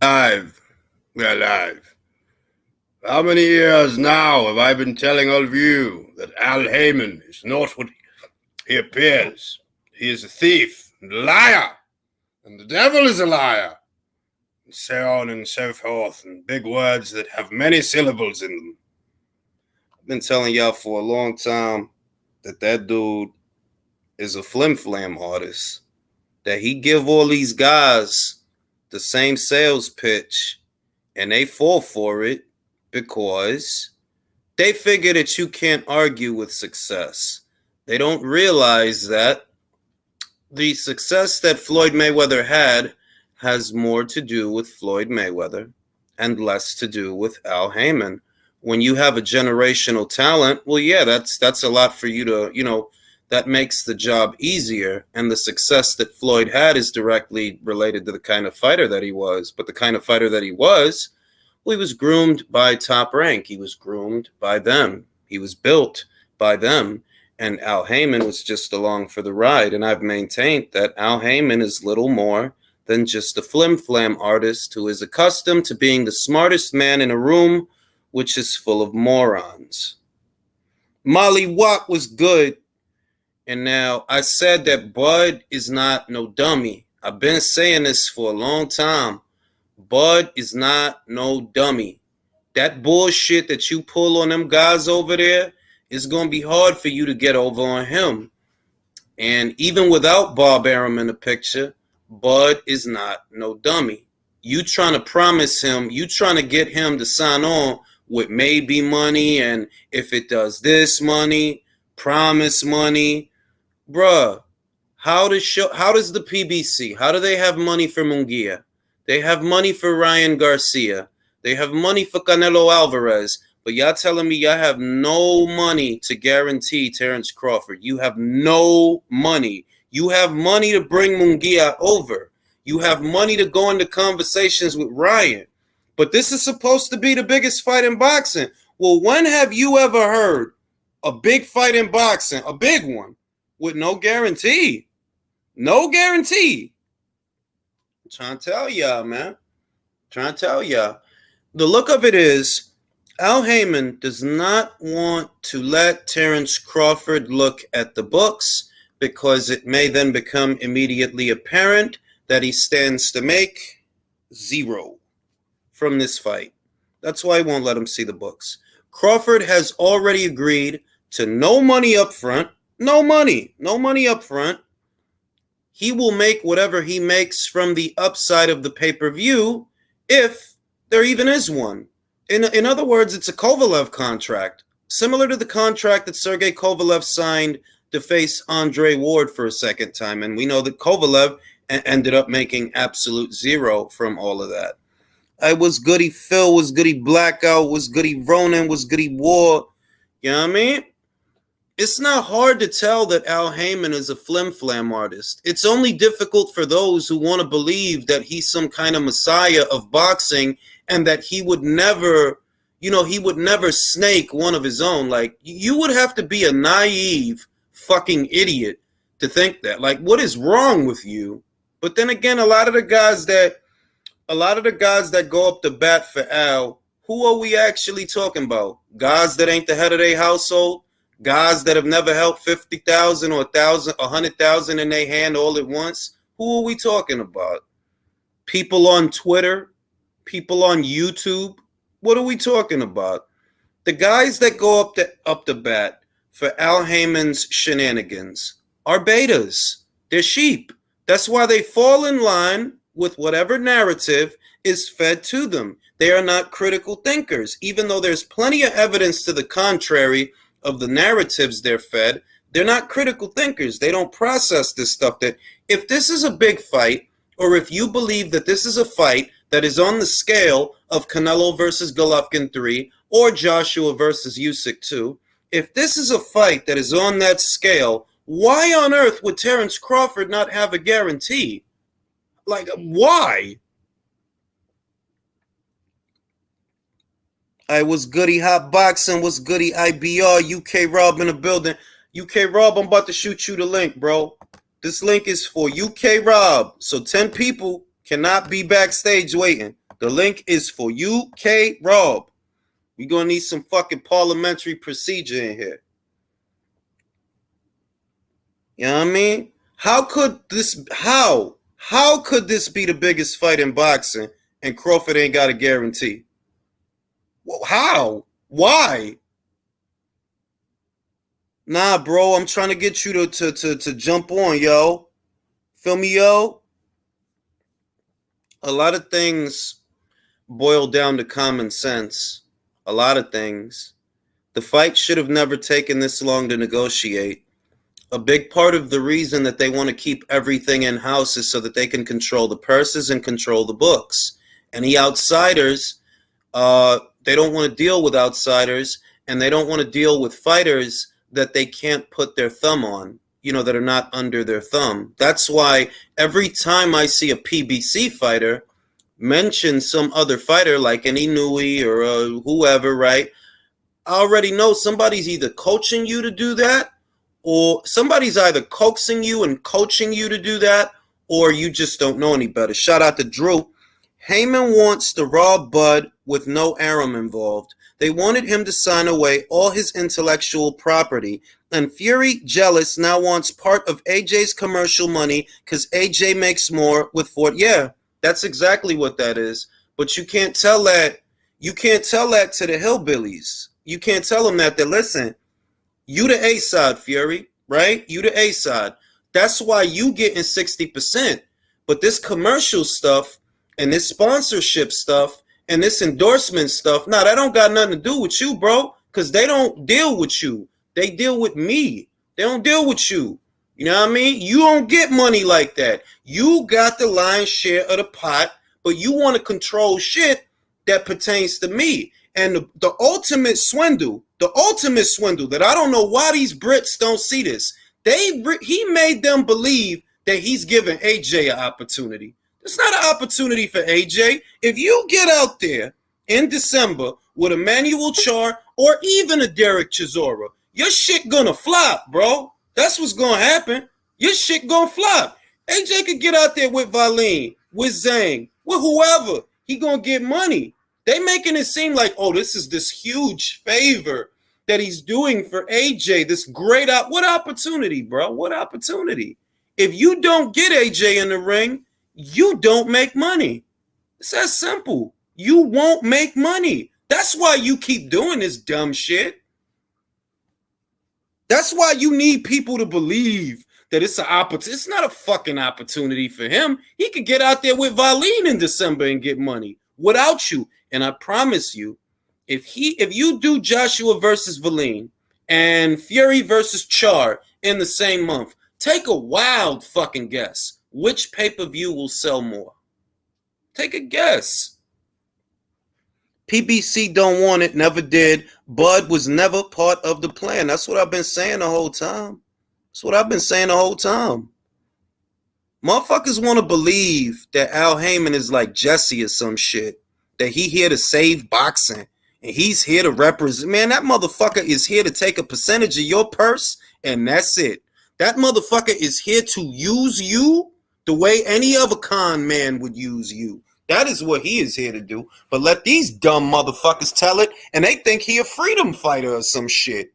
Live. We are live. How many years now have I been telling all of you that Al Haymon is not what he appears? He is a thief and a liar, and the devil is a liar, and so on and so forth, and big words that have many syllables in them. I've been telling y'all for a long time that dude is a flim-flam artist, that he give all these guys the same sales pitch, and they fall for it because they figure that you can't argue with success. They don't realize that the success that Floyd Mayweather had has more to do with Floyd Mayweather and less to do with Al Haymon. When you have a generational talent, well, yeah, that's a lot for you to, that makes the job easier. And the success that Floyd had is directly related to the kind of fighter that he was. But the kind of fighter that he was, well, he was groomed by Top Rank. He was groomed by them. He was built by them. And Al Haymon was just along for the ride. And I've maintained that Al Haymon is little more than just a flim-flam artist who is accustomed to being the smartest man in a room which is full of morons. Molly Watt was good. And now I said that Bud is not no dummy. I've been saying this for a long time. Bud is not no dummy. That bullshit that you pull on them guys over there is going to be hard for you to get over on him. And even without Bob Arum in the picture, Bud is not no dummy. You trying to promise him, you trying to get him to sign on with maybe money, and if it does this money, promise money. Bruh, how does the PBC, how do they have money for Munguia? They have money for Ryan Garcia. They have money for Canelo Alvarez. But y'all telling me y'all have no money to guarantee Terence Crawford. You have no money. You have money to bring Munguia over. You have money to go into conversations with Ryan. But this is supposed to be the biggest fight in boxing. Well, when have you ever heard a big fight in boxing, a big one, with no guarantee? No guarantee. I'm trying to tell y'all, man. Trying to tell y'all. The look of it is, Al Haymon does not want to let Terence Crawford look at the books because it may then become immediately apparent that he stands to make zero from this fight. That's why he won't let him see the books. Crawford has already agreed to no money up front. No money up front. He will make whatever he makes from the upside of the pay-per-view, if there even is one. In other words, it's a Kovalev contract, similar to the contract that Sergey Kovalev signed to face Andre Ward for a second time. And we know that Kovalev ended up making absolute zero from all of that. I was goody Phil, was goody Blackout, was goody Ronan, was goody War. You know what I mean? It's not hard to tell that Al Haymon is a flim-flam artist. It's only difficult for those who want to believe that he's some kind of messiah of boxing and that he would never, he would never snake one of his own. Like, you would have to be a naive fucking idiot to think that. Like, what is wrong with you? But then again, a lot of the guys that go up to bat for Al, who are we actually talking about? Guys that ain't the head of their household? Guys that have never held 50,000 or 1,000, 100,000 in their hand all at once? Who are we talking about? People on Twitter? People on YouTube? What are we talking about? The guys that go up the bat for Al Haymon's shenanigans are betas. They're sheep. That's why they fall in line with whatever narrative is fed to them. They are not critical thinkers. Even though there's plenty of evidence to the contrary of the narratives they're fed, they're not critical thinkers. They don't process this stuff. That if this is a big fight, or if you believe that this is a fight that is on the scale of Canelo versus Golovkin 3 or Joshua versus Usyk 2, if this is a fight that is on that scale, why on earth would Terence Crawford not have a guarantee? Like, why? I was goody hot boxing, was goody IBR, UK Rob in the building. UK Rob, I'm about to shoot you the link, bro. This link is for UK Rob. So 10 people cannot be backstage waiting. The link is for UK Rob. We're going to need some fucking parliamentary procedure in here. You know what I mean? How could this be the biggest fight in boxing and Crawford ain't got a guarantee? Well, how? Why? Nah, bro, I'm trying to get you to jump on, yo. Feel me, yo? A lot of things boil down to common sense. A lot of things. The fight should have never taken this long to negotiate. A big part of the reason that they want to keep everything in-house is so that they can control the purses and control the books. Any outsiders, they don't want to deal with outsiders, and they don't want to deal with fighters that they can't put their thumb on, that are not under their thumb. That's why every time I see a PBC fighter mention some other fighter like an Inui or whoever, right? I already know somebody's either coaching you to do that, or somebody's either coaxing you and coaching you to do that, or you just don't know any better. Shout out to Drew. Haymon wants to rob Bud with no Aram involved. They wanted him to sign away all his intellectual property. And Fury, jealous, now wants part of AJ's commercial money because AJ makes more with Fort. Yeah, that's exactly what that is. But you can't tell that. You can't tell that to the hillbillies. You can't tell them that. Listen, you the A side, Fury, right? You the A side. That's why you getting 60%. But this commercial stuff and this sponsorship stuff and this endorsement stuff, that don't got nothing to do with you, bro, because they don't deal with you. They deal with me. They don't deal with you. You know what I mean? You don't get money like that. You got the lion's share of the pot, but you want to control shit that pertains to me. And the ultimate swindle that I don't know why these Brits don't see this. He made them believe that he's giving AJ an opportunity. It's not an opportunity for AJ. If you get out there in December with a Fury-Char or even a Derek Chisora, your shit gonna flop, bro. That's what's gonna happen. Your shit gonna flop. AJ could get out there with Valine, with Zhang, with whoever. He gonna get money. They making it seem like, this is this huge favor that he's doing for AJ. This great what opportunity, bro? What opportunity? If you don't get AJ in the ring, you don't make money. It's that simple. You won't make money. That's why you keep doing this dumb shit. That's why you need people to believe that it's an opportunity. It's not a fucking opportunity for him. He could get out there with Valine in December and get money without you. And I promise you, if you do Joshua versus Valine and Fury versus Char in the same month, take a wild fucking guess. Which pay-per-view will sell more? Take a guess. PBC don't want it, never did. Bud was never part of the plan. That's what I've been saying the whole time. Motherfuckers want to believe that Al Haymon is like Jesse or some shit. That he here to save boxing. And he's here to represent. Man, that motherfucker is here to take a percentage of your purse, and that's it. That motherfucker is here to use you the way any other con man would use you. That is what he is here to do. But let these dumb motherfuckers tell it, and they think he a freedom fighter or some shit.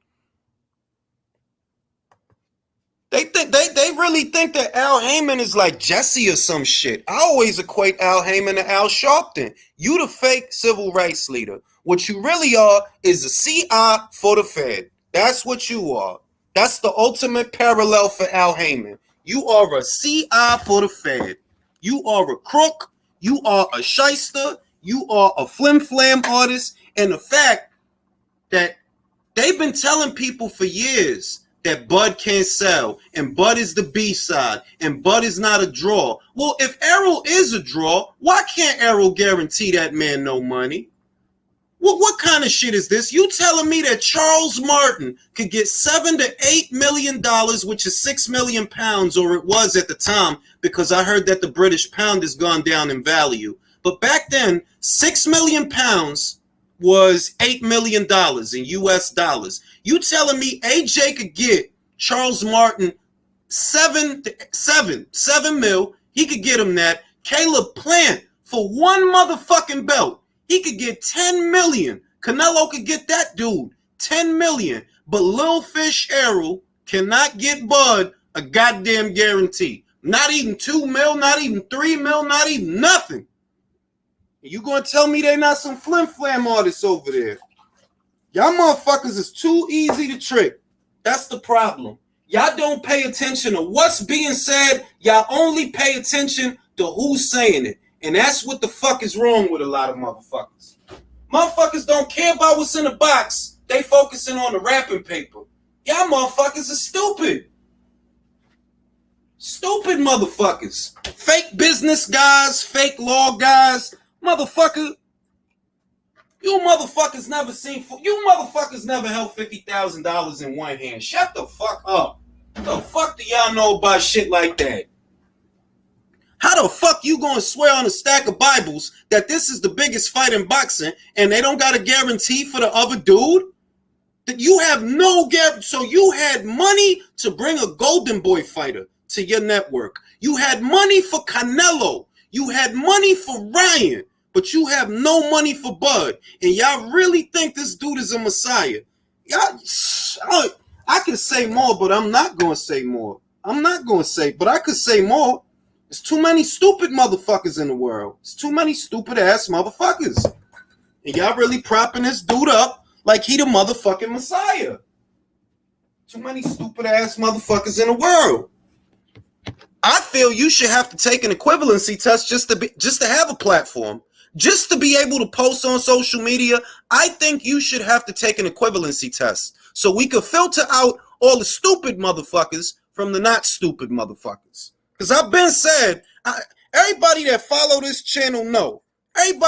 They really think that Al Haymon is like Jesse or some shit. I always equate Al Haymon to Al Sharpton. You the fake civil rights leader. What you really are is a CI for the Fed. That's what you are. That's the ultimate parallel for Al Haymon. You are a CI for the Fed. You are a crook. You are a shyster. You are a flim-flam artist. And the fact that they've been telling people for years that Bud can't sell, and Bud is the B-side, and Bud is not a draw. Well, if Errol is a draw, why can't Errol guarantee that man no money? What kind of shit is this? You telling me that Charles Martin could get $7 to $8 million, which is 6 million pounds, or it was at the time, because I heard that the British pound has gone down in value. But back then, 6 million pounds was $8 million in US dollars. You telling me AJ could get Charles Martin 7 mil? He could get him that. Caleb Plant for one motherfucking belt. He could get 10 million. Canelo could get that dude 10 million. But Lil Fish Errol cannot get Bud a goddamn guarantee. Not even 2 mil, not even 3 mil, not even nothing. You gonna tell me they not some flim-flam artists over there? Y'all motherfuckers is too easy to trick. That's the problem. Y'all don't pay attention to what's being said. Y'all only pay attention to who's saying it. And that's what the fuck is wrong with a lot of motherfuckers. Motherfuckers don't care about what's in the box. They focusing on the wrapping paper. Y'all motherfuckers are stupid. Stupid motherfuckers. Fake business guys, fake law guys. Motherfucker. You motherfuckers never held $50,000 in one hand. Shut the fuck up. The fuck do y'all know about shit like that? How the fuck you gonna swear on a stack of Bibles that this is the biggest fight in boxing and they don't got a guarantee for the other dude? That you have no guarantee. So you had money to bring a Golden Boy fighter to your network. You had money for Canelo. You had money for Ryan. But you have no money for Bud. And y'all really think this dude is a messiah. Y'all, I could say more, but I'm not going to say more. But I could say more. There's too many stupid motherfuckers in the world. There's too many stupid ass motherfuckers. And y'all really propping this dude up like he the motherfucking messiah. Too many stupid ass motherfuckers in the world. I feel you should have to take an equivalency test just to have a platform. Just to be able to post on social media, I think you should have to take an equivalency test so we could filter out all the stupid motherfuckers from the not stupid motherfuckers. Because I've been said, everybody that follow this channel know. I've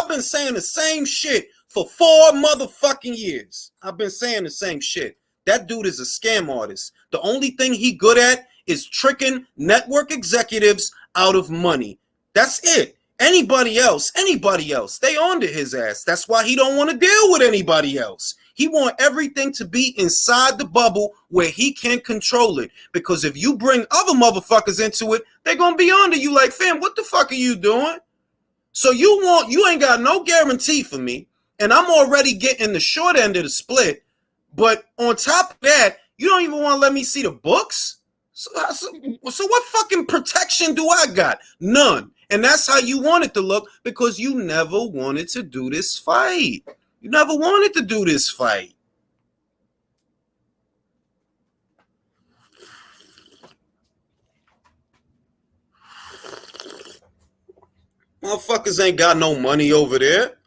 been saying the same shit for 4 motherfucking years. I've been saying the same shit. That dude is a scam artist. The only thing he good at is tricking network executives out of money. That's it. Anybody else, they on to his ass. That's why he don't want to deal with anybody else. He want everything to be inside the bubble where he can control it. Because if you bring other motherfuckers into it, they're going to be on to you like, fam, what the fuck are you doing? So you ain't got no guarantee for me. And I'm already getting the short end of the split. But on top of that, you don't even want to let me see the books? So what fucking protection do I got? None. And that's how you want it to look because you never wanted to do this fight. You never wanted to do this fight. Motherfuckers ain't got no money over there.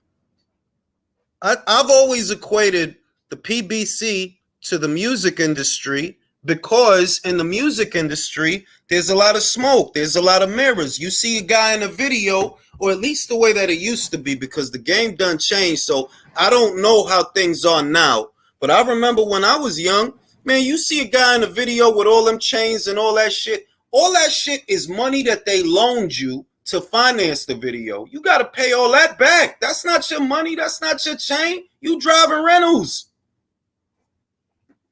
I've always equated the PBC to the music industry because in the music industry, there's a lot of smoke. There's a lot of mirrors. You see a guy in a video, or at least the way that it used to be, because the game done changed. So I don't know how things are now. But I remember when I was young, man, you see a guy in a video with all them chains and all that shit. All that shit is money that they loaned you to finance the video. You got to pay all that back. That's not your money. That's not your chain. You driving rentals.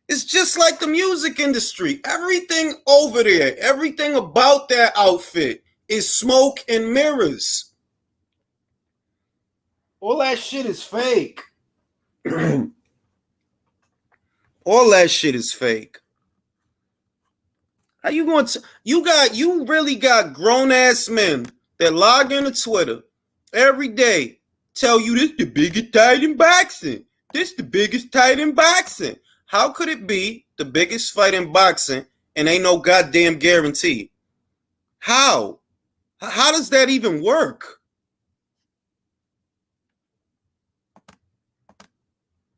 It's just like the music industry. Everything over there, everything about that outfit is smoke and mirrors. All that shit is fake. All that shit is fake. How you going to you really got grown ass men that log into Twitter every day, tell you this the biggest fight in boxing. This the biggest fight in boxing. How could it be the biggest fight in boxing and ain't no goddamn guarantee? How? How does that even work?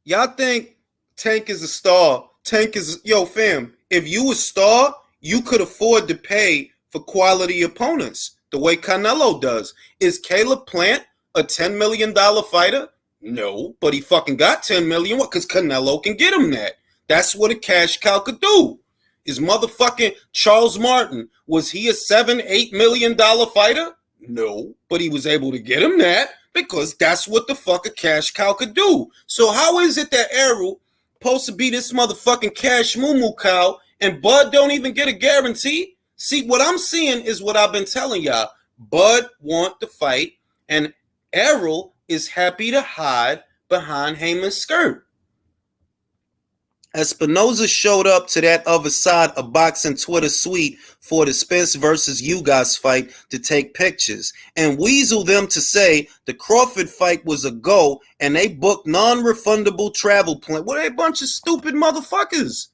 Y'all think Tank is a star. Tank is, yo, fam, if you a star, you could afford to pay for quality opponents the way Canelo does. Is Caleb Plant a $10 million fighter? No, but he fucking got $10 million because Canelo can get him that. That's what a cash cow could do. Is motherfucking Charles Martin, was he a $7-8 million fighter? No, but he was able to get him that because that's what the fuck a cash cow could do. So how is it that Errol supposed to be this motherfucking cash moo cow and Bud don't even get a guarantee? See, what I'm seeing is what I've been telling y'all. Bud want the fight, and Errol is happy to hide behind Haymon's skirt. Espinoza showed up to that other side of boxing Twitter suite for the Spence versus Ugas fight to take pictures and weasel them to say the Crawford fight was a go and they booked non-refundable travel plan. What a bunch of stupid motherfuckers.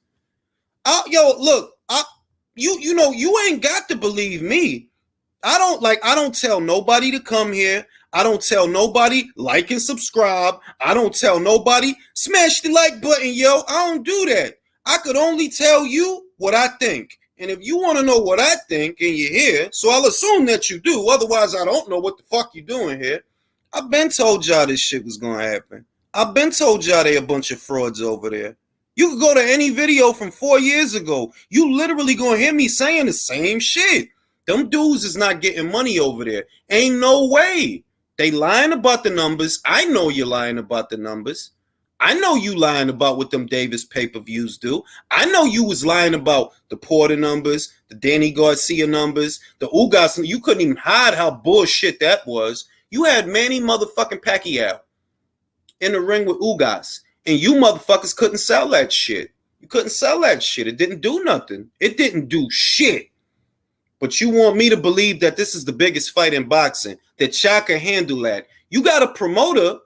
You ain't got to believe me. I don't tell nobody to come here. I don't tell nobody like and subscribe. I don't tell nobody smash the like button, yo. I don't do that. I could only tell you what I think. And if you want to know what I think and you're here, so I'll assume that you do. Otherwise, I don't know what the fuck you doing here. I've been told y'all this shit was going to happen. I've been told y'all they a bunch of frauds over there. You can go to any video from 4 years ago. You literally going to hear me saying the same shit. Them dudes is not getting money over there. Ain't no way. They lying about the numbers. I know you're lying about the numbers. I know you lying about what them Davis pay-per-views do. I know you was lying about the Porter numbers, the Danny Garcia numbers, the Ugas. You couldn't even hide how bullshit that was. You had Manny motherfucking Pacquiao in the ring with Ugas, and you motherfuckers couldn't sell that shit. You couldn't sell that shit. It didn't do nothing. It didn't do shit. But you want me to believe that this is the biggest fight in boxing, that y'all can handle that. You got a promoter.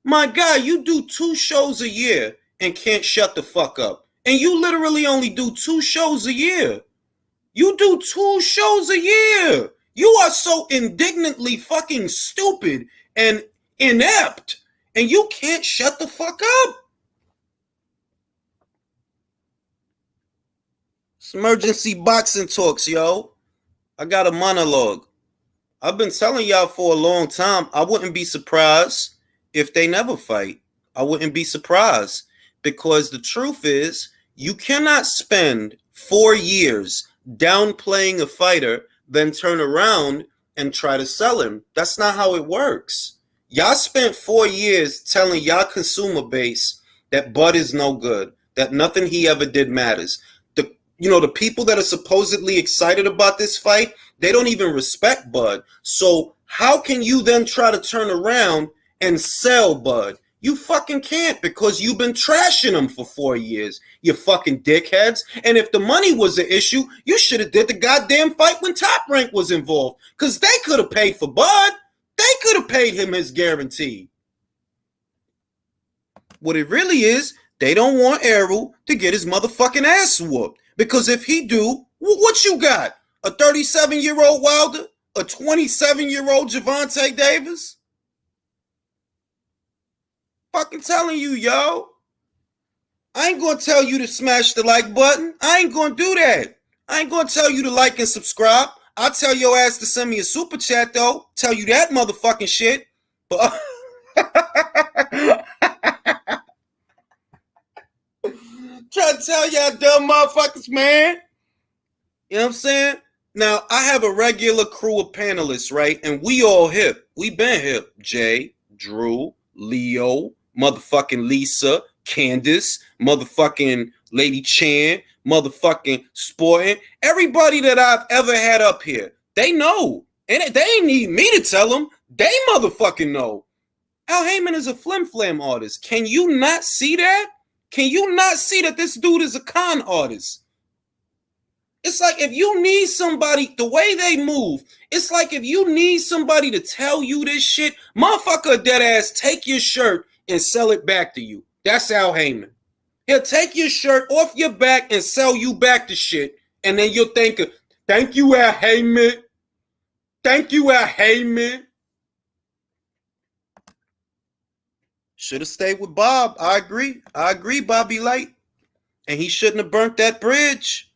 My guy, you do 2 shows a year and can't shut the fuck up. And you literally only do 2 shows a year. You do 2 shows a year. You are so indignantly fucking stupid and inept. And you can't shut the fuck up. It's emergency boxing talks, yo. I got a monologue. I've been telling y'all for a long time, I wouldn't be surprised if they never fight. I wouldn't be surprised because the truth is you cannot spend 4 years downplaying a fighter, then turn around and try to sell him. That's not how it works. Y'all spent 4 years telling y'all consumer base that Bud is no good, that nothing he ever did matters. The people that are supposedly excited about this fight, they don't even respect Bud. So how can you then try to turn around and sell Bud? You fucking can't because you've been trashing him for 4 years, you fucking dickheads. And if the money was an issue, you should have did the goddamn fight when Top Rank was involved because they could have paid for Bud. They could have paid him his guarantee. What it really is, they don't want Errol to get his motherfucking ass whooped. Because if he do, what you got? A 37-year-old Wilder? A 27-year-old Gervonta Davis? Fucking telling you, yo. I ain't gonna tell you to smash the like button. I ain't gonna do that. I ain't gonna tell you to like and subscribe. I'll tell your ass to send me a super chat, though. Tell you that motherfucking shit. But trying to tell y'all dumb motherfuckers, man. You know what I'm saying? Now, I have a regular crew of panelists, right? And we all hip. We been hip. Jay, Drew, Leo, motherfucking Lisa, Candace, motherfucking Lady Chan, motherfucking Sporting. Everybody that I've ever had up here, they know. And they ain't need me to tell them. They motherfucking know. Al Haymon is a flim-flam artist. Can you not see that? Can you not see that this dude is a con artist? It's like if you need somebody, the way they move, it's like if you need somebody to tell you this shit, motherfucker dead ass, take your shirt and sell it back to you. That's Al Haymon. He'll take your shirt off your back and sell you back the shit. And then you'll think, thank you, Al Haymon. Thank you, Al Haymon. Should have stayed with Bob. I agree. Bobby Light. And he shouldn't have burnt that bridge.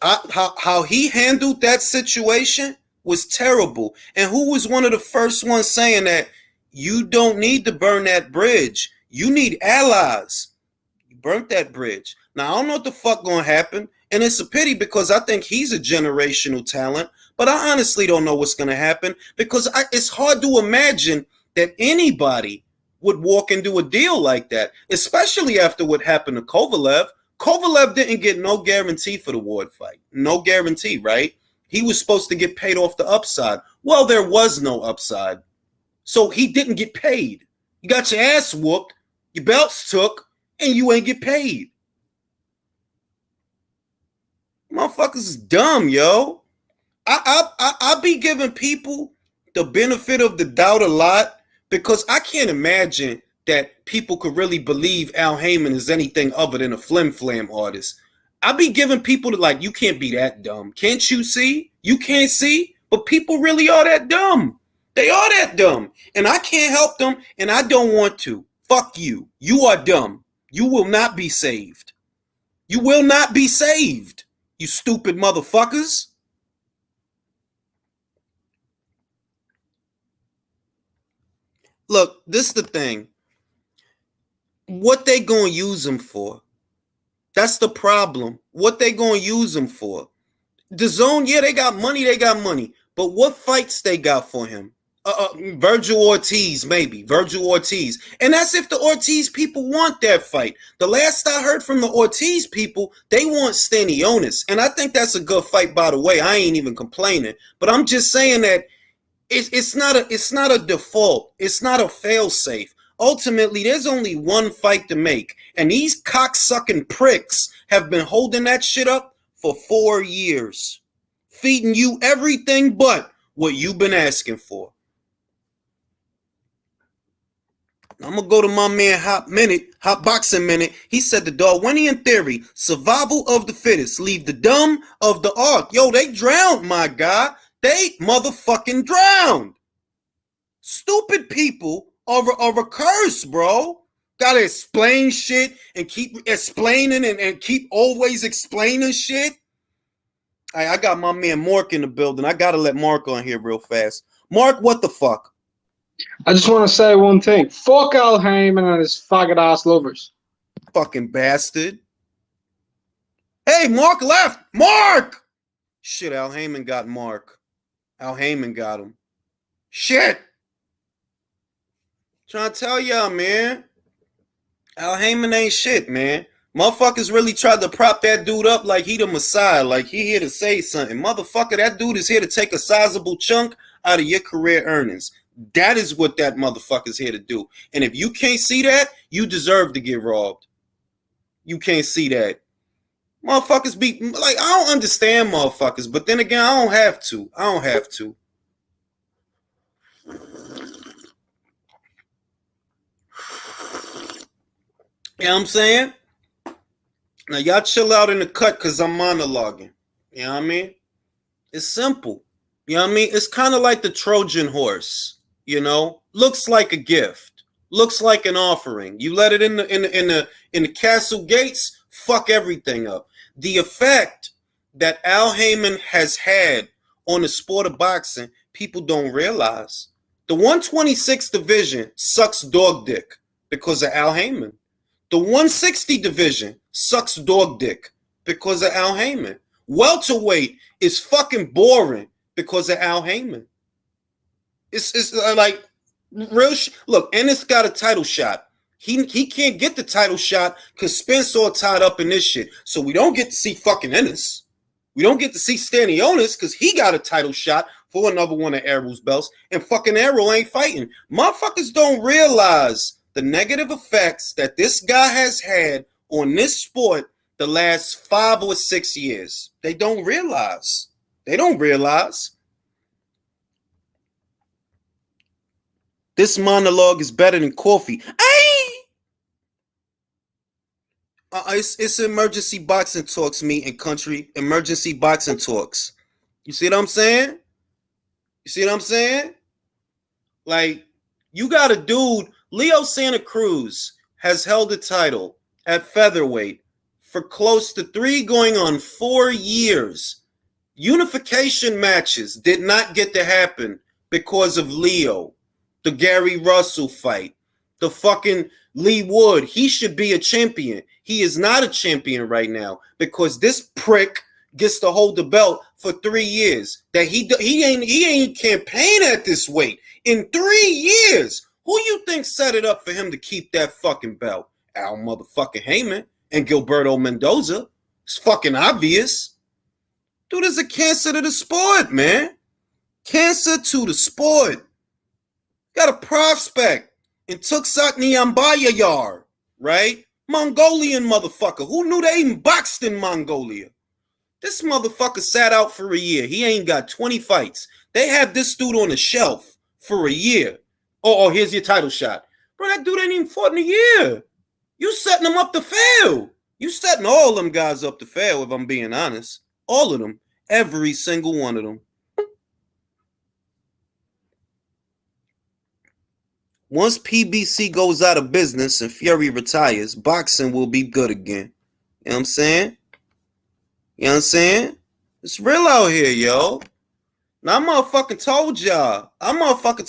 How he handled that situation was terrible. And who was one of the first ones saying that you don't need to burn that bridge? You need allies. You burnt that bridge. Now, I don't know what the fuck gonna happen. And it's a pity because I think he's a generational talent. But I honestly don't know what's gonna happen because it's hard to imagine that anybody would walk into a deal like that, especially after what happened to Kovalev. Kovalev didn't get no guarantee for the Ward fight. No guarantee, right? He was supposed to get paid off the upside. Well, there was no upside. So he didn't get paid. You got your ass whooped, your belts took, and you ain't get paid. Motherfuckers is dumb, yo. I be giving people the benefit of the doubt a lot because I can't imagine that people could really believe Al Haymon is anything other than a flim-flam artist. I be giving people like, you can't be that dumb. Can't you see? You can't see? But people really are that dumb. They are that dumb. And I can't help them, and I don't want to. Fuck you. You are dumb. You will not be saved. You will not be saved, you stupid motherfuckers. Look, this is the thing. What they gonna use him for? That's the problem. What they gonna use him for? The Zone, yeah, they got money. But what fights they got for him? Virgil Ortiz, maybe. Virgil Ortiz. And that's if the Ortiz people want that fight. The last I heard from the Ortiz people, they want Stanionis. And I think that's a good fight, by the way. I ain't even complaining. But I'm just saying that it's not a default. It's not a fail-safe. Ultimately, there's only one fight to make. And these cocksucking pricks have been holding that shit up for 4 years. Feeding you everything but what you've been asking for. I'm going to go to my man Hot Boxing Minute. He said the Darwinian theory, survival of the fittest, leave the dumb of the ark. Yo, they drowned, my guy. They motherfucking drowned. Stupid people are a curse, bro. Gotta explain shit and keep explaining and keep always explaining shit. I got my man Mark in the building. I gotta let Mark on here real fast. Mark, what the fuck? I just want to say one thing. Fuck Al Haymon and his faggot-ass lovers. Fucking bastard. Hey, Mark left. Mark! Shit, Al Haymon got Mark. Al Haymon got him. Shit. Trying to tell y'all, man. Al Haymon ain't shit, man. Motherfuckers really tried to prop that dude up like he the Messiah, like he here to say something. Motherfucker, that dude is here to take a sizable chunk out of your career earnings. That is what that motherfucker's here to do. And if you can't see that, you deserve to get robbed. You can't see that. Motherfuckers be like, I don't understand motherfuckers, but then again, I don't have to. You know what I'm saying? Now, y'all chill out in the cut because I'm monologuing. You know what I mean? It's simple. You know what I mean? It's kind of like the Trojan horse, you know? Looks like a gift. Looks like an offering. You let it in the castle gates, fuck everything up. The effect that Al Haymon has had on the sport of boxing, people don't realize. The 126 division sucks dog dick because of Al Haymon. The 160 division sucks dog dick because of Al Haymon. Welterweight is fucking boring because of Al Haymon. It's like real look, Ennis got a title shot. He can't get the title shot because Spence all tied up in this shit. So we don't get to see fucking Ennis. We don't get to see Stanionis because he got a title shot for another one of Errol's belts. And fucking Errol ain't fighting. Motherfuckers don't realize the negative effects that this guy has had on this sport the last 5 or 6 years. They don't realize. They don't realize. This monologue is better than coffee. It's emergency boxing talks, me and country. Emergency boxing talks. You see what I'm saying? Like, you got a dude, Leo Santa Cruz has held the title at featherweight for close to 3 going on 4 years. Unification matches did not get to happen because of Leo. The Gary Russell fight. The fucking Lee Wood. He should be a champion. He is not a champion right now because this prick gets to hold the belt for 3 years. That he ain't campaign at this weight in 3 years. Who you think set it up for him to keep that fucking belt? Al motherfucking Haymon. and Gilberto Mendoza. It's fucking obvious. Dude is a cancer to the sport, man. Cancer to the sport. Got a prospect in Tuksat Niambayayar, right? Mongolian motherfucker. Who knew they even boxed in Mongolia? This motherfucker sat out for a year. He ain't got 20 fights. They have this dude on the shelf for a year. Oh, here's your title shot. Bro, that dude ain't even fought in a year. You setting him up to fail. You setting all them guys up to fail, if I'm being honest. All of them. Every single one of them. Once PBC goes out of business and Fury retires, boxing will be good again. You know what I'm saying? You know what I'm saying? It's real out here, yo. Now, I motherfucking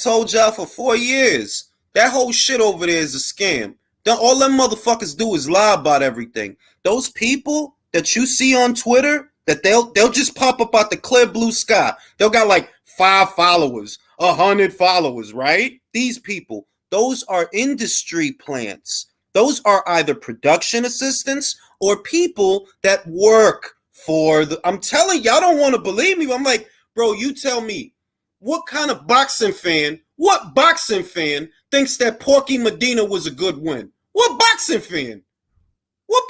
told y'all for 4 years. That whole shit over there is a scam. All them motherfuckers do is lie about everything. Those people that you see on Twitter, that they'll just pop up out the clear blue sky. They'll got like 5 followers, 100 followers, right? These people, those are industry plants. Those are either production assistants or people that work for the. I'm telling y'all don't want to believe me. But I'm like, bro, you tell me, what boxing fan thinks that Porky Medina was a good win? What boxing fan? What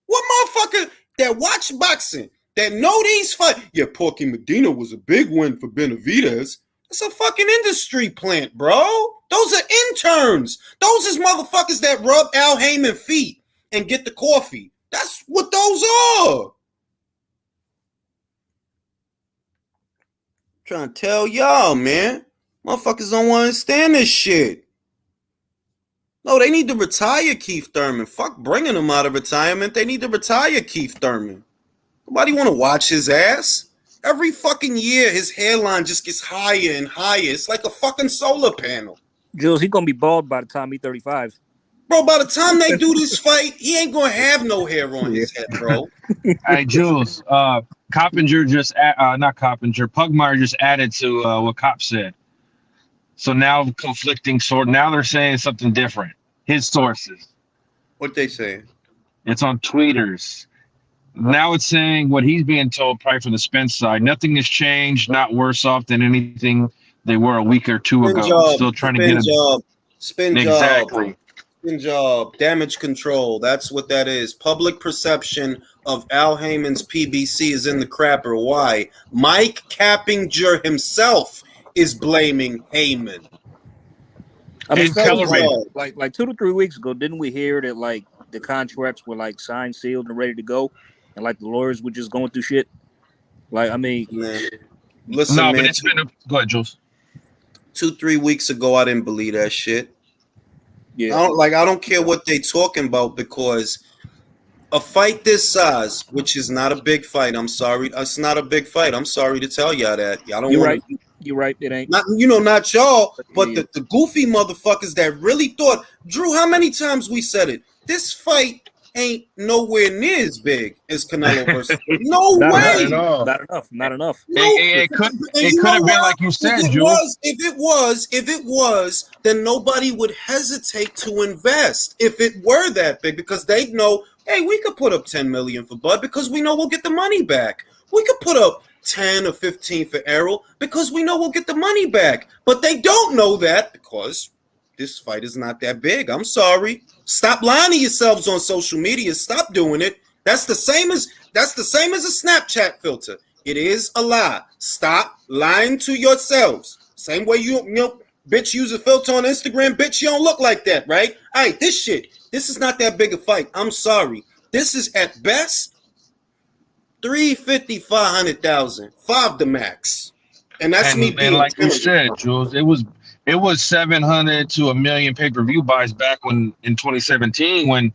motherfucker that watch boxing, that know these fights? Yeah, Porky Medina was a big win for Benavidez. It's a fucking industry plant, bro. Those are interns. Those is motherfuckers that rub Al Haymon feet and get the coffee. That's what those are. Trying to tell y'all, man. Motherfuckers don't want to understand this shit. No, they need to retire Keith Thurman. Fuck bringing him out of retirement. They need to retire Keith Thurman. Nobody want to watch his ass. Every fucking year, his hairline just gets higher and higher. It's like a fucking solar panel. Jules, he's going to be bald by the time he's 35. Bro, by the time they do this fight, he ain't going to have no hair on his head, bro. Hey, Jules, Coppinger not Coppinger, Pugmire just added to what Cop said. So now conflicting sort. Now they're saying something different. His sources. What they saying? It's on tweeters. Now it's saying what he's being told probably from the Spence side. Nothing has changed, not worse off than anything they were a week or two ago. Still trying to get him. Spin exactly. Spin job. Damage control. That's what that is. Public perception of Al Haymon's PBC is in the crapper. Why? Mike Cappinger himself is blaming Haymon. I mean, like 2 to 3 weeks ago, didn't we hear that like the contracts were like signed, sealed, and ready to go, and like the lawyers were just going through shit? Like, I mean, listen, no, man, but it's been go ahead, Jules. 2-3 weeks ago, I didn't believe that shit. Yeah, I don't care what they talking about, because a fight this size, which is not a big fight. I'm sorry, it's not a big fight. I'm sorry to tell y'all that. Y'all don't. You're right. You're right. It ain't. Not y'all, but the goofy motherfuckers that really thought. Drew, how many times we said it? This fight ain't nowhere near as big as Canelo versus. No way. Not enough. It could have been like you said, Jules. If it was, then nobody would hesitate to invest if it were that big, because they'd know, hey, we could put up 10 million for Bud because we know we'll get the money back. We could put up 10 or 15 for Errol because we know we'll get the money back. But they don't know that because this fight is not that big. I'm sorry. Stop lying to yourselves on social media. Stop doing it. That's the same as a Snapchat filter. It is a lie. Stop lying to yourselves. Same way you know, bitch, use a filter on Instagram. Bitch, you don't look like that, right? All right, this is not that big a fight. I'm sorry. This is at best 350, 500,000, 5 the max, and that's me. And like you said, Jules, it was 700 to 1 million pay-per-view buys back when in 2017 when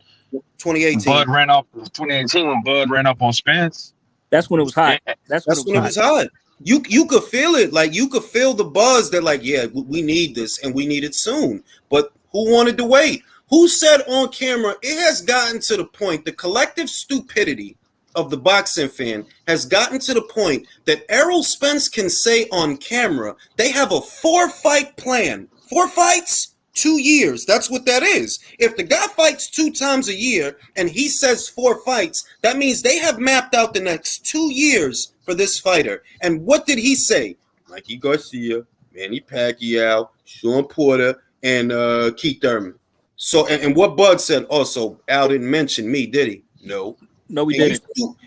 2018 Bud ran up. 2018 when Bud ran up on Spence. That's when it was hot. That's when it was hot. You could feel it, like you could feel the buzz that like, yeah, we need this and we need it soon. But who wanted to wait? Who said on camera? It has gotten to the point, the collective stupidity of the boxing fan has gotten to the point that Errol Spence can say on camera they have a 4-fight plan. 4 fights? 2 years. That's what that is. If the guy fights 2 times a year and he says 4 fights, that means they have mapped out the next 2 years for this fighter. And what did he say? Mikey Garcia, Manny Pacquiao, Sean Porter, and Keith Thurman. So, and what Bud said, also, Al didn't mention me, did he? No. No, we didn't.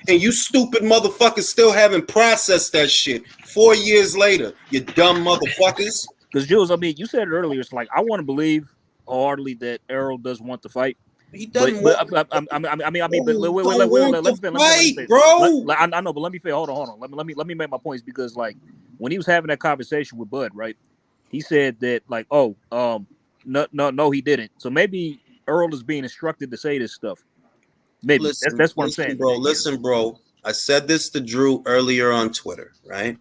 And you stupid motherfuckers still haven't processed that shit 4 years later, you dumb motherfuckers. Because, Jules, I mean, you said it earlier. It's like, I want to believe wholeheartedly that Errol does want to fight. He doesn't but let me finish. Bro. I know, but let me finish. Hold on. Let me make my points, because, like, when he was having that conversation with Bud, right, he said that, like, no, he didn't. So maybe Errol is being instructed to say this stuff. Maybe that's what I'm saying, bro. Listen, bro. I said this to Drew earlier on Twitter, right?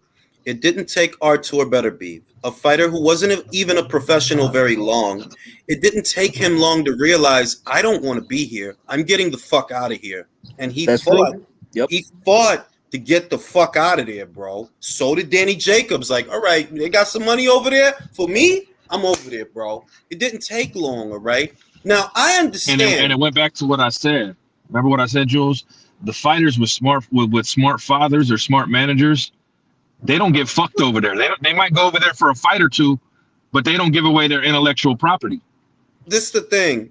It didn't take Artur Beterbiev, a fighter who wasn't even a professional very long. It didn't take him long to realize, I don't want to be here. I'm getting the fuck out of here. And he fought. Yep. He fought to get the fuck out of there, bro. So did Danny Jacobs. Like, all right, they got some money over there. For me, I'm over there, bro. It didn't take long, all right? Now, I understand. And it went back to what I said. Remember what I said, Jules? The fighters with smart fathers or smart managers, they don't get fucked over there. They might go over there for a fight or two, but they don't give away their intellectual property. This is the thing.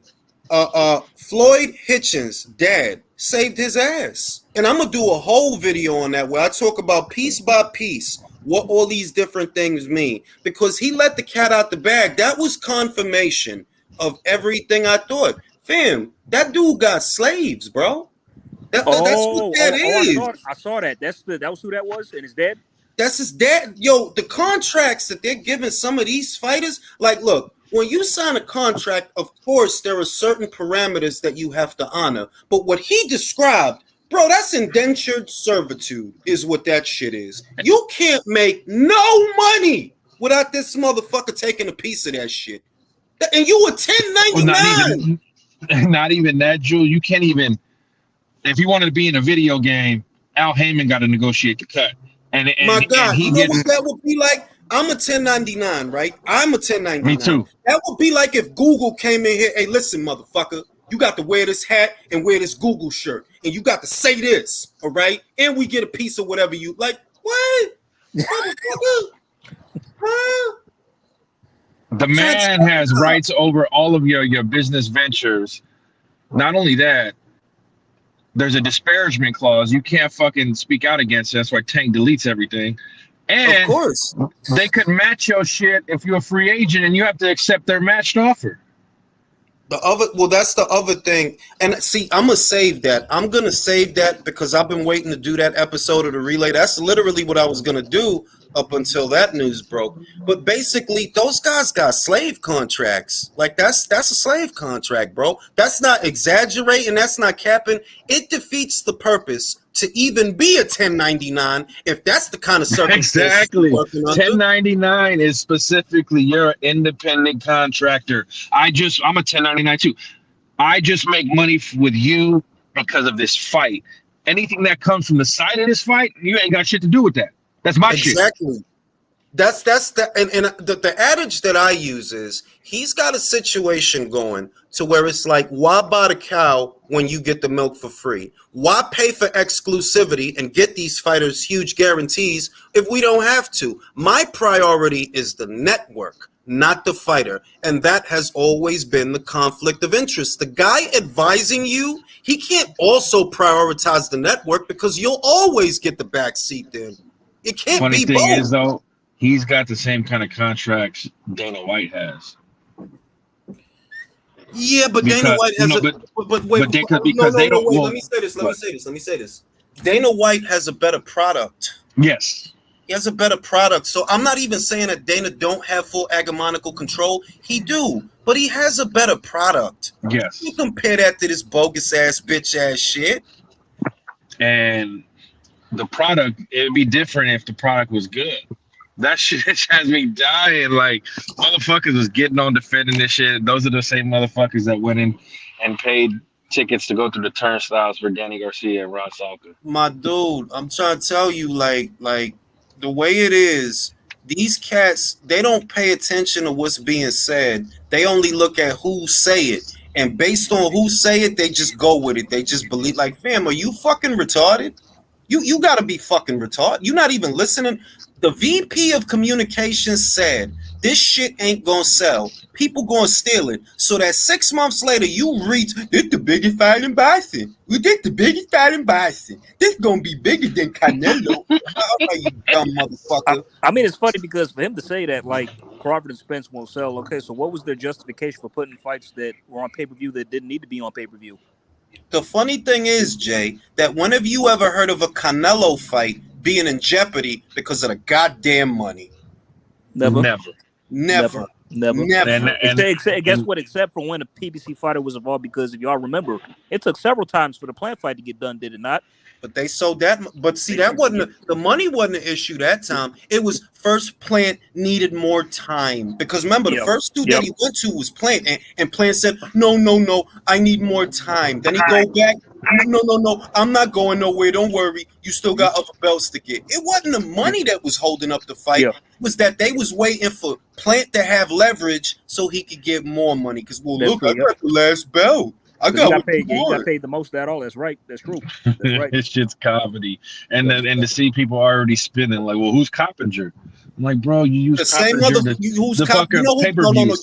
Floyd Hitchens' dad saved his ass. And I'm going to do a whole video on that where I talk about piece by piece what all these different things mean. Because he let the cat out the bag. That was confirmation of everything I thought. Fam, that dude got slaves, bro. That's what that is. I saw that. That was who that was, and his dad? That's his dad. Yo, the contracts that they're giving some of these fighters, like, look, when you sign a contract, of course, there are certain parameters that you have to honor. But what he described, bro, that's indentured servitude is what that shit is. You can't make no money without this motherfucker taking a piece of that shit. And you were 1099. Not even that, Jewel. You can't even, if you wanted to be in a video game, Al Haymon got to negotiate the cut. My God, you know what that would be like? I'm a 1099, right? I'm a 1099. Me too. That would be like if Google came in here. Hey, listen, motherfucker, you got to wear this hat and wear this Google shirt, and you got to say this, all right? And we get a piece of whatever you like. What? Motherfucker? Huh? The man has rights over all of your business ventures. Not only that, there's a disparagement clause. You can't fucking speak out against it. That's why Tank deletes everything. And of course, they could match your shit if you're a free agent and you have to accept their matched offer. That's the other thing. And see, I'm gonna save that. I'm gonna save that because I've been waiting to do that episode of the relay. That's literally what I was gonna do up until that news broke. But basically, those guys got slave contracts. Like that's a slave contract, bro. That's not exaggerating. That's not capping. It defeats the purpose to even be a 1099 if that's the kind of circumstance. Exactly. 1099 is specifically you're an independent contractor. I'm a 1099 too. I just make money with you because of this fight. Anything that comes from the side of this fight, you ain't got shit to do with that. That's my shit. Exactly. That's the adage that I use is he's got a situation going to where it's like, why buy the cow when you get the milk for free? Why pay for exclusivity and get these fighters huge guarantees if we don't have to? My priority is the network, not the fighter. And that has always been the conflict of interest. The guy advising you, he can't also prioritize the network because you'll always get the back seat then. It can't Funny be thing both. is, though, he's got the same kind of contracts Dana White has. Yeah, but Dana White has Let me say this. Dana White has a better product. Yes. He has a better product. So I'm not even saying that Dana don't have full hegemonical control. He do, but he has a better product. Yes. You compare that to this bogus ass bitch ass shit. And the product, it'd be different if the product was good. That shit has me dying. Like, motherfuckers was getting on defending this shit. Those are the same motherfuckers that went in and paid tickets to go through the turnstiles for Danny Garcia and Ron Salka. My dude, I'm trying to tell you, like the way it is, These cats, they don't pay attention to what's being said. They only look at who say it. And based on who say it, they just go with it. They just believe, like, fam, are you fucking retarded? You gotta be fucking retarded. You're not even listening. The VP of communications said this shit ain't gonna sell. People gonna steal it. So that 6 months later, you reach, this the biggest fight in boxing. We did the biggest fight in boxing. This gonna be bigger than Canelo. You dumb motherfucker. I mean, it's funny because for him to say that, like, Crawford and Spence won't sell. Okay, so what was their justification for putting fights that were on pay-per-view that didn't need to be on pay-per-view? The funny thing is, Jay, that when have you ever heard of a Canelo fight being in jeopardy because of the goddamn money? Never. Never. And guess what? Except for when a PBC fighter was involved, because if y'all remember, it took several times for the Plant fight to get done, did it not? But they sold that. But see, that wasn't the money wasn't an issue that time. It was first Plant needed more time because remember the first dude that he went to was Plant, and Plant said, no, I need more time. Then he go back. No, I'm not going nowhere. Don't worry. You still got other belts to get. It wasn't the money that was holding up the fight. It was that they was waiting for Plant to have leverage so he could get more money. Because look, I got the last belt. I got paid. He got paid the most at all. That's right. That's true. That's right. This shit's comedy, and to see people already spinning like, well, who's Coppinger? I'm like, bro, you use the same mother. You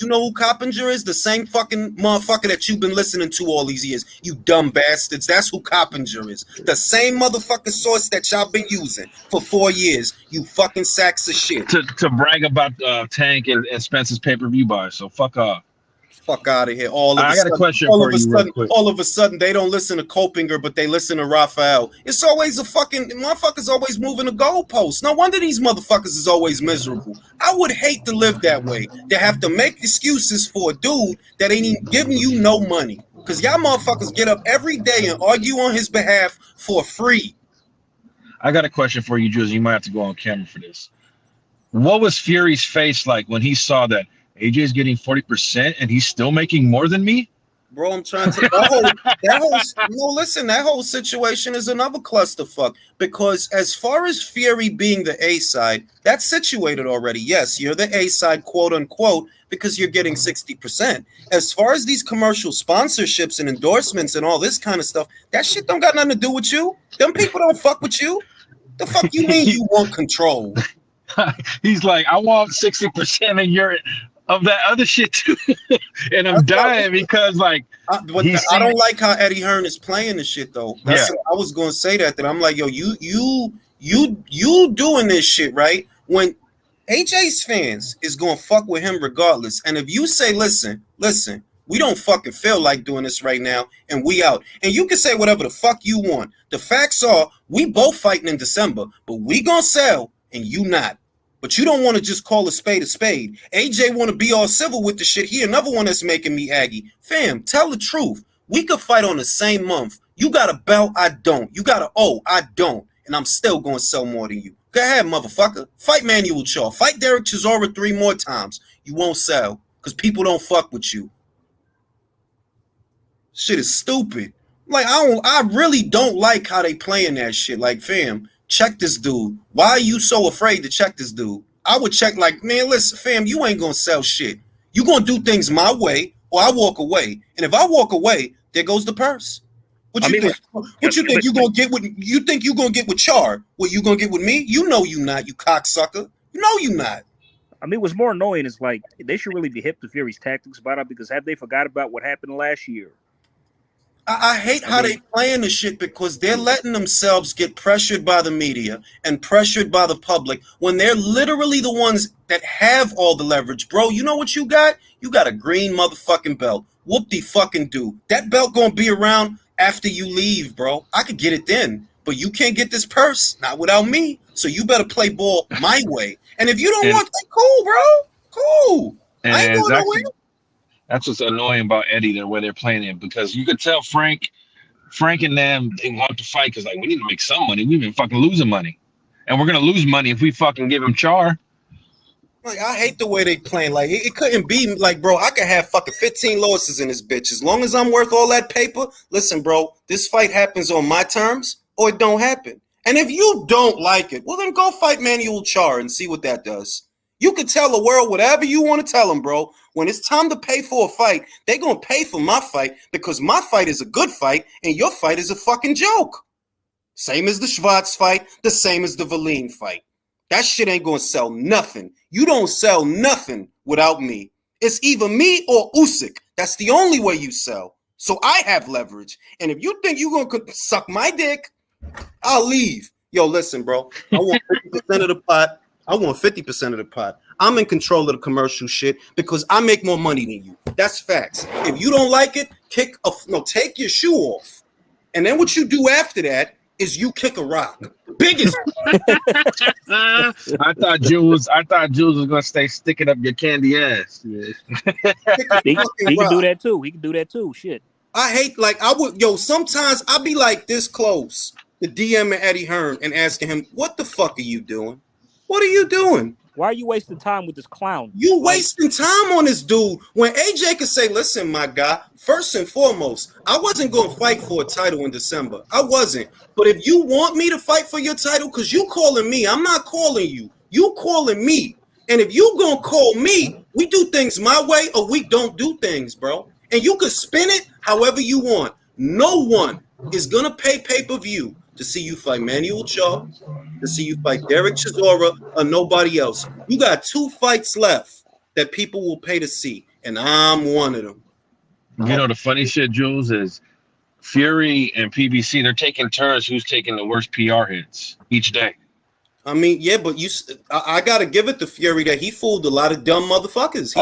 know who Coppinger is? The same fucking motherfucker that you've been listening to all these years. You dumb bastards. That's who Coppinger is. The same motherfucking source that y'all been using for 4 years. You fucking sacks of shit. To brag about Tank and Spence's pay-per-view buy. So fuck off. Fuck out of here. I got a question for you real quick. All of a sudden, they don't listen to Copinger, but they listen to Raphael. It's always a fucking motherfuckers always moving the goalposts. No wonder these motherfuckers is always miserable. I would hate to live that way. To have to make excuses for a dude that ain't even giving you no money. Because y'all motherfuckers get up every day and argue on his behalf for free. I got a question for you, Jules. You might have to go on camera for this. What was Fury's face like when he saw that AJ's getting 40% and he's still making more than me? Bro, I'm trying to that whole situation is another clusterfuck because as far as Fury being the A side, that's situated already. Yes, you're the A side, quote unquote, because you're getting 60%. As far as these commercial sponsorships and endorsements and all this kind of stuff, that shit don't got nothing to do with you. Them people don't fuck with you. The fuck you mean you want control? He's like, I want 60% of that other shit too. And I'm dying because like I don't like how Eddie Hearn is playing this shit though. I was gonna say that I'm like, yo, you doing this shit, right? When AJ's fans is gonna fuck with him regardless. And if you say, listen, we don't fucking feel like doing this right now, and we out. And you can say whatever the fuck you want. The facts are we both fighting in December, but we gonna sell and you not. But you don't want to just call a spade. AJ want to be all civil with the shit. He another one that's making me aggy. Fam, tell the truth. We could fight on the same month. You got a belt, I don't. You got a I don't. And I'm still going to sell more than you. Go ahead, motherfucker. Fight Manuel Char. Fight Derek Chisora 3 more times. You won't sell because people don't fuck with you. Shit is stupid. Like, I really don't like how they playing that shit. Like, fam, check this dude. Why are you so afraid to check this dude? I would check like, man, listen, fam, you ain't going to sell shit. You going to do things my way or I walk away. And if I walk away, there goes the purse. What you think? What you think you going to get with, you think you going to get with Char? What you going to get with me? You know you not, you cocksucker. You know you not. I mean, what's more annoying is like, they should really be hip to Fury's tactics about it because have they forgot about what happened last year? I hate how they playing the shit because they're letting themselves get pressured by the media and pressured by the public when they're literally the ones that have all the leverage. Bro, you know what you got? You got a green motherfucking belt. Whoop-de-fucking-do. That belt gonna be around after you leave, bro. I could get it then, but you can't get this purse, not without me. So you better play ball my way. And if you don't want that, cool, bro. Cool. I ain't going nowhere. That's what's annoying about Eddie, the way they're playing it, because you could tell Frank and them, they want to fight because, like, we need to make some money. We've been fucking losing money. And we're going to lose money if we fucking give him Char. Like, I hate the way they playing. Like, it couldn't be, like, bro, I could have fucking 15 losses in this bitch. As long as I'm worth all that paper, listen, bro, this fight happens on my terms or it don't happen. And if you don't like it, well, then go fight Manuel Char and see what that does. You could tell the world whatever you want to tell them, bro. When it's time to pay for a fight, they're going to pay for my fight because my fight is a good fight and your fight is a fucking joke. Same as the Schwartz fight, the same as the Valine fight. That shit ain't going to sell nothing. You don't sell nothing without me. It's either me or Usyk. That's the only way you sell. So I have leverage. And if you think you're going to suck my dick, I'll leave. Yo, listen, bro. I want 50% of the pot. I want 50% of the pot. I'm in control of the commercial shit because I make more money than you. That's facts. If you don't like it, take your shoe off. And then what you do after that is you kick a rock. Biggest. I thought Jules was gonna stay sticking up your candy ass. Yeah. he can do that too. He can do that too. Shit. I hate sometimes I'll be like this close to DMing Eddie Hearn and asking him, what the fuck are you doing? What are you doing? Why are you wasting time with this clown? You wasting time on this dude. When AJ could say, listen, my guy, first and foremost, I wasn't going to fight for a title in December. I wasn't. But if you want me to fight for your title, because you calling me, I'm not calling you. You calling me. And if you going to call me, we do things my way or we don't do things, bro. And you can spin it however you want. No one is going to pay pay-per-view to see you fight Fury-Char, to see you fight Derek Chisora, or nobody else. You got 2 fights left that people will pay to see, and I'm one of them. You know the funny shit, Jules, is Fury and PBC, they're taking turns who's taking the worst PR hits each day. I mean, yeah, but I got to give it to Fury that he fooled a lot of dumb motherfuckers.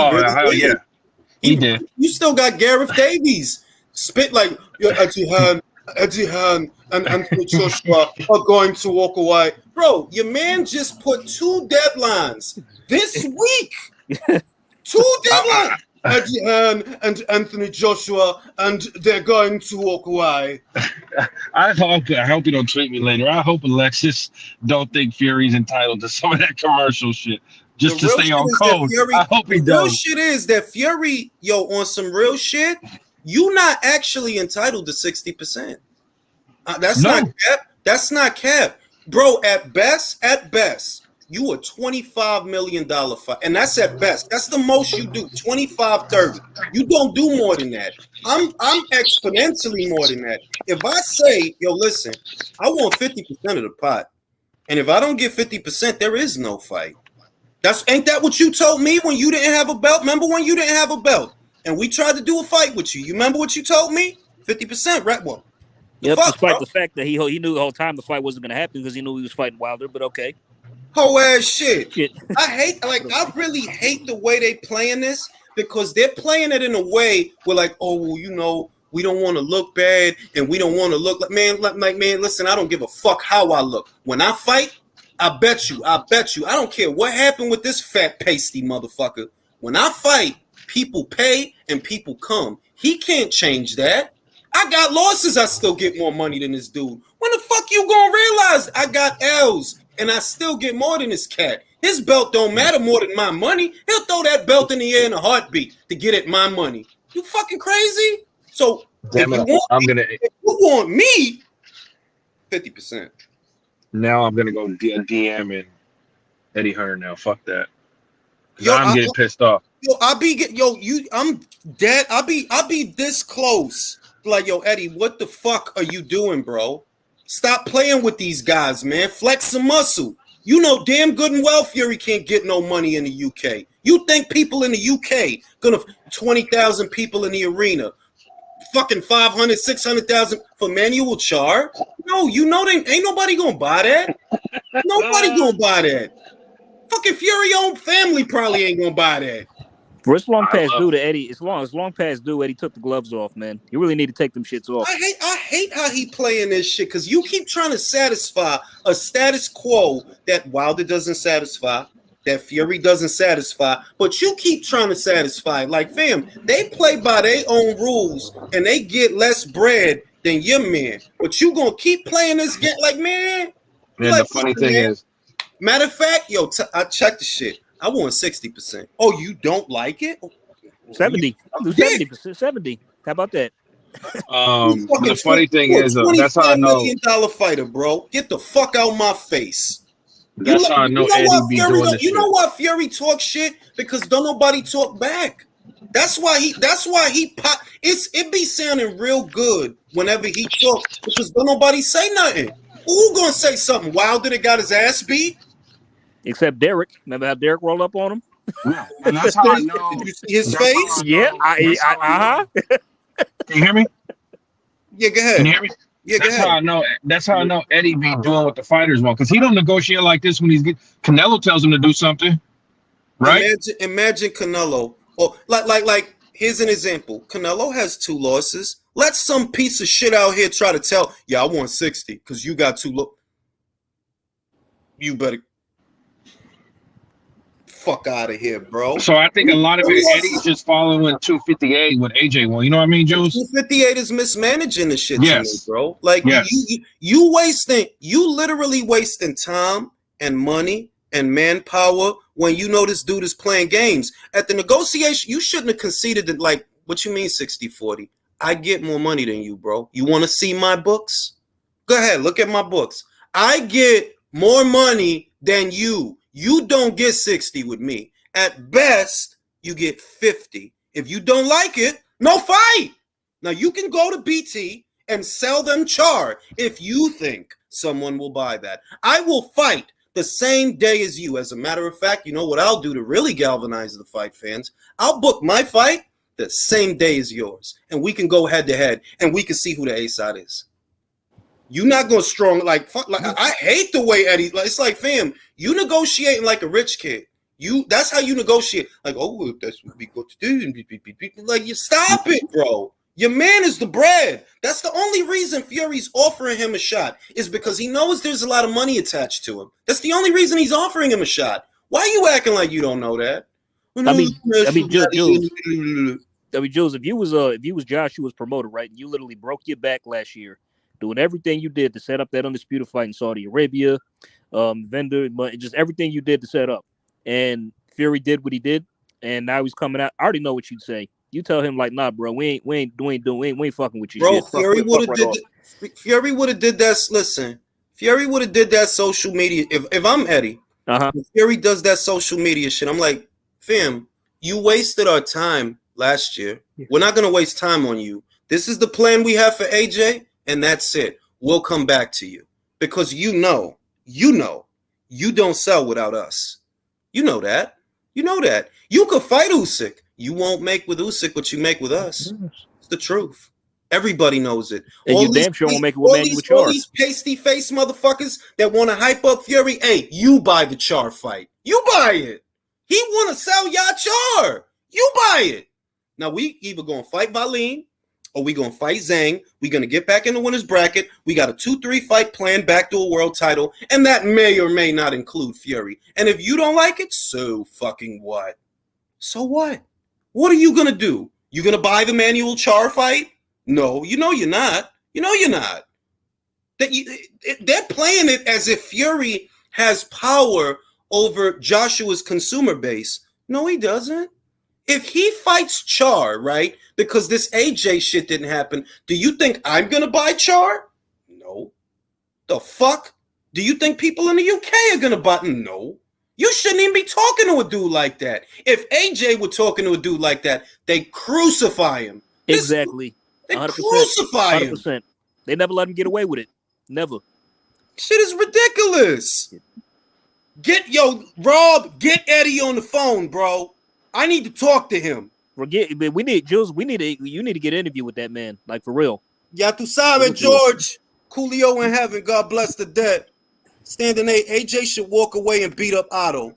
He did. You still got Gareth Davies spit like Eddie Hearn and Anthony Joshua are going to walk away. Bro, your man just put 2 deadlines this week. 2 deadlines. Eddie Hearn and Anthony Joshua, and they're going to walk away. I hope you don't tweet me later. I hope Alexis don't think Fury's entitled to some of that commercial shit. Just to stay on code. I hope he does. The real shit is that Fury, on some real shit, you're not actually entitled to 60%. That's not cap. That's not cap. Bro, at best, you a $25 million fight. And that's at best. That's the most you do, 25, 30. You don't do more than that. I'm exponentially more than that. If I say, listen, I want 50% of the pot. And if I don't get 50%, there is no fight. Ain't that what you told me when you didn't have a belt? Remember when you didn't have a belt? And we tried to do a fight with you. You remember what you told me? 50%, right? Well, yep, despite the fact that he knew the whole time the fight wasn't going to happen because he knew he was fighting Wilder, but okay. Whole ass shit. I really hate the way they playing this because they're playing it in a way where we don't want to look bad and we don't want to look man, listen, I don't give a fuck how I look. When I fight, I bet you. I don't care what happened with this fat pasty motherfucker. When I fight, people pay and people come. He can't change that. I got losses. I still get more money than this dude. When the fuck you gonna realize I got L's and I still get more than this cat? His belt don't matter more than my money. He'll throw that belt in the air in a heartbeat to get at my money. You fucking crazy? So if you want me, 50%. Now I'm gonna go DM and Eddie Hearn now. Fuck that. I'm getting pissed off. I'll be this close. Like, Eddie, what the fuck are you doing, bro? Stop playing with these guys, man. Flex some muscle. You know damn good and well Fury can't get no money in the UK. You think people in the UK gonna 20,000 people in the arena, fucking 500, 600,000 for Fury-Char? No, ain't nobody gonna buy that. Nobody gonna buy that. Fucking Fury own family probably ain't gonna buy that. For it's long past due to Eddie. It's long past due. Eddie took the gloves off, man. You really need to take them shits off. I hate how he playing this shit because you keep trying to satisfy a status quo that Wilder doesn't satisfy, that Fury doesn't satisfy, but you keep trying to satisfy. Like, fam, they play by their own rules and they get less bread than your man. But you gonna keep playing this game, like, man. Man, the funny thing is, matter of fact, I checked the shit. I want 60%. Oh, you don't like it? 70. 70%. 70. How about that? The funny thing is, that's how I know. $25 million fighter, bro. Get the fuck out of my face. That's how I know Eddie be doing this shit. You know why Fury talks shit? Because don't nobody talk back. That's why he pop. It be sounding real good whenever he talks because don't nobody say nothing. Who gonna say something? Wilder that got his ass beat? Except Derek. Remember how Derek rolled up on him? Yeah, and that's how I know. Did you see his face? Yeah. Can you hear me? Yeah, go ahead. Can you hear me? Yeah, that's how I know. That's how I know Eddie be doing what the fighters want because he don't negotiate like this when he's Canelo tells him to do something, right? Imagine Canelo. Or like. Here's an example. Canelo has 2 losses. Let some piece of shit out here try to tell, yeah, I won 60 because you got 2 low. You better fuck out of here, bro. So I think a lot of it, Eddie's just following 258 with AJ won. You know what I mean, Jules? 258 is mismanaging the shit to me, bro. Like you literally wasting time and money and manpower when you know this dude is playing games. At the negotiation, you shouldn't have conceded that, like, what you mean 60-40? I get more money than you, bro. You want to see my books? Go ahead, look at my books. I get more money than you. You don't get 60 with me. At best, you get 50. If you don't like it, no fight. Now, you can go to BT and sell them Char if you think someone will buy that. I will fight the same day as you. As a matter of fact, you know what I'll do to really galvanize the fight fans? I'll book my fight the same day as yours, and we can go head to head, and we can see who the A-side is. You're not going strong like I hate the way Eddie. Like, it's like, fam, you negotiating like a rich kid. That's how you negotiate. Like, oh, that's what we go to do. Like, you stop it, bro. Your man is the bread. That's the only reason Fury's offering him a shot is because he knows there's a lot of money attached to him. That's the only reason he's offering him a shot. Why are you acting like you don't know that? Jules, if you was Josh, you was promoted, right? You literally broke your back last year, doing everything you did to set up that undisputed fight in Saudi Arabia, vendor, just everything you did to set up. And Fury did what he did, and now he's coming out. I already know what you'd say. You tell him like, nah, bro, we ain't fucking with you. Bro, shit. Fury would have did that. Listen, Fury would have did that social media. If I'm Eddie, if Fury does that social media shit, I'm like, fam, you wasted our time last year. Yeah. We're not gonna waste time on you. This is the plan we have for AJ, and that's it. We'll come back to you because you know, you don't sell without us. You know that. You could fight Usyk. You won't make with Usyk what you make with us. It's the truth. Everybody knows it. And you damn sure won't make it with Manuel Char. All these pasty face motherfuckers that want to hype up Fury. Hey, you buy the Char fight. You buy it. He want to sell y'all Char. You buy it. Now we either gonna fight Valeen or we gonna fight Zhang. We gonna get back in the winner's bracket. We got a 2-3 fight plan back to a world title, and that may or may not include Fury. And if you don't like it, so fucking what? So what? What are you gonna do? You gonna buy the Manuel Char fight? No, you know you're not. They're playing it as if Fury has power over Joshua's consumer base. No, he doesn't. If he fights Char, right, because this AJ shit didn't happen, do you think I'm going to buy Char? No. The fuck? Do you think people in the UK are going to buy? No. You shouldn't even be talking to a dude like that. If AJ were talking to a dude like that, they crucify him. Exactly. They crucify him. 100%. They never let him get away with it. Never. Shit is ridiculous. Rob, get Eddie on the phone, bro. I need to talk to him. You need to get an interview with that man, like for real. Ya tu sabes, George. Coolio in heaven, God bless the dead. Standing AJ should walk away and beat up Otto.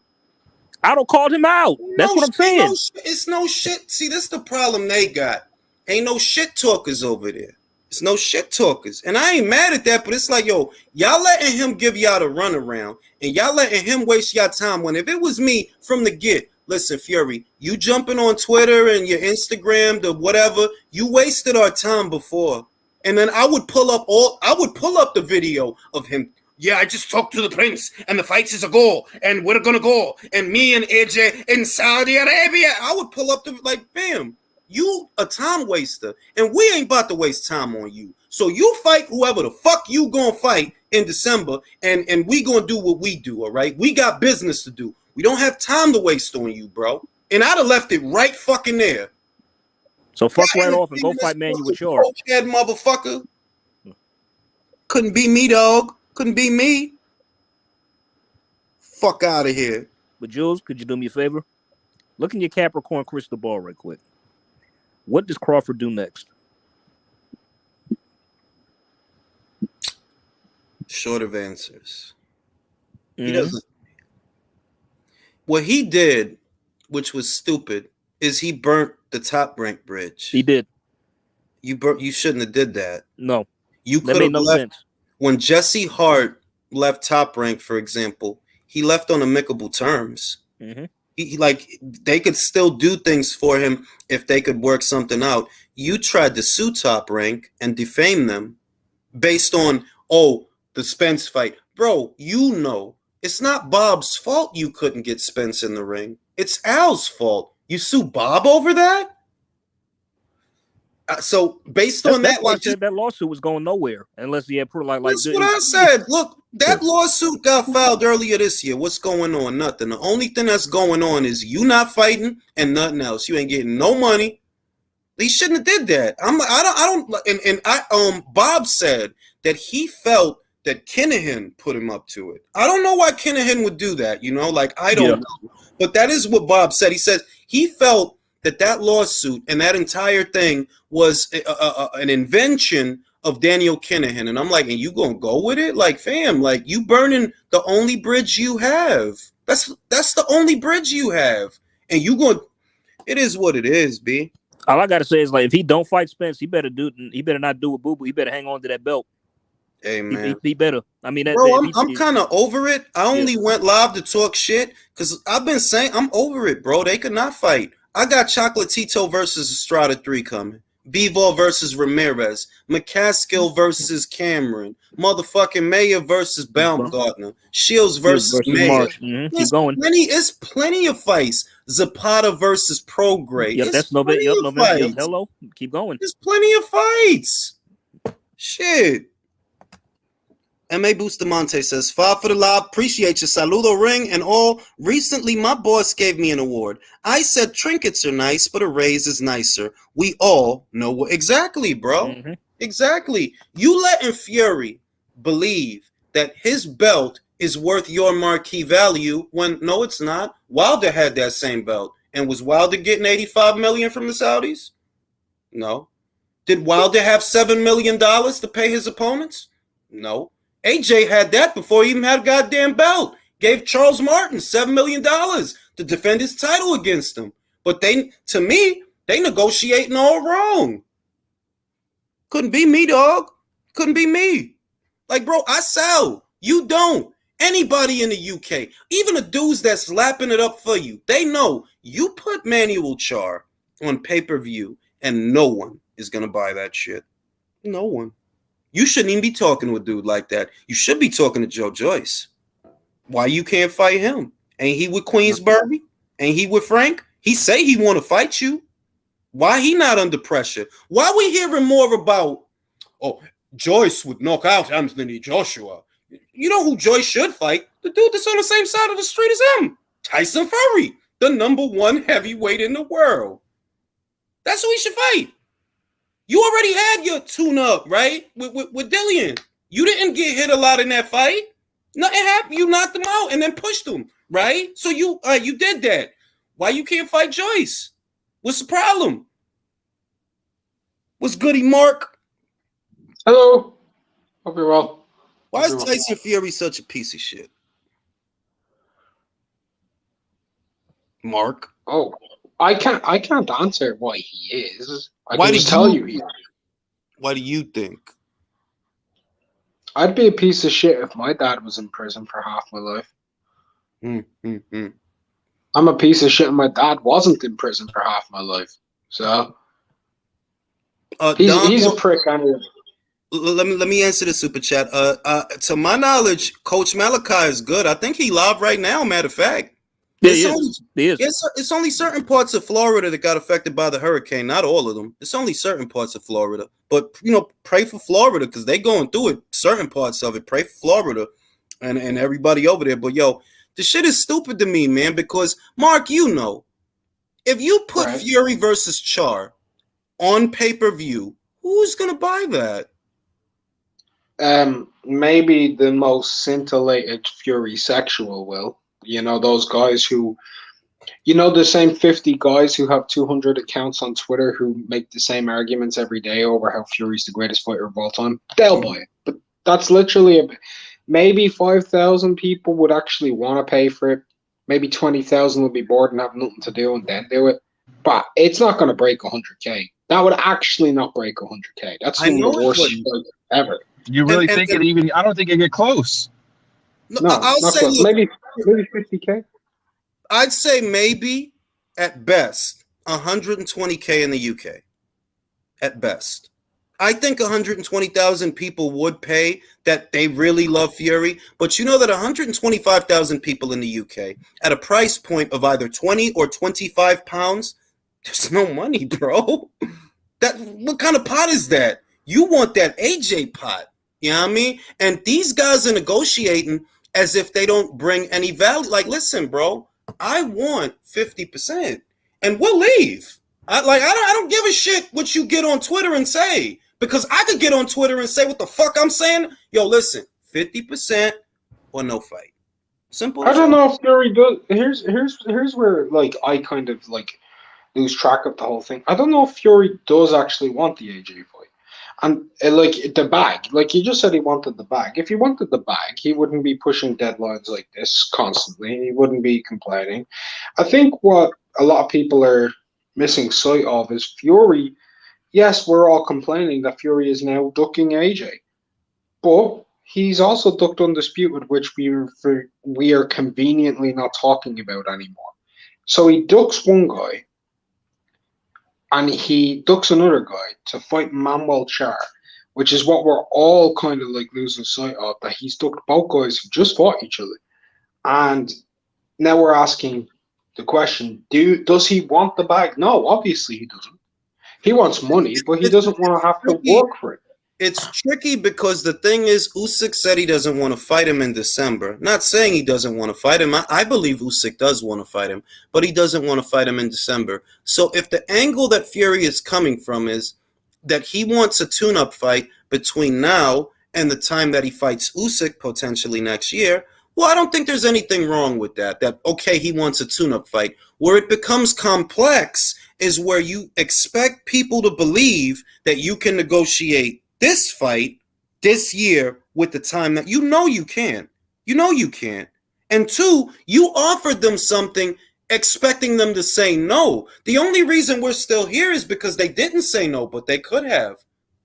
Otto called him out. That's what I'm saying. It's no shit. See, this is the problem they got. Ain't no shit talkers over there. It's no shit talkers. And I ain't mad at that, but it's like, yo, y'all letting him give y'all the runaround, and y'all letting him waste y'all time. When if it was me from the get, listen, Fury, you jumping on Twitter and your Instagram, the whatever, you wasted our time before. And then I would pull up the video of him. Yeah, I just talked to the prince, and the fight is a goal, and we're gonna go, and me and AJ in Saudi Arabia. I would pull up bam. You a time waster, and we ain't about to waste time on you. So you fight whoever the fuck you gonna fight in December, and we gonna do what we do, all right? We got business to do. We don't have time to waste on you, bro. And I'd have left it right fucking there. So fuck right off and go fight Manuel Char. Head motherfucker. Couldn't be me, dog. Couldn't be me. Fuck out of here. But Jules, could you do me a favor? Look in your Capricorn crystal ball right quick. What does Crawford do next? Short of answers. Mm-hmm. He doesn't. What he did, which was stupid, is he burnt the Top Rank bridge. He did. You shouldn't have did that. No. You That could made have no left sense. when Jesse Hart left Top Rank, for example. He left on amicable terms. Mm-hmm. They could still do things for him if they could work something out. You tried to sue Top Rank and defame them based on the Spence fight, bro. You know it's not Bob's fault you couldn't get Spence in the ring. It's Al's fault. You sue Bob over that. So based on That's that, why I said that lawsuit was going nowhere unless he had put that's what I said. Look, that lawsuit got filed earlier this year. What's going on? Nothing. The only thing that's going on is you not fighting and nothing else. You ain't getting no money. He shouldn't have did that. Bob said that he felt that Kinahan put him up to it. I don't know why Kinahan would do that. I don't know. But that is what Bob said. He says he felt that lawsuit and that entire thing was an invention of Daniel Kinahan. And I'm like, and you gonna go with it? Like, fam, you burning the only bridge you have. That's the only bridge you have. And you going, it is what it is, B. All I gotta say is if he don't fight Spence, he better not do a boo-boo. He better hang on to that belt. Hey, man. He better. I mean, I'm kind of over it. I only went live to talk shit because I've been saying I'm over it, bro. They could not fight. I got Chocolatito versus Estrada 3 coming. Bivol versus Ramirez. McCaskill versus Cameron. Motherfucking Mayer versus Baumgartner. Shields versus Mayer. Mm-hmm. Keep going. It's plenty of fights. Zapata versus Prograde. Yep, that's November. Yep, hello. Keep going. There's plenty of fights. Shit. M.A. Bustamante says, "5 for the live. Appreciate your saludo ring and all. Recently, my boss gave me an award. I said trinkets are nice, but a raise is nicer. We all know what." Exactly, bro. Mm-hmm. Exactly. You letting Fury believe that his belt is worth your marquee value when no, it's not. Wilder had that same belt. And was Wilder getting $85 million from the Saudis? No. Did Wilder have $7 million to pay his opponents? No. AJ had that before he even had a goddamn belt. Gave Charles Martin $7 million to defend his title against him. But they negotiating all wrong. Couldn't be me, dog. Couldn't be me. Bro, I sell. You don't. Anybody in the UK, even the dudes that's lapping it up for you, they know you put Manuel Char on pay-per-view and no one is going to buy that shit. No one. You shouldn't even be talking to a dude like that. You should be talking to Joe Joyce. Why you can't fight him? Ain't he with Queensberry? Ain't he with Frank? He say he want to fight you. Why he not under pressure? Why we hearing more about, Joyce would knock out Anthony Joshua? You know who Joyce should fight? The dude that's on the same side of the street as him. Tyson Fury, the #1 heavyweight in the world. That's who he should fight. You already had your tune-up, right? With Dillian. You didn't get hit a lot in that fight. Nothing happened. You knocked him out and then pushed him, right? So you did that. Why you can't fight Joyce? What's the problem? What's goody, Mark? Hello. Hope you're well. Why is Tyson Fury such a piece of shit? Mark? Oh, I can't answer why he is. Why can do just tell you he is. Why do you think? I'd be a piece of shit if my dad was in prison for half my life. I'm a piece of shit and my dad wasn't in prison for half my life. So he's a prick anyway. Let me answer the super chat. To my knowledge, Coach Malachi is good. I think he live right now, matter of fact. It's only certain parts of Florida that got affected by the hurricane. Not all of them. It's only certain parts of Florida. But pray for Florida because they going through it. Certain parts of it. Pray for Florida and everybody over there. But the shit is stupid to me, man. Because Mark, if you put Fury versus Char on pay-per-view, who's gonna buy that? Maybe the most scintillated Fury sexual will. Those guys who, the same 50 guys who have 200 accounts on Twitter who make the same arguments every day over how Fury's the greatest fighter of all time. They'll buy it. But that's literally maybe 5,000 people would actually want to pay for it. Maybe 20,000 would be bored and have nothing to do and then do it. But it's not going to break 100K. That would actually not break 100K. That's one of the worst ever. You really think it even? I don't think it get close. No, I'll say close. Maybe 50K. I'd say maybe at best 120K in the UK. At best, I think 120,000 people would pay that they really love Fury, but that 125,000 people in the UK at a price point of either 20 or 25 pounds, there's no money, bro. What kind of pot is that? You want that AJ pot, you know what I mean? And these guys are negotiating as if they don't bring any value. Like, listen, bro, I want 50%, and we'll leave. I don't give a shit what you get on Twitter and say, because I could get on Twitter and say what the fuck I'm saying. Yo, listen, 50% or no fight. Simple. I don't know if Fury does. Here's where I kind of lose track of the whole thing. I don't know if Fury does actually want the AJ fight. And the bag, he just said he wanted the bag. If he wanted the bag, he wouldn't be pushing deadlines like this constantly. He wouldn't be complaining. I think what a lot of people are missing sight of is Fury. Yes, we're all complaining that Fury is now ducking AJ, but he's also ducked Undisputed, which we are conveniently not talking about anymore. So he ducks one guy, and he ducks another guy to fight Manuel Char, which is what we're all kind of losing sight of, that he's ducked both guys who just fought each other. And now we're asking the question, does he want the bag? No, obviously he doesn't. He wants money, but he doesn't want to have to work for it. It's tricky because the thing is, Usyk said he doesn't want to fight him in December. Not saying he doesn't want to fight him. I believe Usyk does want to fight him, but he doesn't want to fight him in December. So if the angle that Fury is coming from is that he wants a tune-up fight between now and the time that he fights Usyk potentially next year, well, I don't think there's anything wrong with that. That, okay, he wants a tune-up fight. Where it becomes complex is where you expect people to believe that you can negotiate this fight this year with the time that you can't. You can't. And two, you offered them something expecting them to say no. The only reason we're still here is because they didn't say no, but they could have.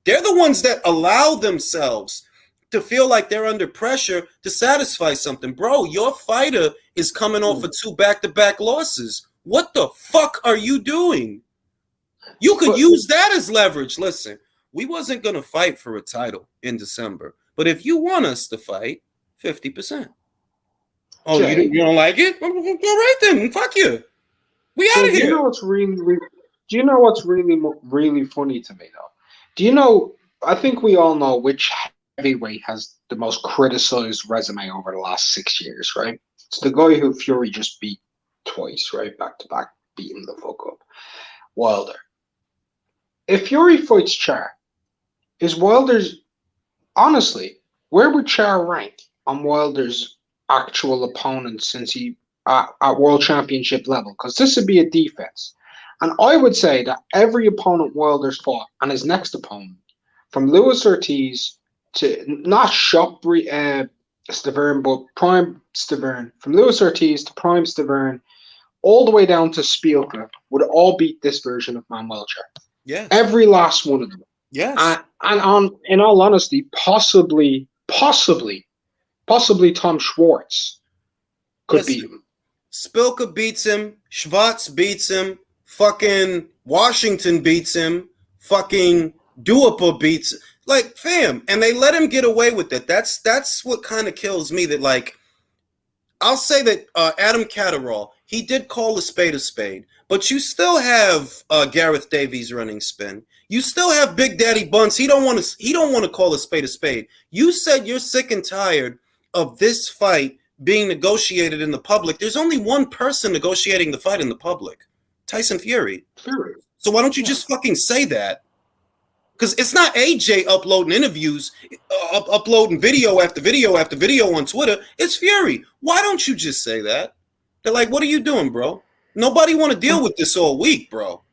They're the ones that allow themselves to feel like they're under pressure to satisfy something. Bro, your fighter is coming off of 2 back-to-back losses. What the fuck are you doing? You could use that as leverage. Listen, we wasn't going to fight for a title in December. But if you want us to fight, 50%. Oh, you don't like it? All right then, fuck you. We out of here. Do you know what's really funny to me, though? Do you know, I think we all know which heavyweight has the most criticized resume over the last 6 years, right? It's the guy who Fury just beat twice, right? Back to back, beat him the fuck up. Wilder. If Fury fights Char, is Wilder's, honestly, where would Char rank on Wilder's actual opponent since he at World Championship level? Because this would be a defense. And I would say that every opponent Wilder's fought and his next opponent, from Luis Ortiz to not Stavern, but Prime Stavern, from Luis Ortiz to Prime Stavern, all the way down to Spielka, would all beat this version of Manuel Char. Yes. Every last one of them. Yes. In all honesty, possibly Tom Schwartz could beat him. Spilka beats him. Schwartz beats him. Fucking Washington beats him. Fucking Duopa beats him. Like, fam. And they let him get away with it. That's what kind of kills me. That, like, I'll say that Adam Catterall, he did call a spade, but you still have Gareth Davies running Spin. You still have Big Daddy Bunce. He don't want to call a spade. You said you're sick and tired of this fight being negotiated in the public. There's only one person negotiating the fight in the public, Tyson Fury. So why don't you just fucking say that? Because it's not AJ uploading interviews, uploading video after video after video on Twitter. It's Fury. Why don't you just say that? They're like, what are you doing, bro? Nobody want to deal with this all week, bro.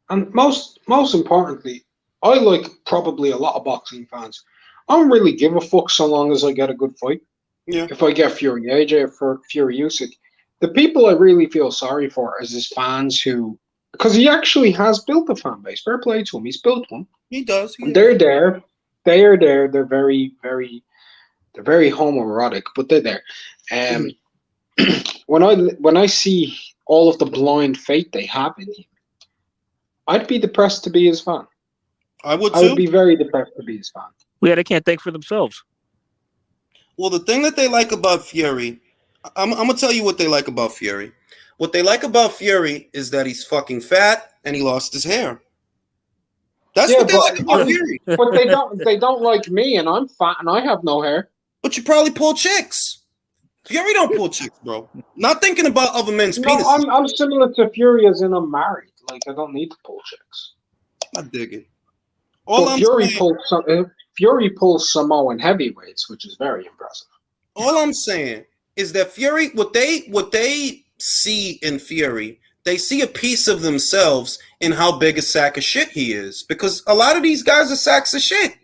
And most importantly, I like probably a lot of boxing fans. I don't really give a fuck so long as I get a good fight. Yeah. If I get Fury AJ or Fury Usyk, the people I really feel sorry for is his fans who, because he actually has built a fan base. Fair play to him. He's built one. He does. They're there. They are there. They're very, very, they're very homoerotic, but they're there. When I see all of the blind faith they have in him, I'd be depressed to be his fan. I would too. I would be very depressed to be his fan. Yeah, they can't think for themselves. Well, the thing that they like about Fury, I'm going to tell you what they like about Fury. What they like about Fury is that he's fucking fat and he lost his hair. That's what they like about Fury. But they don't like me, and I'm fat and I have no hair. But you probably pull chicks. Fury don't pull chicks, bro. Not thinking about other men's penises. I'm similar to Fury as in I'm married. Like, I don't need to pull chicks. I dig it. Fury pulls Samoan heavyweights, which is very impressive. All I'm saying is that Fury, what they see in Fury, they see a piece of themselves in how big a sack of shit he is. Because a lot of these guys are sacks of shit.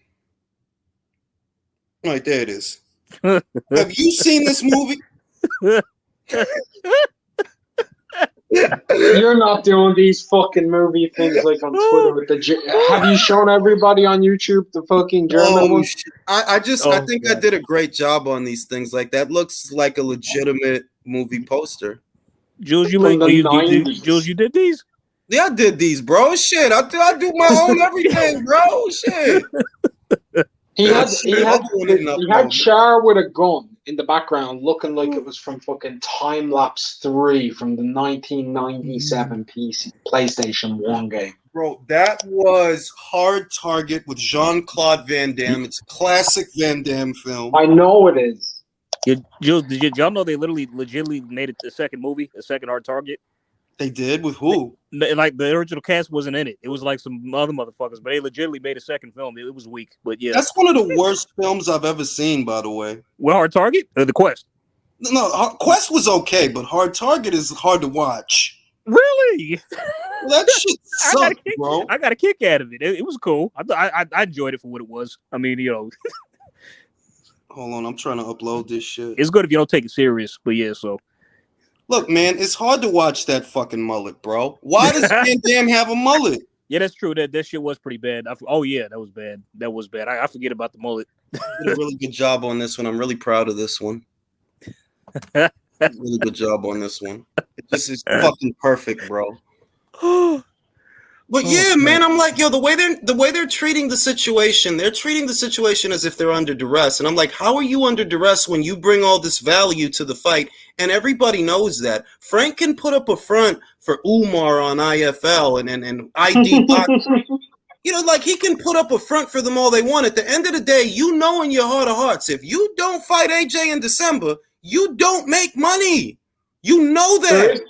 Right, there it is. Have you seen this movie? You're not doing these fucking movie things like on Twitter with the. Have you shown everybody on YouTube the fucking German one? I think I did a great job on these things. Like, that looks like a legitimate movie poster. Jules, you did these? Yeah, I did these, bro. Shit, I do my own everything, bro. Shit. He had Char with a gun in the background, looking like it was from fucking Time Lapse 3 from the 1997 PC PlayStation 1 game. Bro, that was Hard Target with Jean-Claude Van Damme. It's a classic Van Damme film. I know it is. Jules, did y'all know they legitimately made it a second movie, a second Hard Target? They did? With who? Like, the original cast wasn't in it. It was like some other motherfuckers, but they legitimately made a second film. It was weak, but yeah. That's one of the worst films I've ever seen, by the way. Well, Hard Target? The Quest? No, Quest was okay, but Hard Target is hard to watch. Really? Well, that shit sucked, bro. I got a kick out of it. It was cool. I enjoyed it for what it was. I mean, Hold on, I'm trying to upload this shit. It's good if you don't take it serious, but yeah, so. Look, man, it's hard to watch that fucking mullet, bro. Why does Van Damme have a mullet? Yeah, that's true. That shit was pretty bad. Oh, yeah, that was bad. That was bad. I forget about the mullet. Did a really good job on this one. I'm really proud of this one. Really good job on this one. This is fucking perfect, bro. But yeah, man, I'm like, yo, the way they're treating the situation, they're treating the situation as if they're under duress. And I'm like, how are you under duress when you bring all this value to the fight? And everybody knows that. Frank can put up a front for Umar on IFL and ID. Like, he can put up a front for them all they want. At the end of the day, you know in your heart of hearts, if you don't fight AJ in December, you don't make money. You know that.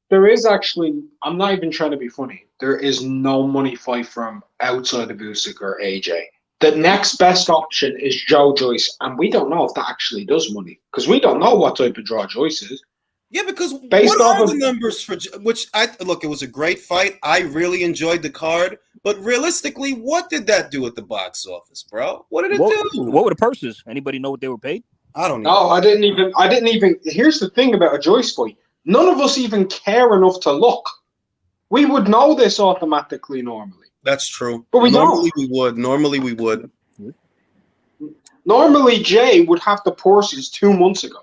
There is actually, I'm not even trying to be funny, there is no money fight from outside of Usyk or AJ. The next best option is Joe Joyce, and we don't know if that actually does money, because we don't know what type of draw Joyce is. Yeah, because what are the numbers for which it was a great fight. I really enjoyed the card, but realistically, what did that do at the box office, bro? What did it do? What were the purses? Anybody know what they were paid? I don't know. No, I didn't even. Here's the thing about a Joyce fight. None of us even care enough to look. We would know this automatically normally. That's true. But Normally we would. Normally Jay would have the purses 2 months ago.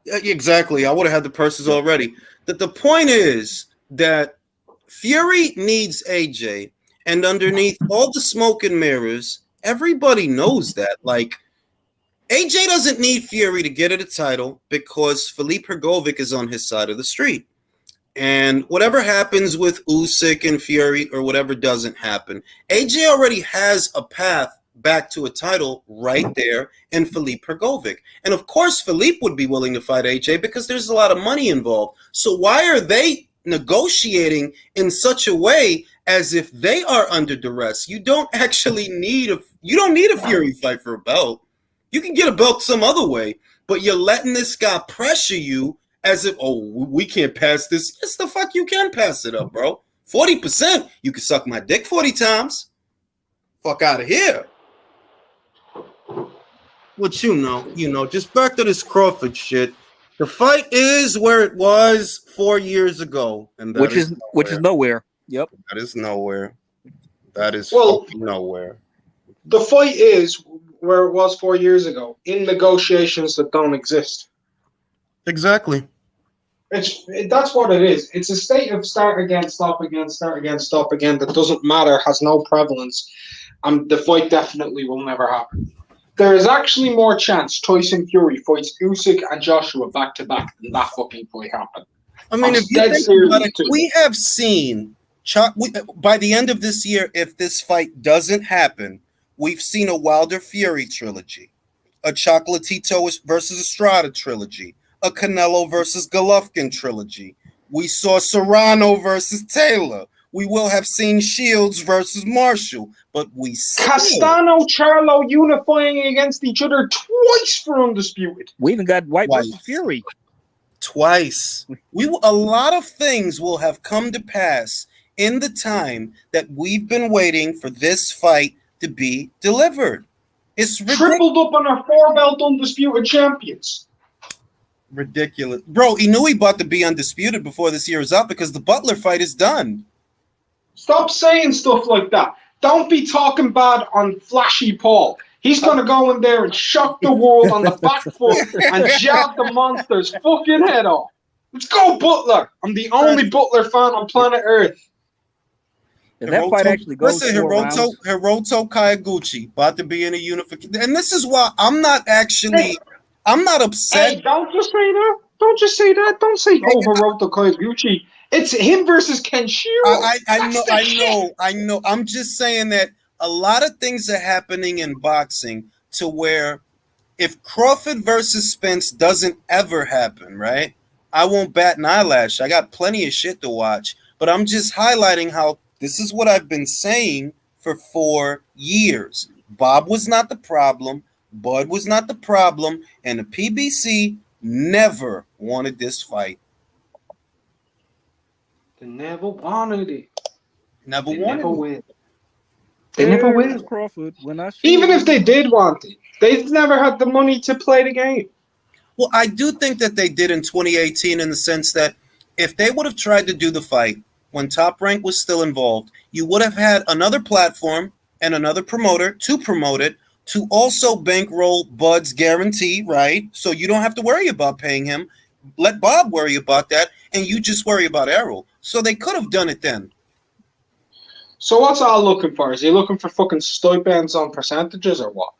Yeah, exactly. I would have had the purses already. The point is that Fury needs AJ, and underneath all the smoke and mirrors, everybody knows that. Like, AJ doesn't need Fury to get a title because Filip Hrgovic is on his side of the street. And whatever happens with Usyk and Fury or whatever doesn't happen, AJ already has a path back to a title right there in Filip Hrgovic. And of course, Filip would be willing to fight AJ because there's a lot of money involved. So why are they negotiating in such a way as if they are under duress? You don't actually need a Fury fight for a belt. You can get a belt some other way, but you're letting this guy pressure you as if, oh, we can't pass this. Yes, the fuck you can pass it up, bro. 40%. You can suck my dick 40 times. Fuck out of here. What you know, just back to this Crawford shit. The fight is where it was 4 years ago, and which is nowhere. Yep, that is nowhere. That is nowhere. The fight is where it was 4 years ago in negotiations that don't exist. Exactly. That's what it is. It's a state of start again, stop again, start again, stop again that doesn't matter, has no prevalence, and the fight definitely will never happen. There is actually more chance Tyson Fury fights Usyk and Joshua back to back than that fucking fight happened. I mean, if you think about it, we have seen by the end of this year, if this fight doesn't happen, we've seen a Wilder Fury trilogy, a Chocolatito versus Estrada trilogy, a Canelo versus Golovkin trilogy. We saw Serrano versus Taylor. We will have seen Shields versus Marshall, but we Castano, Charlo unifying against each other twice for undisputed. We even got White versus Fury. Twice. A lot of things will have come to pass in the time that we've been waiting for this fight to be delivered. It's tripled up on our 4-belt undisputed champions. Ridiculous. Bro, he knew he bought to be undisputed before this year is up because the Butler fight is done. Stop saying stuff like that. Don't be talking bad on Flashy Paul. He's going to go in there and shock the world on the back foot and jab the monster's fucking head off. Let's go, Butler. I'm the only Butler fan on planet Earth. If that fight actually goes Hiroto Kayaguchi about to be in a unification. And this is why I'm not upset. Hey, don't just say that. Don't say Hiroto Kayaguchi. It's him versus Kenshiro. I know. I'm just saying that a lot of things are happening in boxing to where if Crawford versus Spence doesn't ever happen, right? I won't bat an eyelash. I got plenty of shit to watch. But I'm just highlighting how this is what I've been saying for 4 years. Bob was not the problem. Bud was not the problem. And the PBC never wanted this fight. They never wanted it. Never wanted it. They never will. Crawford, even if they did want it, they've never had the money to play the game. Well, I do think that they did in 2018 in the sense that if they would have tried to do the fight when Top Rank was still involved, you would have had another platform and another promoter to promote it to also bankroll Bud's guarantee, right? So you don't have to worry about paying him. Let Bob worry about that, and you just worry about Errol. So they could have done it then. So what's Al looking for? Is he looking for fucking stipends on percentages or what?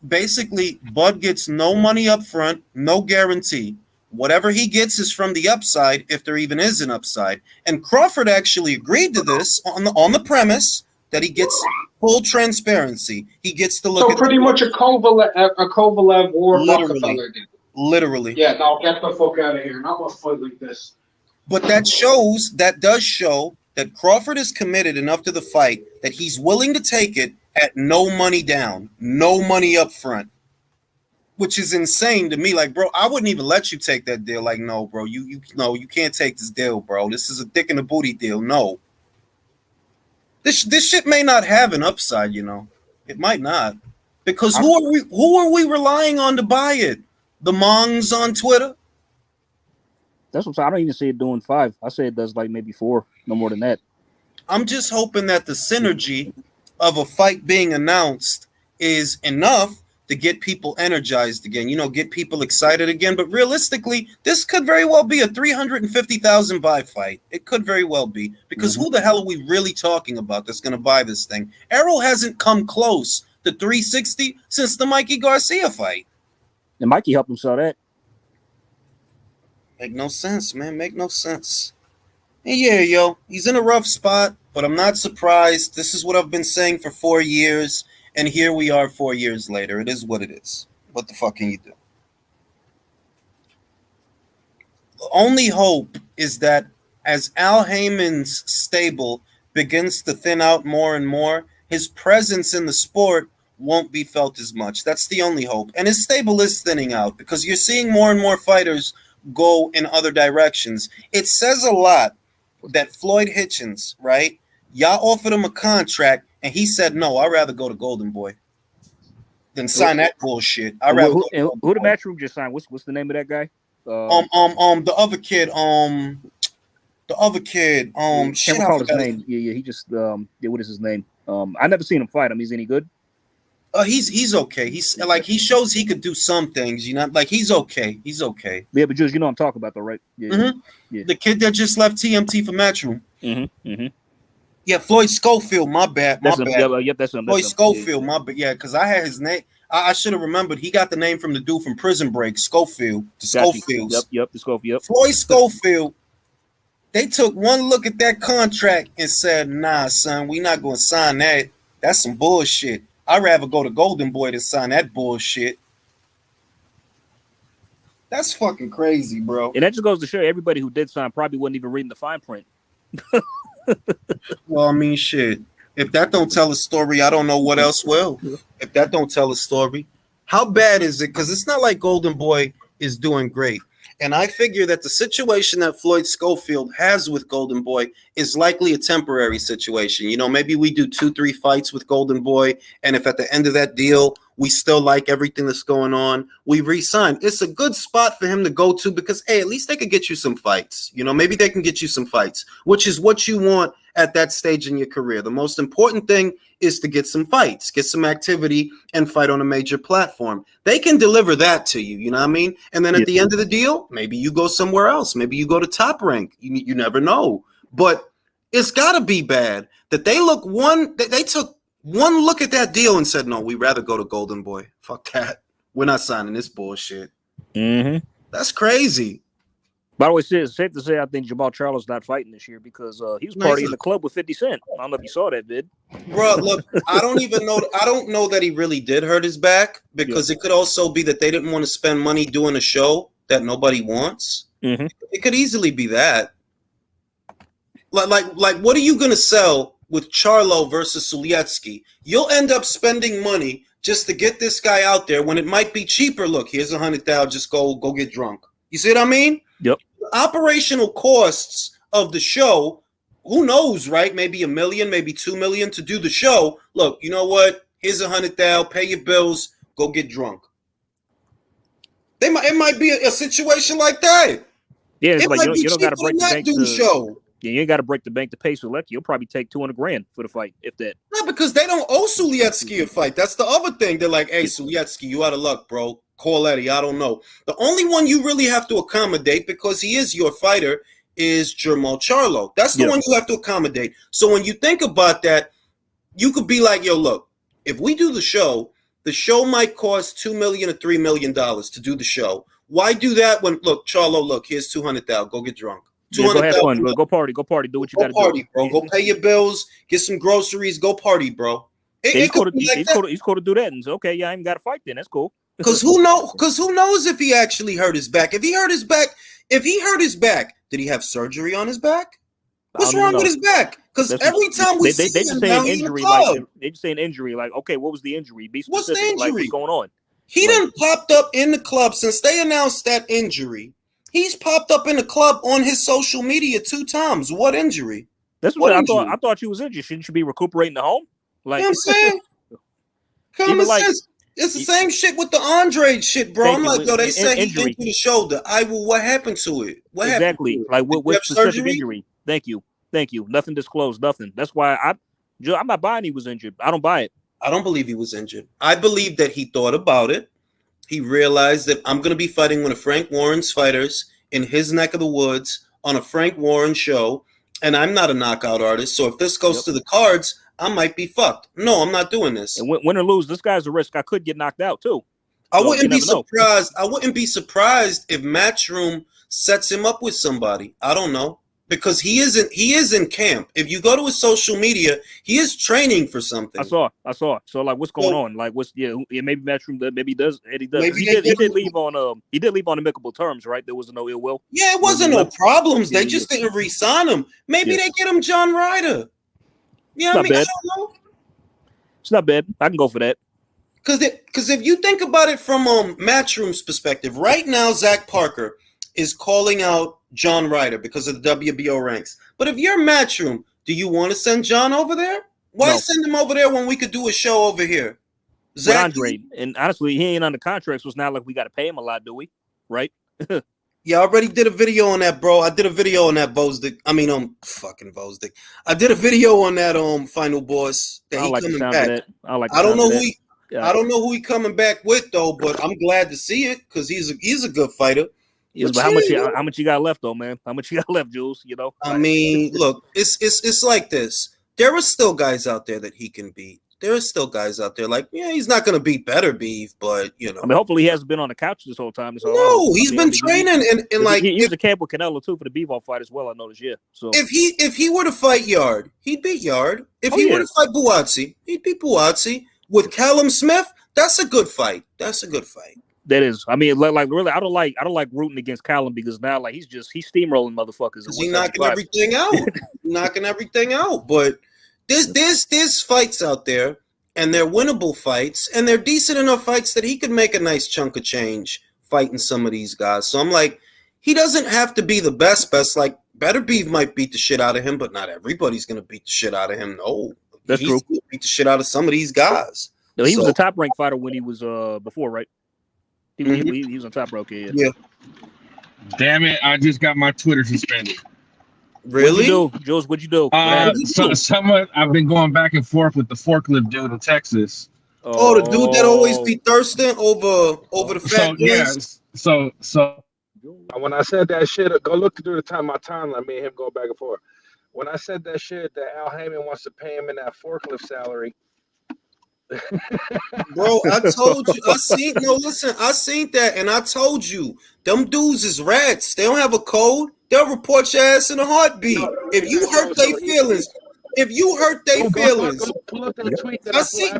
Basically, Bud gets no money up front, no guarantee. Whatever he gets is from the upside, if there even is an upside. And Crawford actually agreed to this on the premise that he gets full transparency. He gets to look. So pretty much a Kovalev war Rockefeller did. Literally. Yeah, now get the fuck out of here. Not a fight like this. But that does show that Crawford is committed enough to the fight that he's willing to take it at no money down, no money up front, which is insane to me. Like, bro, I wouldn't even let you take that deal. Like, no, bro, you can't take this deal, bro. This is a dick in the booty deal. No. This shit may not have an upside, It might not. Because who are we relying on to buy it? The Mongs on Twitter? That's what I'm saying. I don't even see it doing 5. I say it does like maybe 4, no more than that. I'm just hoping that the synergy of a fight being announced is enough to get people energized again, get people excited again. But realistically, this could very well be a 350,000 buy fight. It could very well be, because who the hell are we really talking about that's going to buy this thing? Errol hasn't come close to 360 since the Mikey Garcia fight. And Mikey helped him sell that. Make no sense, man. Make no sense. And yeah, yo, he's in a rough spot, but I'm not surprised. This is what I've been saying for 4 years, and here we are 4 years later. It is what it is. What the fuck can you do? The only hope is that as Al Haymon's stable begins to thin out more and more, his presence in the sport won't be felt as much. That's the only hope. And his stable is thinning out because you're seeing more and more fighters go in other directions. It says a lot that Floyd Hitchens, right? Y'all offered him a contract, and he said, no, I'd rather go to Golden Boy than sign that bullshit. I'd rather go to who the Matchroom just signed? What's the name of that guy? The other kid, can't recall his name. Yeah, he just what is his name? I never seen him fight him. He's any good? He's okay. He's like, he shows he could do some things, you know, like he's okay. He's okay. Yeah, but just, you know what I'm talking about though, right? Yeah. Mm-hmm. Yeah. The kid that just left TMT for Matchroom. Mm-hmm. Mm-hmm. Yeah, Floyd Schofield, my bad. That's him. Yep, that's him. Floyd Schofield, my bad. Yeah, because I had his name. I should have remembered. He got the name from the dude from Prison Break, Schofield. The Schofields. Yep, the Schofield. Yep. Floyd Schofield, they took one look at that contract and said, nah, son, we not going to sign that. That's some bullshit. I'd rather go to Golden Boy than sign that bullshit. That's fucking crazy, bro. And that just goes to show everybody who did sign probably wasn't even reading the fine print. Well, I mean, shit. If that don't tell a story, I don't know what else will. If that don't tell a story, how bad is it? Because it's not like Golden Boy is doing great. And I figure that the situation that Floyd Schofield has with Golden Boy is likely a temporary situation. You know, maybe we do 2-3 fights with Golden Boy, and if at the end of that deal we still like everything that's going on, we re-sign. It's a good spot for him to go to because, hey, at least they could get you some fights. You know, maybe they can get you some fights, which is what you want at that stage in your career. The most important thing is to get some fights, get some activity, and fight on a major platform. They can deliver that to you, you know what I mean? And then at the end of the deal, maybe you go somewhere else. Maybe you go to Top Rank. You never know. But it's got to be bad that they took one look at that deal and said, no, we'd rather go to Golden Boy. Fuck that. We're not signing this bullshit. Mm-hmm. That's crazy. By the way, it's safe to say I think Jamal Charlo's not fighting this year because he was partying in the club with 50 Cent. I don't know if you saw that vid. Bro, look, I don't know that he really did hurt his back because it could also be that they didn't want to spend money doing a show that nobody wants. Mm-hmm. It could easily be that. Like, what are you gonna sell with Charlo versus Sulietsky? You'll end up spending money just to get this guy out there when it might be cheaper. Look, here's $100,000. Just go get drunk. You see what I mean? Yep. The operational costs of the show, who knows, right? Maybe $1 million, maybe $2 million to do the show. Look, you know what? Here's $100,000. Pay your bills. Go get drunk. It might be a situation like that. Yeah, it's like you don't got to break the bank to show. Yeah, you ain't got to break the bank to pay Sulietsky. You'll probably take $200,000 for the fight, if that. No, because they don't owe Sulietsky a fight. That's the other thing. They're like, hey, Sulietsky, you out of luck, bro. Call Eddie. I don't know. The only one you really have to accommodate, because he is your fighter, is Jermall Charlo. That's the one you have to accommodate. So when you think about that, you could be like, yo, look, if we do the show might cost $2 million or $3 million to do the show. Why do that when, look, Charlo, look, here's $200,000. Go get drunk. Yeah, go have fun. Go party. Go party. Do what you got to do. Go party, bro. Go pay your bills. Get some groceries. Go party, bro. He's cool to do that. And say, okay, yeah, I ain't got to fight then. That's cool. Because who knows if he actually hurt his back? If he hurt his back, did he have surgery on his back? What's wrong with his back? Because every time we see him now, he's in the club. They just say an injury. Like, okay, what was the injury? Be specific. What's the injury? Like, what's going on? He done popped up in the club since they announced that injury. He's popped up in the club on his social media 2 times. What injury? That's what I thought you was injured. Shouldn't you be recuperating at home? Like, you know what I'm saying? Common sense. It's the same shit with the Andre shit, bro. I'm like, yo, they say he injured the shoulder. What happened to it? What exactly? Happened to it? Like, what specific injury? Thank you. Nothing disclosed. Nothing. That's why I'm not buying he was injured. I don't buy it. I don't believe he was injured. I believe that he thought about it. He realized that I'm going to be fighting one of Frank Warren's fighters in his neck of the woods on a Frank Warren show, and I'm not a knockout artist. So if this goes to the cards, I might be fucked. No, I'm not doing this. And win or lose, this guy's a risk. I could get knocked out too. I So wouldn't you be never know. surprised. I wouldn't be surprised if Matchroom sets him up with somebody. I don't know. Because he is in camp. If you go to his social media, he is training for something. I saw. So like, what's going on? Like, maybe Matchroom, maybe he does, Eddie does. Maybe He did leave on amicable terms, right? There was no ill will. Yeah, it wasn't no problems. They just Yeah. didn't re-sign him. Maybe they get him John Ryder. You know what I mean? Bad. I don't know. It's not bad. I can go for that. Because if you think about it from Matchroom's perspective, right now Zach Parker is calling out John Ryder because of the WBO ranks. But if you're Matchroom, do you want to send John over there? Why send him over there when we could do a show over here? Zach, Andre, and honestly, he ain't under contract, so it's not like we got to pay him a lot, do we? Right? Yeah, I already did a video on that, bro. I did a video on that Vosdick. Fucking Vosdick. I did a video on that final boss that he coming back. I don't know who he coming back with though, but I'm glad to see it because he's a good fighter. Yes, but how much you got left though, man? How much you got left, Jules? You know. I mean, look, it's like this. There are still guys out there that he can beat. There are still guys out there like, yeah, he's not gonna beat better beef, but you know. I mean, hopefully he hasn't been on the couch this whole time. No, he's been training and like he used a camp with Canelo too for the Bivol fight as well. I noticed, yeah. So if he were to fight Yard, he'd beat Yard. If he were to fight Buatsi, he'd beat Buatsi. With Callum Smith, that's a good fight. That is. I mean, like really, I don't like rooting against Callum because now like he's steamrolling motherfuckers. He's knocking everything out. But there's fights out there, and they're winnable fights, and they're decent enough fights that he could make a nice chunk of change fighting some of these guys. So I'm like, he doesn't have to be the best. Like Better Beef might beat the shit out of him, but not everybody's gonna beat the shit out of him. No, that's true. Beat the shit out of some of these guys. No, he was a top ranked fighter when he was before, right? He was on Top Rope, yeah. Damn it! I just got my Twitter suspended. Really, Jules? What'd you do? I've been going back and forth with the forklift dude in Texas. Oh, the dude that always be thirsting over the fat boys. So when I said that shit, go look through my timeline. Me and him go back and forth. When I said that shit, that Al Haymon wants to pay him in that forklift salary. Bro, I told you. I seen that, and I told you, them dudes is rats. They don't have a code. They'll report your ass in a heartbeat. If you hurt their feelings, pull up that tweet. I seen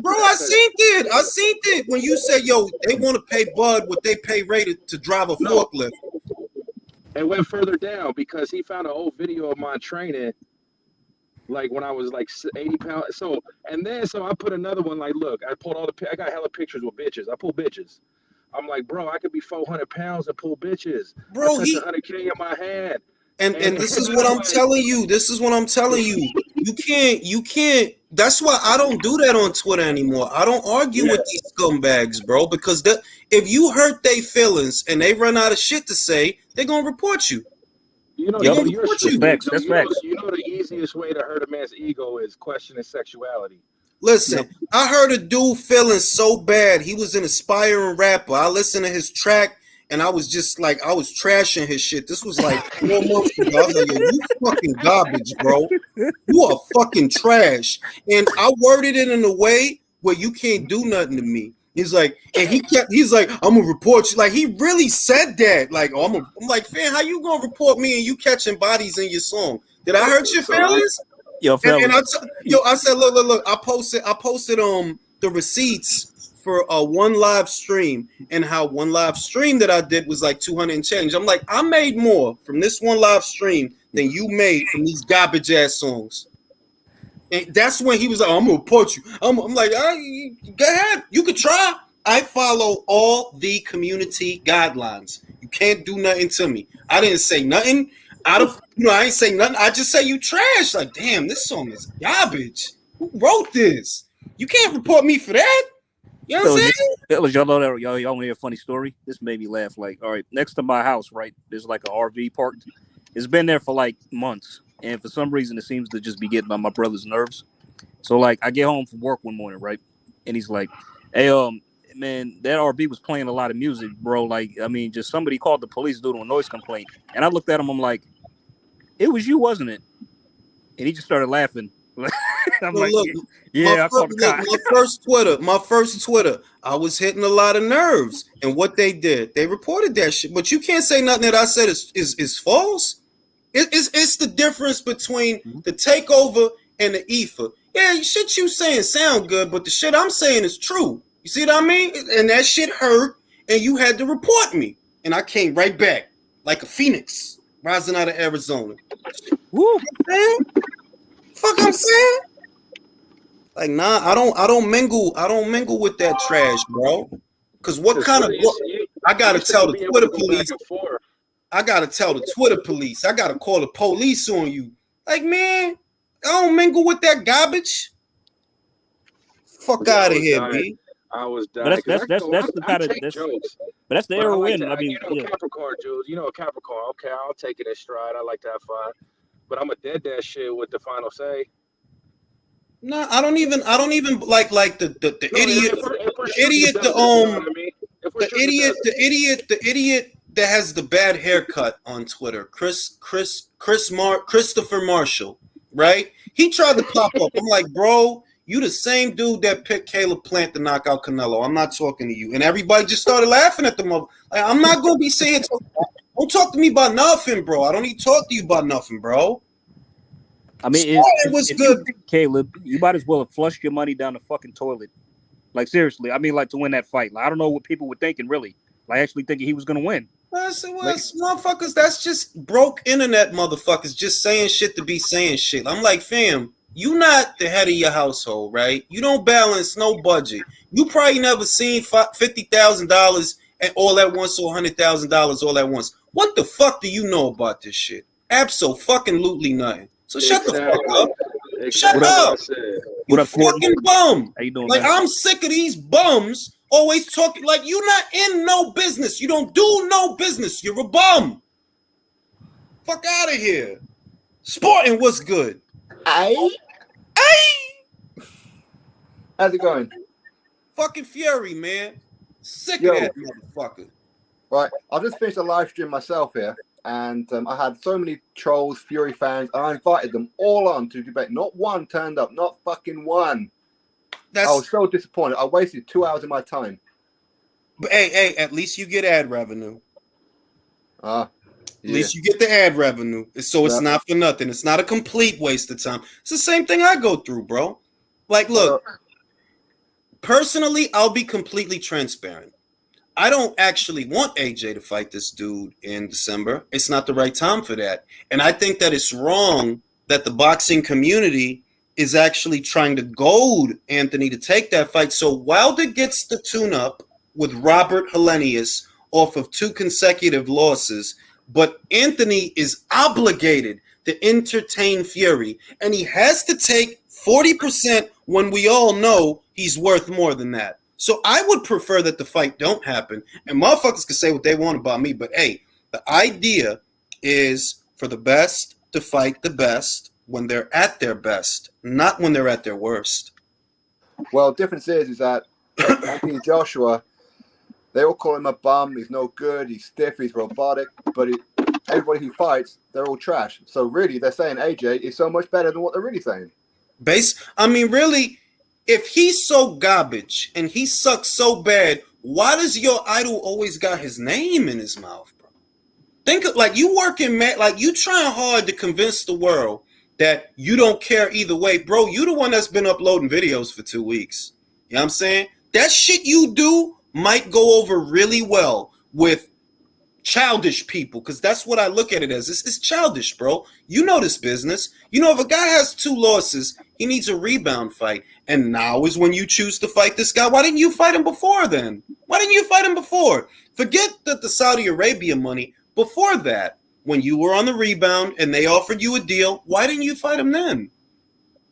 it when you said, yo, they want to pay Bud what they pay rated to drive a forklift. It went further down because he found an old video of my training. Like when I was like 80 pounds. So I put another one like, look, I got hella pictures with bitches. I pull bitches. I'm like, bro, I could be 400 pounds and pull bitches. Bro, he 100K in my hand. And this is what I'm telling you. You can't. That's why I don't do that on Twitter anymore. I don't argue with these scumbags, bro, because if you hurt their feelings and they run out of shit to say, they're going to report you. That's facts. You know the easiest way to hurt a man's ego is questioning sexuality. Listen, I heard a dude feeling so bad. He was an aspiring rapper. I listened to his track, and I was just like, I was trashing his shit. This was like 4 months ago. I was like, yo, you fucking garbage, bro. You are fucking trash. And I worded it in a way where you can't do nothing to me. He's like, he's like, I'm gonna report you. Like, he really said that. Like, I'm like, fam, how you gonna report me and you catching bodies in your song? Did I hurt your feelings? Yo, I said, look. I posted the receipts for one live stream and how one live stream that I did was like 200 and change. I'm like, I made more from this one live stream than you made from these garbage ass songs. And that's when he was like, I'm gonna report you. I'm like, all right, go ahead. You could try. I follow all the community guidelines. You can't do nothing to me. I didn't say nothing. I ain't say nothing. I just say you trash. Like, damn, this song is garbage. Who wrote this? You can't report me for that. You know what I'm saying? Y'all know that y'all want to hear a funny story? This made me laugh. Like, all right, next to my house, right, there's like an RV parked. It's been there for like months. And for some reason, it seems to just be getting on my brother's nerves. So, like, I get home from work one morning, right? And he's like, hey, man, that RV was playing a lot of music, bro. Like, I mean, just somebody called the police due to a noise complaint. And I looked at him, I'm like, it was you, wasn't it? And he just started laughing. I'm So like, look, yeah, I called the cops. my first Twitter, I was hitting a lot of nerves. And what they did, they reported that shit. But you can't say nothing that I said is false. It's the difference between the takeover and the ether. Yeah, shit you saying sound good, but the shit I'm saying is true. You see what I mean? And that shit hurt, and you had to report me. And I came right back like a phoenix rising out of Arizona. Woo. Fuck I'm saying? Like, nah, I don't mingle with that trash, bro. Cause what kind of I gotta tell the Twitter police. I gotta tell the Twitter police. I gotta call the police on you. Like, man, I don't mingle with that garbage. Fuck out of here, B. I was But dying. that's the kind of jokes. But that's the But I era we're like in. to, I mean, you know, Capricorn, Jules. You know, Capricorn. Okay, I'll take it in stride. I like to have fun. But I'm a dead shit with the final say. No, I don't even like the idiot, the idiot that has the bad haircut on Twitter, Christopher Marshall, right? He tried to pop up. I'm like, bro, you the same dude that picked Caleb Plant to knock out Canelo. I'm not talking to you. And everybody just started laughing at the mother. Like, I'm not gonna be saying, don't talk to me about nothing, bro. I don't need to talk to you about nothing, bro. I mean, if good. You pick Caleb, you might as well have flushed your money down the fucking toilet. Like, seriously, I mean, like, to win that fight. Like, I don't know what people were thinking, really. Like, actually thinking he was going to win. Motherfuckers, that's just broke internet motherfuckers just saying shit to be saying shit. I'm like, fam, you not the head of your household, right? You don't balance no budget. You probably never seen $50,000 and all at once or $100,000 all at once. What the fuck do you know about this shit? Absolutely nothing. So shut the fuck up. Shut up. You fucking bum. How you doing, like, man? I'm sick of these bums always talking like you're not in no business. You don't do no business. You're a bum. Fuck out of here. Sporting, what's good? Hey. How's it going? Fucking Fury, man. Sick of that motherfucker. Right. I've just finished a live stream myself here. And I had so many trolls, Fury fans, and I invited them all on to debate. Not one turned up, not fucking one. I was so disappointed. I wasted 2 hours of my time. But hey, at least you get ad revenue. Yeah. At least you get the ad revenue. So it's not for nothing. It's not a complete waste of time. It's the same thing I go through, bro. Like, look, personally, I'll be completely transparent. I don't actually want AJ to fight this dude in December. It's not the right time for that. And I think that it's wrong that the boxing community is actually trying to goad Anthony to take that fight. So Wilder gets the tune-up with Robert Helenius off of 2 consecutive losses, but Anthony is obligated to entertain Fury, and he has to take 40% when we all know he's worth more than that. So I would prefer that the fight don't happen. And motherfuckers can say what they want about me, but hey, the idea is for the best to fight the best when they're at their best, not when they're at their worst. Well, the difference is that Anthony Joshua, they all call him a bum. He's no good. He's stiff. He's robotic. But everybody he fights, they're all trash. So really, they're saying AJ is so much better than what they're really saying. Really, if he's so garbage and he sucks so bad, why does your idol always got his name in his mouth, bro? Think of, like, you working, man, like you trying hard to convince the world that you don't care either way. Bro, you the one that's been uploading videos for 2 weeks. You know what I'm saying? That shit you do might go over really well with childish people, because that's what I look at it as. It's childish, bro. You know this business. You know, if a guy has 2 losses, he needs a rebound fight. And now is when you choose to fight this guy. Why didn't you fight him before then? Why didn't you fight him before? Forget the Saudi Arabia money. Before that, when you were on the rebound and they offered you a deal, why didn't you fight him then?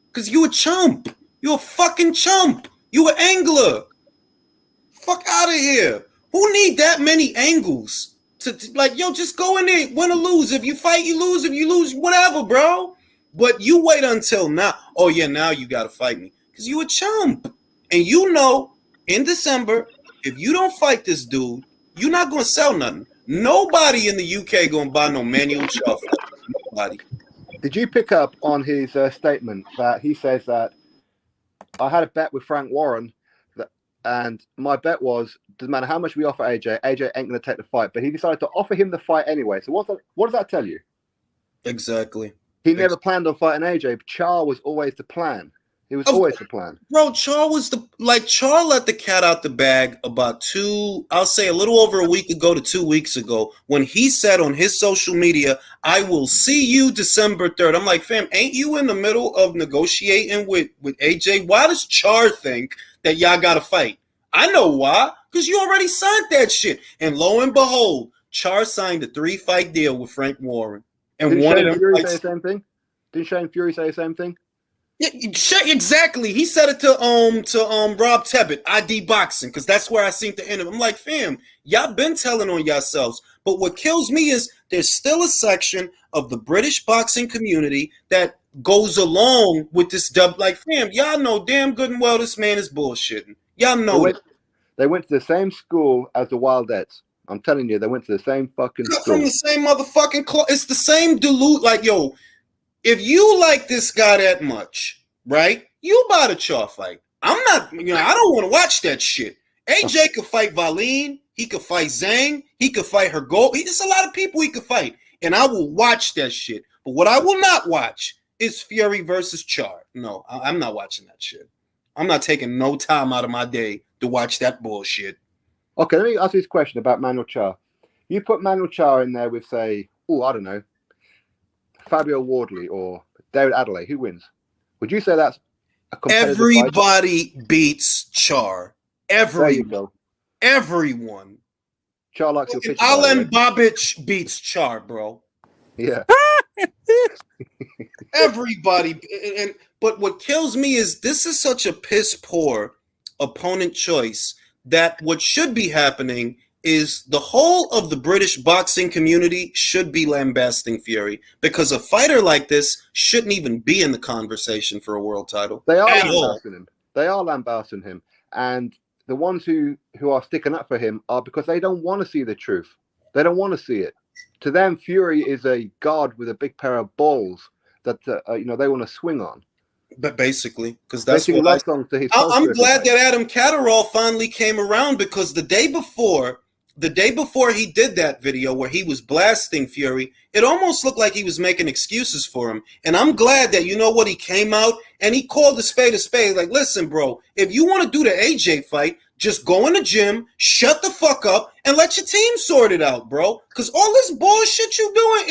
Because you a chump. You a fucking chump. You an angler. Fuck out of here. Who need that many angles? To like, yo, just go in there, win or lose. If you fight, you lose. If you lose, whatever, bro. But you wait until now. Oh, yeah, now you got to fight me. Because you a chump. And you know, in December, if you don't fight this dude, you're not going to sell nothing. Nobody in the UK going to buy no manual shuffle. Nobody. Did you pick up on his statement that he says that I had a bet with Frank Warren, and my bet was, doesn't matter how much we offer AJ ain't going to take the fight, but he decided to offer him the fight anyway. So what does that tell you? Exactly. He never planned on fighting AJ. Char was always the plan. It was always the plan. Bro, Char let the cat out the bag about I'll say a little over a week ago to 2 weeks ago, when he said on his social media, I will see you December 3rd. I'm like, fam, ain't you in the middle of negotiating with AJ? Why does Char think that y'all got to fight? I know why, because you already signed that shit. And lo and behold, Char signed a 3-fight deal with Frank Warren. And Didn't one Shane of them Fury fights, say the same thing? Didn't Shane Fury say the same thing? Yeah, exactly. He said it to Rob Tebbett, ID Boxing, because that's where I seen the end of it. I'm like, fam, y'all been telling on yourselves. But what kills me is there's still a section of the British boxing community that goes along with this dub. Like, fam, y'all know damn good and well this man is bullshitting. Y'all know it. They went to the same school as the Wildettes. I'm telling you, they went to the same fucking Cut school. from the same motherfucking cloth. It's the same dilute. Like, yo, if you like this guy that much, right? You buy the Char fight. I'm not, I don't want to watch that shit. AJ could fight Valine. He could fight Zhang. He could fight Hergol. There's a lot of people he could fight. And I will watch that shit. But what I will not watch is Fury versus Char. No, I'm not watching that shit. I'm not taking no time out of my day to watch that bullshit. Okay, let me ask you this question about Manuel Char. You put Manuel Char in there with, say, I don't know, Fabio Wardley or David Adelaide. Who wins? Would you say that's a competitive Everybody fight? beats Char. Everyone. Char likes your picture. Alen Babic beats Char, bro. Yeah. Everybody. But what kills me is this is such a piss poor opponent choice that what should be happening is the whole of the British boxing community should be lambasting Fury, because a fighter like this shouldn't even be in the conversation for a world title. They are lambasting him. They are lambasting him. And the ones who are sticking up for him are because they don't want to see the truth. They don't want to see it. To them, Fury is a god with a big pair of balls that they want to swing on. But basically, because that's what I'm glad that Adam Catterall finally came around, because the day before he did that video where he was blasting Fury, it almost looked like he was making excuses for him. And I'm glad that, he came out and he called a spade a spade. Like, listen, bro, if you want to do the AJ fight, just go in the gym, shut the fuck up, and let your team sort it out, bro. Because all this bullshit you doing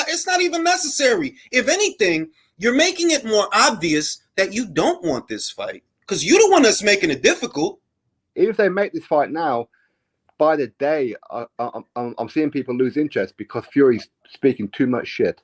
it's not even necessary. If anything, you're making it more obvious that you don't want this fight, because you're the one that's making it difficult. Even if they make this fight now, by the day, I'm seeing people lose interest because Fury's speaking too much shit.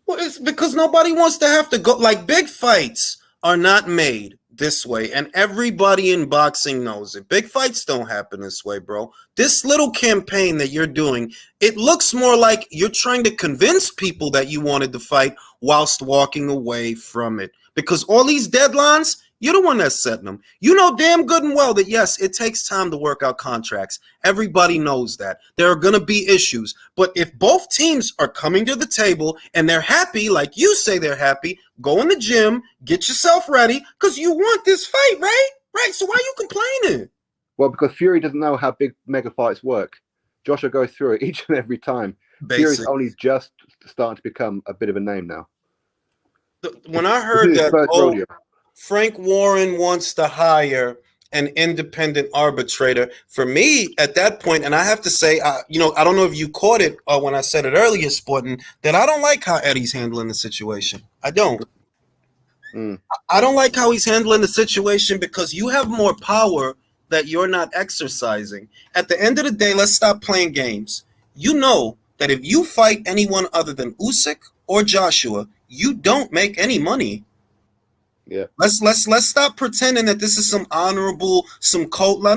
Well, it's because nobody wants to have to go. Like, big fights are not made this way, and everybody in boxing knows it. Big fights don't happen this way, bro. This little campaign that you're doing, it looks more like you're trying to convince people that you wanted to fight whilst walking away from it. Because all these deadlines, you're the one that's setting them. You know damn good and well that, yes, it takes time to work out contracts. Everybody knows that. There are going to be issues. But if both teams are coming to the table and they're happy, like you say they're happy, go in the gym, get yourself ready, because you want this fight, right? Right, so why are you complaining? Well, because Fury doesn't know how big mega fights work. Joshua goes through it each and every time. Fury's only just starting to become a bit of a name now. When I heard that, Frank Warren wants to hire an independent arbitrator, for me at that point, and I have to say, I don't know if you caught it when I said it earlier, Sporting, that I don't like how Eddie's handling the situation. I don't. I don't like how he's handling the situation, because you have more power that you're not exercising. At the end of the day, let's stop playing games. You know that if you fight anyone other than Usyk or Joshua, you don't make any money. Yeah. Let's stop pretending that this is some honorable, some cult. No.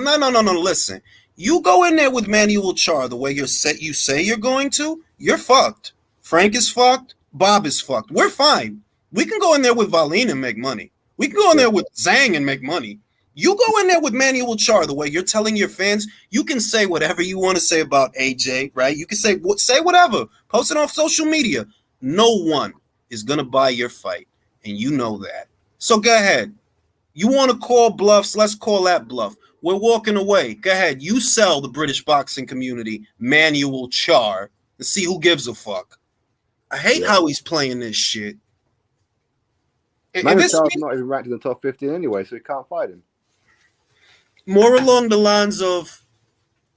Listen, you go in there with Manuel Char the way you say you're going to, you're fucked. Frank is fucked. Bob is fucked. We're fine. We can go in there with Valine and make money. We can go in there with Zhang and make money. You go in there with Manuel Char the way you're telling your fans, you can say whatever you want to say about AJ, right? You can say whatever. Post it on social media. No one is going to buy your fight, and you know that. So go ahead. You want to call bluffs? Let's call that bluff. We're walking away. Go ahead. You sell the British boxing community manual char and see who gives a fuck. I hate how he's playing this shit. Manuel Char's not even ranked in the top 15 anyway, so he can't fight him. More along the lines of,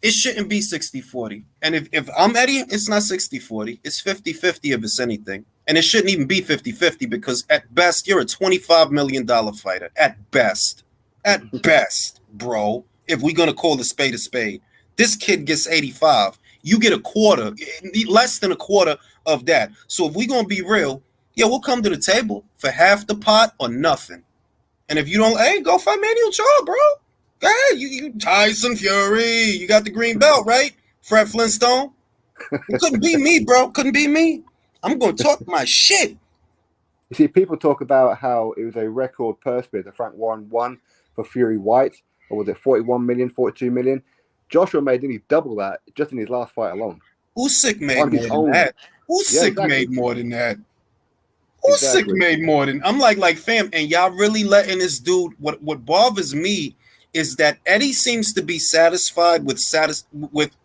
it shouldn't be 60-40. And if I'm Eddie, it's not 60-40. It's 50-50 if it's anything. And it shouldn't even be 50-50 because at best, you're a $25 million fighter. At best. At best, bro. If we're going to call a spade. This kid gets 85. You get a quarter, less than a quarter of that. So if we're going to be real, we'll come to the table for half the pot or nothing. And if you don't, hey, go fight Manuel Char, bro. Go ahead, you Tyson Fury. You got the green belt, right? Fred Flintstone. It couldn't be me, bro. Couldn't be me. I'm going to talk my shit. You see, people talk about how it was a record purse bid that Frank Warren won for Fury White, or was it 41 million, 42 million? Joshua made nearly double that just in his last fight alone. Usyk made more than that. Usyk made more than that. Usyk made more than. I'm like, fam, and y'all really letting this dude. What bothers me is that Eddie seems to be satisfied with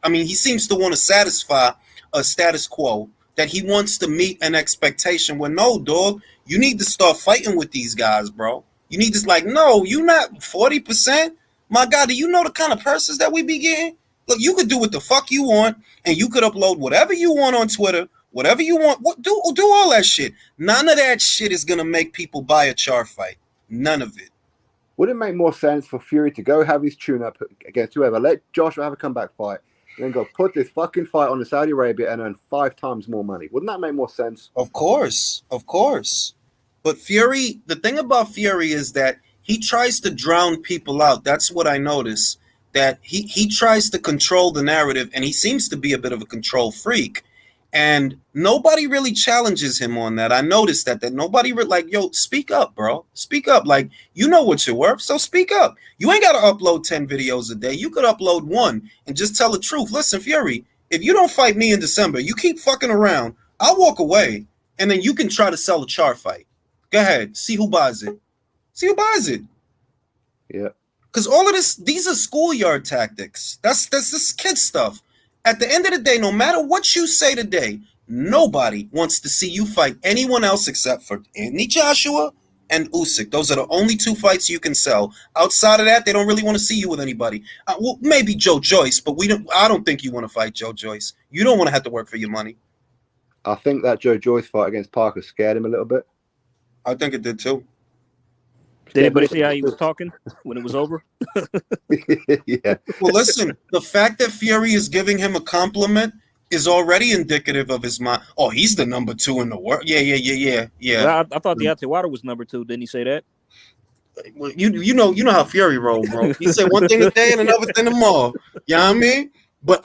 he seems to want to satisfy a status quo, that he wants to meet an expectation. Well, no, dog, you need to start fighting with these guys, bro. You need to no, you not 40%. My God, do you know the kind of purses that we be getting? Look, you could do what the fuck you want, and you could upload whatever you want on Twitter, whatever you want. Do all that shit. None of that shit is gonna make people buy a Char fight. None of it. Would it make more sense for Fury to go have his tune-up against whoever, let Joshua have a comeback fight, and then go put this fucking fight on to Saudi Arabia and earn 5 times more money? Wouldn't that make more sense? Of course. But Fury, the thing about Fury is that he tries to drown people out. That's what I notice, that he tries to control the narrative, and he seems to be a bit of a control freak. And nobody really challenges him on that. I noticed that nobody yo, speak up, bro. Speak up. Like, you know what you're worth, so speak up. You ain't got to upload 10 videos a day. You could upload 1 and just tell the truth. Listen, Fury, if you don't fight me in December, you keep fucking around, I'll walk away, and then you can try to sell a Char fight. Go ahead. See who buys it. Yeah. Because all of this, these are schoolyard tactics. That's this kid stuff. At the end of the day, no matter what you say today, nobody wants to see you fight anyone else except for Anthony Joshua and Usyk. Those are the only 2 fights you can sell. Outside of that, they don't really want to see you with anybody. Well, maybe Joe Joyce, but I don't think you want to fight Joe Joyce. You don't want to have to work for your money. I think that Joe Joyce fight against Parker scared him a little bit. I think it did too. Did anybody see how he was talking when it was over? Yeah. Well, listen, the fact that Fury is giving him a compliment is already indicative of his mind. Oh, he's the number 2 in the world. Yeah. Well, I thought Deontay Wilder was number 2. Didn't he say that? Well, you know how Fury roll, bro. He said one thing a day and another thing tomorrow. You know what I mean? But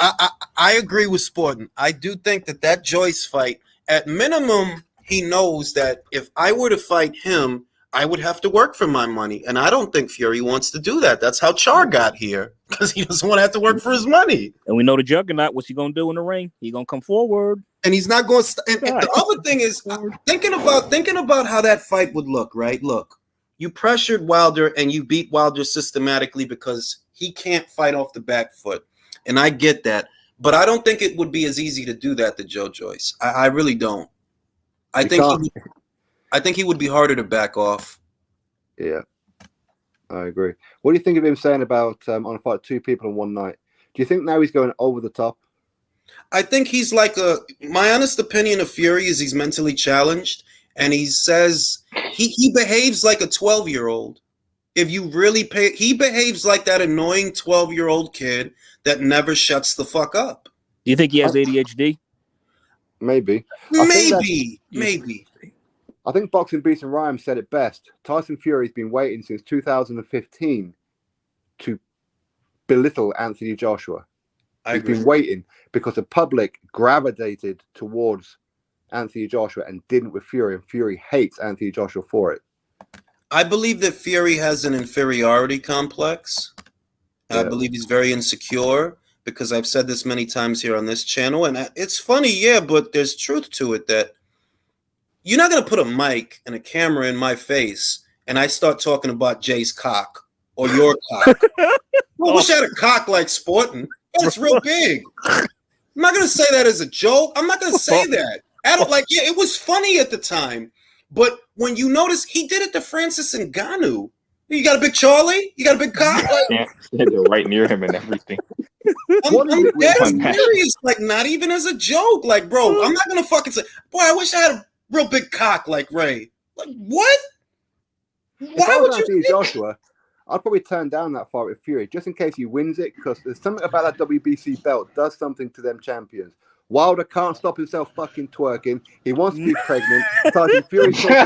I agree with Sporting. I do think that Joyce fight, at minimum, he knows that if I were to fight him, I would have to work for my money. And I don't think Fury wants to do that. That's how Char got here, because he doesn't want to have to work for his money. And we know the Juggernaut, what's he going to do in the ring? He's going to come forward. And he's not going to and the other thing is, thinking about how that fight would look, right? Look, you pressured Wilder and you beat Wilder systematically because he can't fight off the back foot. And I get that. But I don't think it would be as easy to do that to Joe Joyce. I really don't. I think he would be harder to back off. Yeah, I agree. What do you think of him saying about on a fight 2 people in one night? Do you think now he's going over the top? I think he's my honest opinion of Fury is he's mentally challenged, and he says he behaves like a 12-year-old. If you really he behaves like that annoying 12-year-old kid that never shuts the fuck up. Do you think he has ADHD? Maybe. Maybe. I think Boxing Beats and Rhymes said it best. Tyson Fury's been waiting since 2015 to belittle Anthony Joshua. He's been waiting because the public gravitated towards Anthony Joshua and didn't with Fury, and Fury hates Anthony Joshua for it. I believe that Fury has an inferiority complex. Yeah. I believe he's very insecure, because I've said this many times here on this channel, and it's funny, but there's truth to it, that you're not gonna put a mic and a camera in my face and I start talking about Jay's cock or your cock. I wish I had a cock like Sporting. Oh, it's real big. I'm not gonna say that as a joke. I'm not gonna say that. I don't like. Yeah, it was funny at the time, but when you notice, he did it to Francis Ngannou. You got a big Charlie? You got a big cock? Like, they're right near him and everything. I'm dead serious. Like, not even as a joke. Like, bro, I'm not gonna fucking say, boy, I wish I had a real big cock like Ray. Like, what? Why would you think Joshua? I'd probably turn down that fight with Fury just in case he wins it, because there's something about that WBC belt does something to them champions. Wilder can't stop himself fucking twerking. He wants to be pregnant. Tyson Fury he's kissing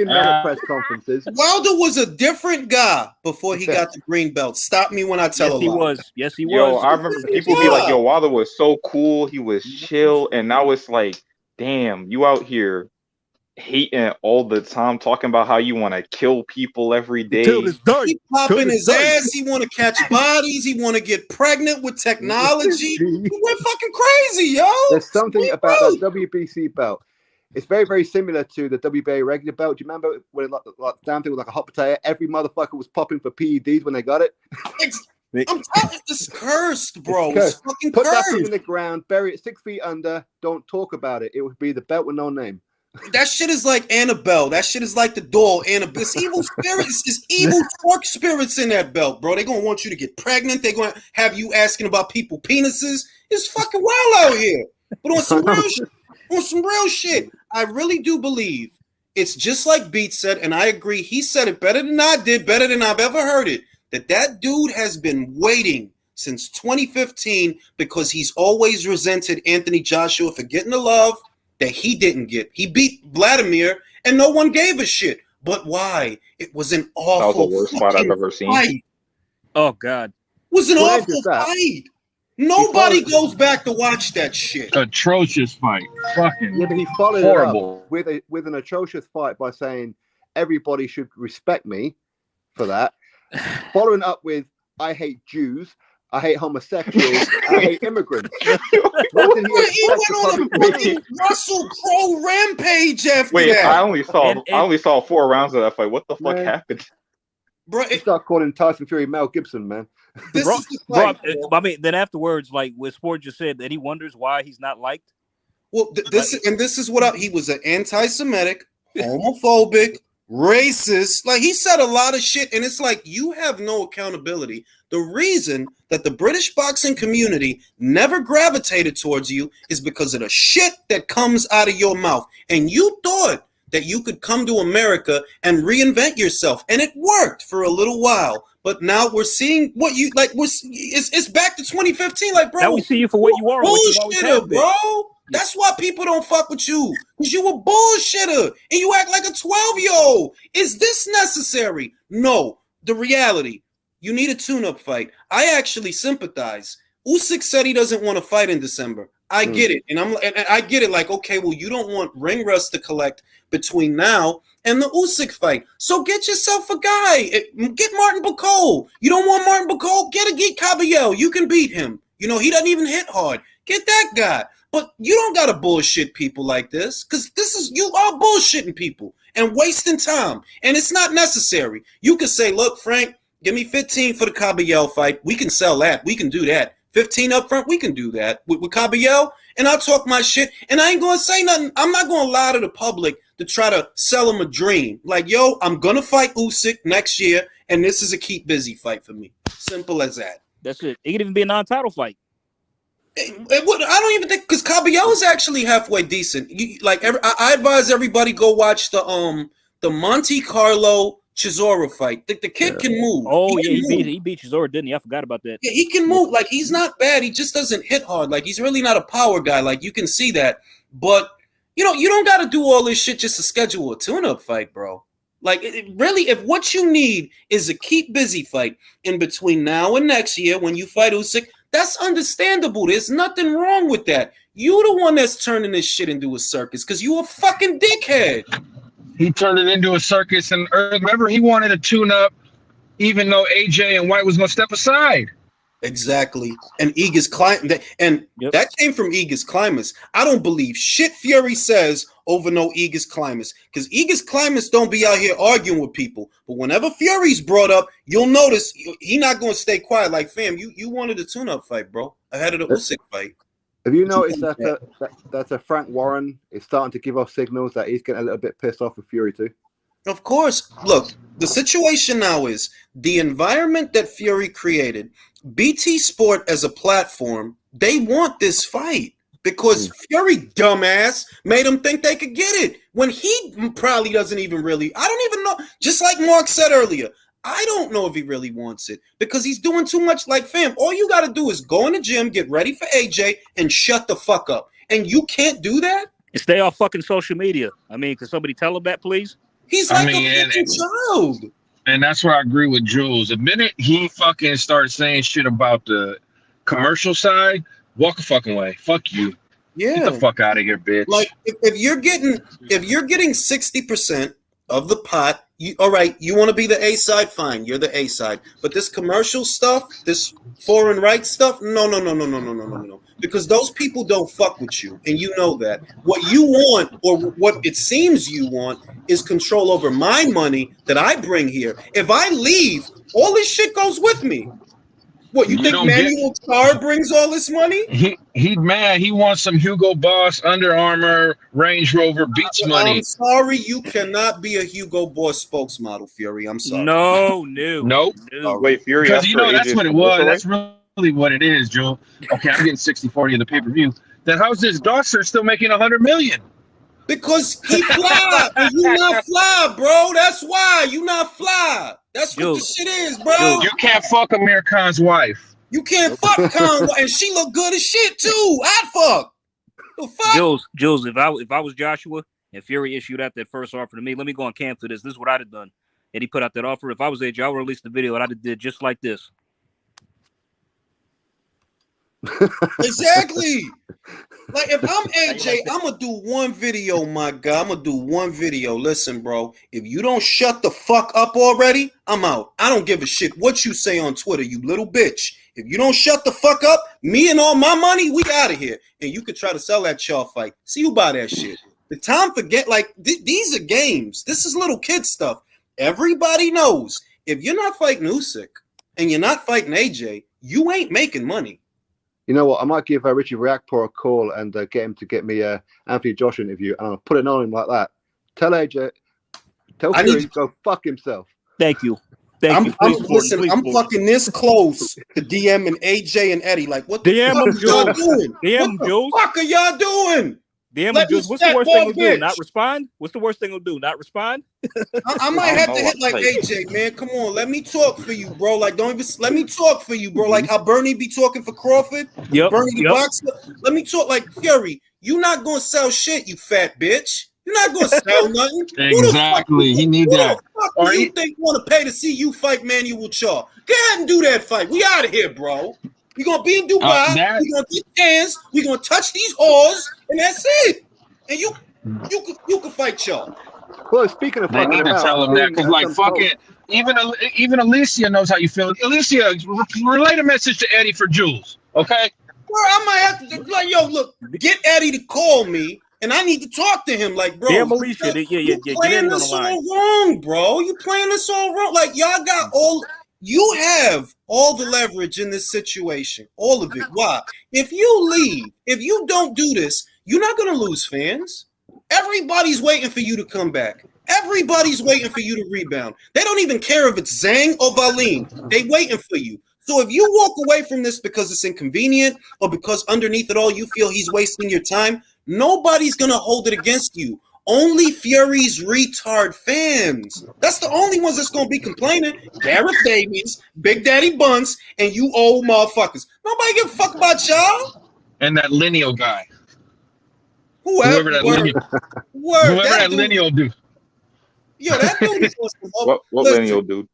men at press conferences. Wilder was a different guy before he got the green belt. Stop me when I tell a lie. Yes, he was. Yo, I remember people be like, yo, Wilder was so cool. He was chill. And now it's like, damn, you out here hating all the time, talking about how you want to kill people every day. He popping his ass. He want to catch bodies. He want to get pregnant with technology. He went fucking crazy, yo. There's something about that WBC belt. It's very, very similar to the WBA regular belt. Do you remember when like damn thing was like a hot potato? Every motherfucker was popping for PEDs when they got it. I'm telling you, it's cursed, bro. It's fucking Put cursed. that thing in the ground, bury it 6 feet under. Don't talk about it. It would be the belt with no name. That shit is like Annabelle. That shit is like the doll Annabelle. It's evil spirits. It's evil dark spirits in that belt, bro. They're going to want you to get pregnant. They're going to have you asking about people penises. It's fucking wild out here. But on some real shit, I really do believe it's just like Beat said, and I agree. He said it better than I did, better than I've ever heard it, that dude has been waiting since 2015 because he's always resented Anthony Joshua for getting the love that he didn't get. He beat Vladimir and no one gave a shit. But why? It was an awful That was the worst fight I've ever seen. Fight. Oh, God. It was an awful fight. Nobody goes back to watch that shit. Atrocious fight. Fucking yeah, but he followed horrible. it up with an atrocious fight by saying everybody should respect me for that. Following up with I hate Jews. I hate homosexuals. I hate immigrants. What did he went on a fucking Russell Crowe rampage after that. I only saw 4 rounds of that fight. What the fuck happened? Bro, you start calling Tyson Fury Mel Gibson, man. I mean, then afterwards, like what Sport just said, that he wonders why he's not liked. Well, this is what he was an anti-Semitic, homophobic, racist. Like, he said a lot of shit, and it's like, you have no accountability. The reason that the British boxing community never gravitated towards you is because of the shit that comes out of your mouth. And you thought that you could come to America and reinvent yourself, and it worked for a little while. But now we're seeing what you like. It's back to 2015. Like, bro, now we see you for what you are. Bullshitter, bro. That's why people don't fuck with you, because you a bullshitter and you act like a 12-year-old. Is this necessary? No. The reality, you need a tune-up fight. I actually sympathize. Usyk said he doesn't want to fight in December. I get it, and I get it. Like, okay, well, you don't want ring rust to collect between now and the Usyk fight, so get yourself a guy. Get Martin Bacol. You don't want Martin Bacol? Get Caballel. You can beat him. You know, he doesn't even hit hard. Get that guy. But you don't gotta bullshit people like this, because you are bullshitting people and wasting time, and it's not necessary. You could say, look, Frank, give me 15 for the Caballel fight. We can sell that. We can do that. 15 up front, we can do that with Caballel, and I'll talk my shit, and I ain't gonna say nothing. I'm not gonna lie to the public to try to sell them a dream. Like, yo, I'm gonna fight Usyk next year, and this is a keep busy fight for me. Simple as that. That's it. It could even be a non-title fight. I don't even think, because Caballel is actually halfway decent. I advise everybody go watch the Monte Carlo Chisora fight. The kid can move. Oh, he beat Chisora, didn't he? I forgot about that. Yeah, he can move. Like, he's not bad. He just doesn't hit hard. Like, he's really not a power guy. Like, you can see that. But, you don't got to do all this shit just to schedule a tune-up fight, bro. Like, really, if what you need is a keep busy fight in between now and next year when you fight Usyk, that's understandable. There's nothing wrong with that. You the one that's turning this shit into a circus, because you a fucking dickhead. He turned it into a circus, and remember, he wanted a tune-up, even though AJ and White was going to step aside. Exactly. And Aegis Climbers. And that came from Aegis Climbers. I don't believe shit Fury says over no Aegis Climbers. Because Aegis Climbers don't be out here arguing with people. But whenever Fury's brought up, you'll notice he not going to stay quiet. Like, fam, you wanted a tune-up fight, bro. Ahead of the Usyk fight. Have you noticed that Frank Warren is starting to give off signals that he's getting a little bit pissed off with Fury too? Of course. Look, the situation now is the environment that Fury created, BT Sport as a platform, they want this fight because Fury, dumbass, made them think they could get it when he probably doesn't even really. I don't even know. Just like Mark said earlier, I don't know if he really wants it because he's doing too much. Like, fam, all you got to do is go in the gym, get ready for AJ, and shut the fuck up. And you can't do that? And stay off fucking social media. I mean, can somebody tell him that, please? He's like a fucking child. And that's where I agree with Jules. The minute he fucking starts saying shit about the commercial side, walk a fucking way. Fuck you. Yeah. Get the fuck out of here, bitch. Like if you're getting 60% of the pot, all right, you want to be the A side, fine, you're the A side. But this commercial stuff, this foreign rights stuff, no. Because those people don't fuck with you, and you know that. What you want, or what it seems you want, is control over my money that I bring here. If I leave, all this shit goes with me. What, you think Manuel Tar brings all this money? He mad. He wants some Hugo Boss, Under Armour, Range Rover, Beats money. I'm sorry, you cannot be a Hugo Boss spokesmodel, Fury. I'm sorry. Nope. Wait, Fury. Because that's what it was. That's really what it is, Joe. Okay, I'm getting 60-40 in the pay-per-view. Then how's this Dosser still making $100 million? Because he fly, and you not fly, bro. That's why you not fly. That's what the shit is, bro. You can't fuck Amir Khan's wife. You can't fuck Khan, and she look good as shit too. I'd fuck. The fuck? Jules, if I was Joshua and Fury issued out that first offer to me, let me go on camp to this. This is what I'd have done. And he put out that offer. If I was AJ, I would release the video, and I'd have did just like this. Exactly. Like if I'm AJ, I'm gonna do one video, my guy. I'm gonna do one video. Listen, bro, if you don't shut the fuck up already, I'm out. I don't give a shit what you say on Twitter, you little bitch. If you don't shut the fuck up, me and all my money, we out of here. And you could try to sell that Char fight. See who buy that shit. The time forget, like these are games. This is little kid stuff. Everybody knows if you're not fighting Usyk and you're not fighting AJ, you ain't making money. You know what? I might give Richie Reactor a call and get him to get me a Anthony Joshua interview, and I'll put it on him like that. Tell AJ, tell Fury to go fuck himself. Thank you. I'm fucking this close to DM and AJ and Eddie. Like, what the fuck are y'all doing? DM what the fuck are y'all doing? DM Jules, what's the worst thing he'll do? Not respond? What's the worst thing he'll do? Not respond? I might have to hit like AJ, man. Come on, let me talk for you, bro. Like, don't even let me talk for you, bro. Like how Bernie be talking for Crawford. Bernie the boxer. Let me talk like Fury. You not gonna sell shit, you fat bitch. You're not gonna sell nothing. Exactly. He need that. Who do you think want to pay to see you fight Manuel Char? Go ahead and do that fight. We out of here, bro. We're gonna be in Dubai. We're gonna get hands. We're gonna touch these oars, and that's it. And you can fight Char. Well, speaking of, they need to tell him that because, like, fucking even Alicia knows how you feel. Alicia, relate a message to Eddie for Jules, okay? Well, I might have to like, yo, look, get Eddie to call me, and I need to talk to him. Like, bro, Alicia, you playing this all wrong, bro. You playing this all wrong. Like, y'all got all. You have all the leverage in this situation, all of it. Why? If you leave, if you don't do this, you're not going to lose fans. Everybody's waiting for you to come back. Everybody's waiting for you to rebound. They don't even care if it's Zhang or Valine. They waiting for you. So if you walk away from this because it's inconvenient or because underneath it all you feel he's wasting your time, nobody's going to hold it against you. Only Fury's retard fans. That's the only ones that's going to be complaining. Gareth Davies, Big Daddy Buns, and you old motherfuckers. Nobody give a fuck about y'all. And that lineal guy. Whoever that lineal dude. Yo, that dude is what lineal dude?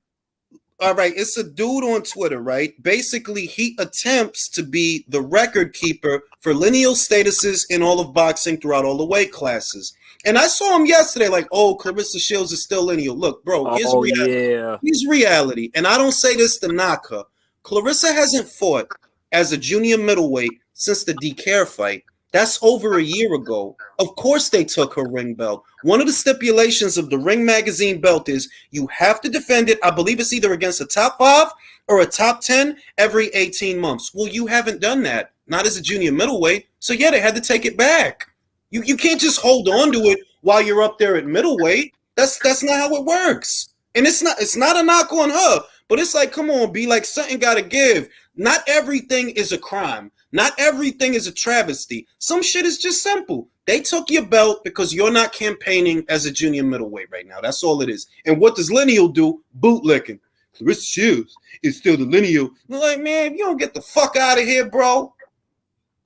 All right, it's a dude on Twitter, right? Basically, he attempts to be the record keeper for lineal statuses in all of boxing throughout all the weight classes. And I saw him yesterday, like, oh, Clarissa Shields is still lineal. Look, bro, here's reality. And I don't say this to knock her, Clarissa hasn't fought as a junior middleweight since the DeCare fight. That's over a year ago. Of course they took her ring belt. One of the stipulations of the Ring Magazine belt is you have to defend it. I believe it's either against a top 5 or a top 10 every 18 months. Well, you haven't done that. Not as a junior middleweight. So yeah, they had to take it back. You can't just hold on to it while you're up there at middleweight. That's not how it works. And it's not a knock on her, but it's like, come on, be like, something gotta give. Not everything is a crime. Not everything is a travesty. Some shit is just simple. They took your belt because you're not campaigning as a junior middleweight right now. That's all it is. And what does Lineal do? Bootlicking. Clarissa Shields is still the Lineal. You're like, man, you don't get the fuck out of here, bro.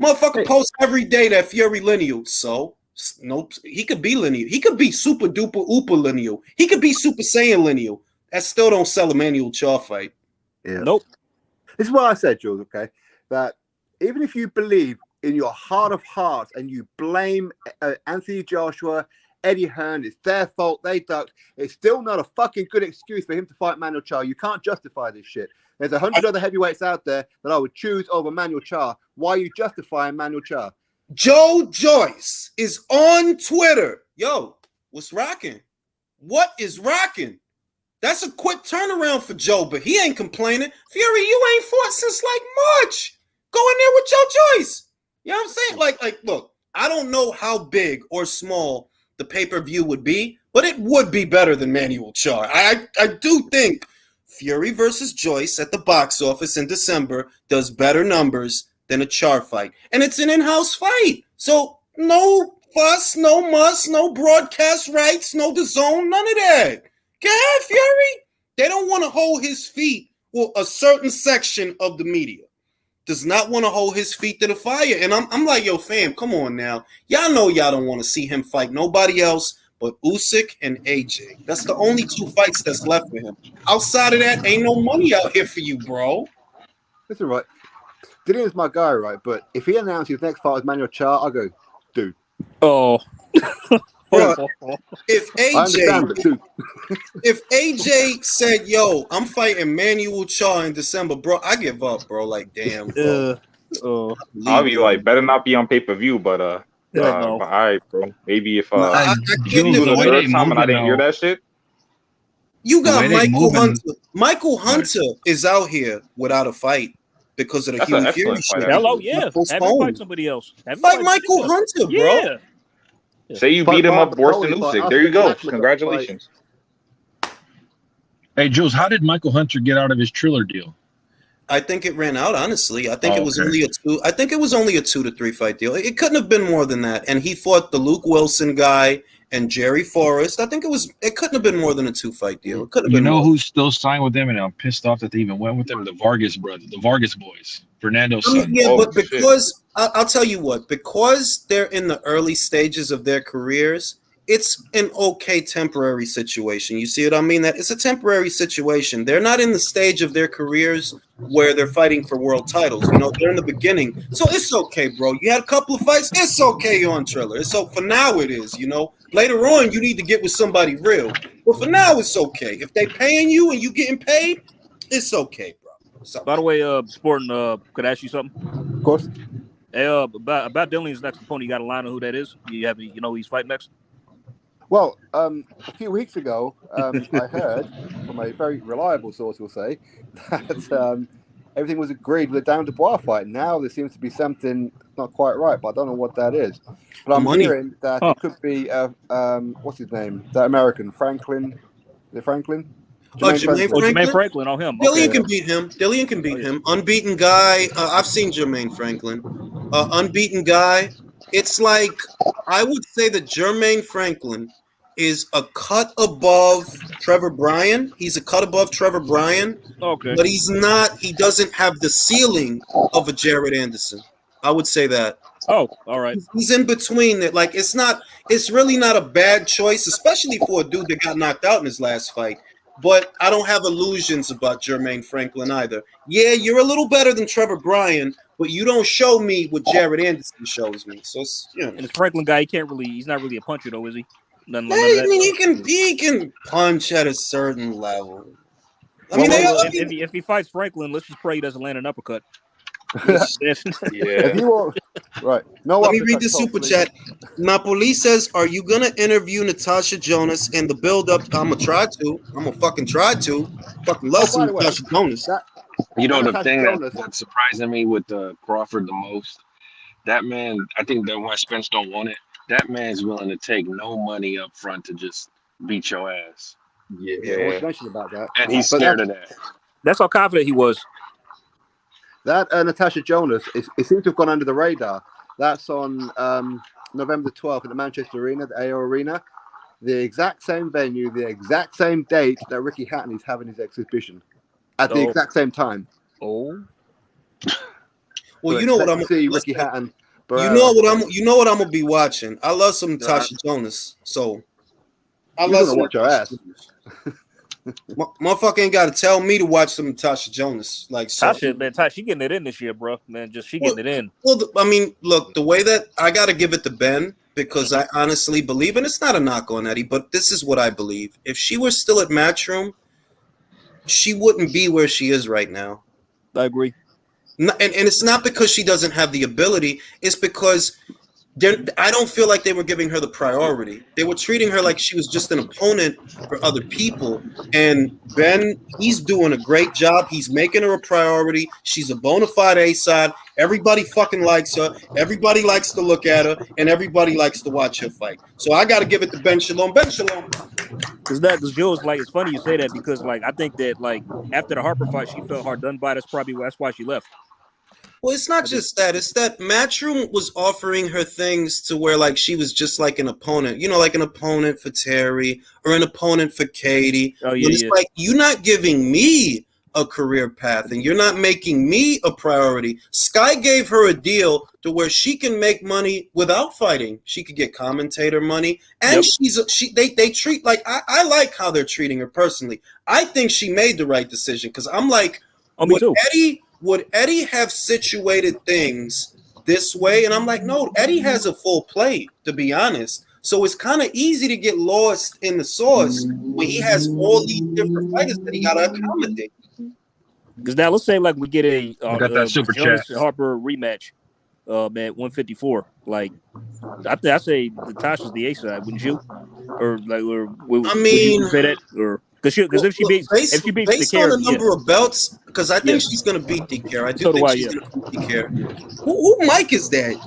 Motherfucker posts every day that Fury Lineal. So, nope, he could be Lineal. He could be super duper ooper Lineal. He could be Super Saiyan Lineal. That still don't sell a Manuel Char fight. Yeah. Nope. This is what I said, Jules, okay? That even if you believe in your heart of hearts and you blame Anthony Joshua, Eddie Hearn, it's their fault, they ducked, it's still not a fucking good excuse for him to fight Manuel Char. You can't justify this shit. There's 100 other heavyweights out there that I would choose over Manuel Char. Why are you justifying Manuel Char? Joe Joyce is on Twitter. Yo, what's rocking? What is rocking? That's a quick turnaround for Joe, but he ain't complaining. Fury, you ain't fought since like March. Go in there with Joe Joyce. You know what I'm saying? Like, look, I don't know how big or small the pay-per-view would be, but it would be better than Manuel Char. I do think Fury versus Joyce at the box office in December does better numbers than a Char fight. And it's an in-house fight. So no fuss, no muss, no broadcast rights, no DAZN, none of that. Go ahead, Fury. They don't want to hold his feet. Well, a certain section of the media does not want to hold his feet to the fire. And I'm like, yo, fam, come on now. Y'all know y'all don't want to see him fight nobody else but Usyk and AJ. That's the only 2 fights that's left for him. Outside of that, ain't no money out here for you, bro. Listen, right. Dillian's my guy, right? But if he announced his next fight was Manuel Char, I'll go, dude. Oh. Bro, if I understand, but dude. if AJ said, yo, I'm fighting Manuel Char in December, bro, I give up, bro. Like, damn, bro. I'll be like, better not be on pay-per-view, but no. but all right, bro. Maybe if I Jules, couldn't the the way third they time and I moving, didn't hear that shit. You got the way they Michael moving- Hunter. Michael Hunter is out here without a fight because of the That's an Huey Fury excellent fight, shit. actually. Hello, yeah. Have him Postponed. fight somebody else. Have him Fight Michael somebody else. Hunter, bro. Yeah. Say you Fight beat him up Marvin worse than Coley, fight Usyk. There you Usman go. Blackman, Congratulations. Hey, Jules, how did Michael Hunter get out of his Triller deal? I think it ran out, honestly. I think Oh, it was okay. only a 2 to 3 fight deal. It couldn't have been more than that. And he fought the Luke Wilson guy and Jerry Forrest. I think it couldn't have been more than a 2 fight deal. It couldn't have You been know more. who's still signed with them, and I'm pissed off that they even went with them? The Vargas brothers, the Vargas boys, Fernando's I mean, son. yeah, Oh, but shit. because I'll tell you what, because they're in the early stages of their careers, it's an okay temporary situation. You see what I mean? That it's a temporary situation. They're not in the stage of their careers where they're fighting for world titles. You know, they're in the beginning. So it's okay, bro. You had a couple of fights. It's okay on Triller. So for now it is, you know. Later on, you need to get with somebody real. But for now, it's okay. If they paying you and you getting paid, it's okay, bro. It's okay. By the way, Sporting, could I ask you something? Of course. Hey, about Dillian's next opponent, you got a line on who that is? You know who he's fighting next? Well, a few weeks ago, I heard from a very reliable source, will say, that everything was agreed with the Down Dubois fight. Now there seems to be something not quite right, but I don't know what that is. But I'm Money. hearing that it could be, what's his name? That American, Franklin. Is it Franklin? Jermaine Oh, Franklin? Jermaine Franklin on him. Dillian Okay. can beat him. Dillian can beat him. Unbeaten guy. I've seen Jermaine Franklin. Unbeaten guy. It's like I would say that Jermaine Franklin is a cut above Trevor Bryan. He's a cut above Trevor Bryan, Okay. but he's not. He doesn't have the ceiling of a Jared Anderson. I would say that. Oh, all right. He's in between it. Like it's not. It's really not a bad choice, especially for a dude that got knocked out in his last fight. But I don't have illusions about Jermaine Franklin either. Yeah, you're a little better than Trevor Bryan, but you don't show me what Jared Anderson shows me. So it's, you know. And this Franklin guy, he's not really a puncher though, is he? Nothing Yeah, like I that. mean, he can punch at a certain level. I mean, if he fights Franklin, let's just pray he doesn't land an uppercut. Yeah. If you want, right? No. Let me read the super chat. Napoli says, "Are you gonna interview Natasha Jonas in the build-up?" I'm gonna try to. I'm gonna fucking try to. Fucking love some by the way, Natasha Jonas. You know, the Natasha thing Jonas. that's surprising me with Crawford the most, that man, I think that why Spence don't want it, that man's willing to take no money up front to just beat your ass. Yeah, I was mentioning about that. And he's But scared of that. That's how confident he was. That Natasha Jonas, it seems to have gone under the radar. That's on November the 12th at the Manchester Arena, the AO Arena. The exact same venue, the exact same date that Ricky Hatton's having his exhibition. At the exact same time. Oh. Well, So you know what I'm gonna see Ricky Hatton. You know what I'm gonna be watching. I love some Natasha Jonas, so I love to watch her ass. Motherfucker ain't got to tell me to watch some Natasha Jonas. Like, so. Tasha, she getting it in this year, bro. Man, getting it in. Well, I mean, look, the way that I got to give it to Benn, because I honestly believe, and it's not a knock on Eddie, but this is what I believe. If she were still at Matchroom, she wouldn't be where she is right now. I agree. And it's not because she doesn't have the ability. It's because I don't feel like they were giving her the priority. They were treating her like she was just an opponent for other people. And Benn, he's doing a great job. He's making her a priority. She's a bona fide A-side. Everybody fucking likes her. Everybody likes to look at her. And everybody likes to watch her fight. So I got to give it to Benn Shalom. Benn Shalom. Because Jules, like, it's funny you say that because, like, I think that, like, after the Harper fight, she felt hard done by. That's why she left. Well, it's not just that. It's that Matchroom was offering her things to where, like, she was just like an opponent. You know, like an opponent for Terry or an opponent for Katie. Oh, yeah, but it's like, you're not giving me a career path and you're not making me a priority. Sky gave her a deal to where she can make money without fighting. She could get commentator money. And they treat, like, I like how they're treating her personally. I think she made the right decision because I'm like, me too. Would Eddie have situated things this way? And I'm like, no, Eddie has a full plate, to be honest. So it's kind of easy to get lost in the sauce when he has all these different fighters that he got to accommodate. Because now let's say like we get a got that super Jonas chat. Harper rematch at 154. Like I say Natasha's the A side, wouldn't you? Or like, would you say that? Or because if she beats based DeCare, on the number of belts, because I think she's going to beat DeCare. I do think she's going to beat DeCare. Who Mike is that?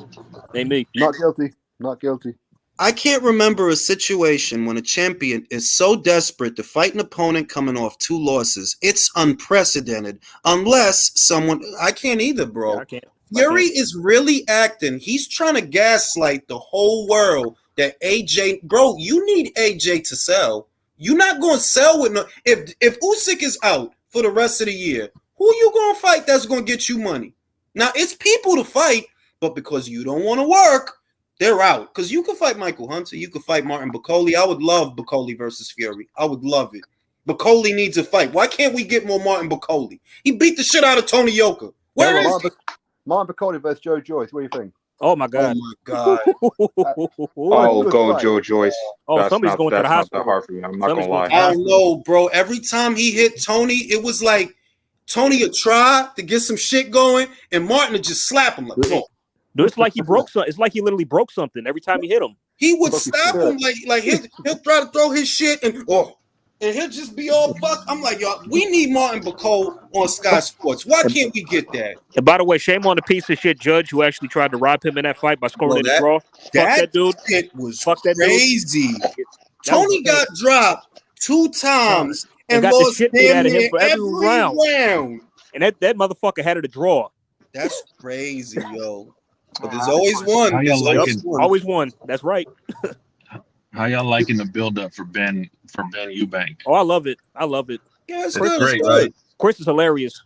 Ain't me. Not guilty. Not guilty. I can't remember a situation when a champion is so desperate to fight an opponent coming off 2 losses. It's unprecedented. Unless someone... I can't either, bro. Yeah, I can't. Fury is really acting. He's trying to gaslight the whole world that AJ... Bro, you need AJ to sell. You're not going to sell with no... If Usyk is out for the rest of the year, who you going to fight that's going to get you money? Now, it's people to fight, but because you don't want to work, they're out. Because you can fight Michael Hunter. You can fight Martin Bacoli. I would love Bacoli versus Fury. I would love it. Bacoli needs a fight. Why can't we get more Martin Bacoli? He beat the shit out of Tony Yoka. Where is he? Martin Bacoli versus Joe Joyce. What do you think? Oh my god! Oh my god! Go Joe Joyce. Somebody's going to the hospital. That's not that hard for me. I'm not gonna lie. I don't know, bro. Every time he hit Tony, it was like Tony would try to get some shit going, and Martin would just slap him like, "Bro." Dude, it's like he broke something. It's like he literally broke something every time he hit him. He would stop him like he'll try to throw his shit and he'll just be all fucked. I'm like, y'all, we need Martin Bacoli on Sky Sports. Why can't we get that? And by the way, shame on the piece of shit judge who actually tried to rob him in that fight by scoring in the draw. Fuck that dude. It was crazy. Tony got dropped 2 times and got lost the shit beat out of him for every round. And that motherfucker had it a draw. That's crazy, yo. But there's always one. Always one. That's right. How y'all liking the build up for Benn Eubank? Oh, I love it. Yeah, it's great, right? Chris is hilarious.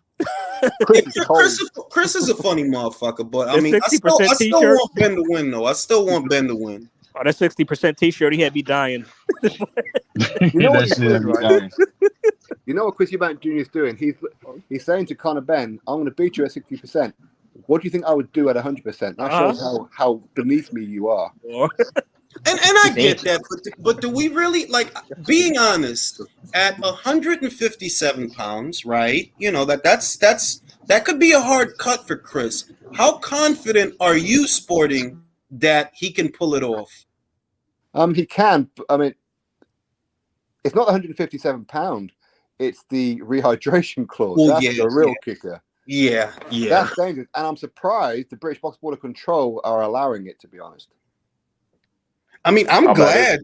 Chris is a funny motherfucker, but I mean, I still want Benn to win, though. I still want Benn to win. Oh, that 60% T-shirt, he had me dying. You know what he's doing, right? You know what Chris Eubank Jr. is doing? He's saying to Conor Benn, "I'm going to beat you at 60%. What do you think I would do at 100%? That shows how beneath me you are." And I get that, but do we really like being honest? At 157 pounds, right? You know that could be a hard cut for Chris. How confident are you, Sporting, that he can pull it off? He can. I mean, it's not 157 pound. It's the rehydration clause. Oh, That's the real kicker. Yeah. That's dangerous, and I'm surprised the British Box Border Control are allowing it. To be honest. I mean, I'm glad.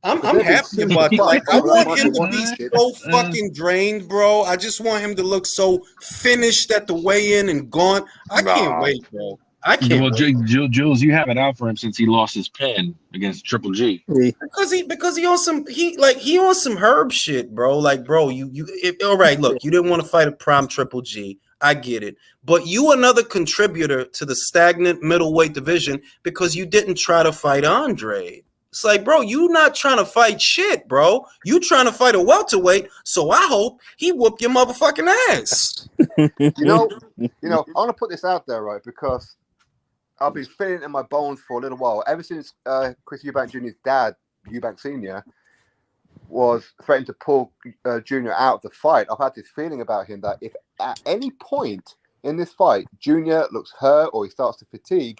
I'm happy about it. Like, I want him to be so fucking drained, bro. I just want him to look so finished at the weigh-in and gone. I can't wait, bro. I can't. Well, Jules, you have it out for him since he lost his pen against Triple G. Because he on some Herb shit, bro. Like, bro, all right. Look, you didn't want to fight a prime Triple G. I get it, but you another contributor to the stagnant middleweight division because you didn't try to fight Andre. It's like, bro, you not trying to fight shit, bro. You trying to fight a welterweight. So I hope he whoop your motherfucking ass. I want to put this out there, right? Because I've been feeling it in my bones for a little while. Ever since Chris Eubank Jr.'s dad, Eubank Sr., was threatened to pull Jr. out of the fight, I've had this feeling about him that if at any point in this fight Jr. looks hurt or he starts to fatigue,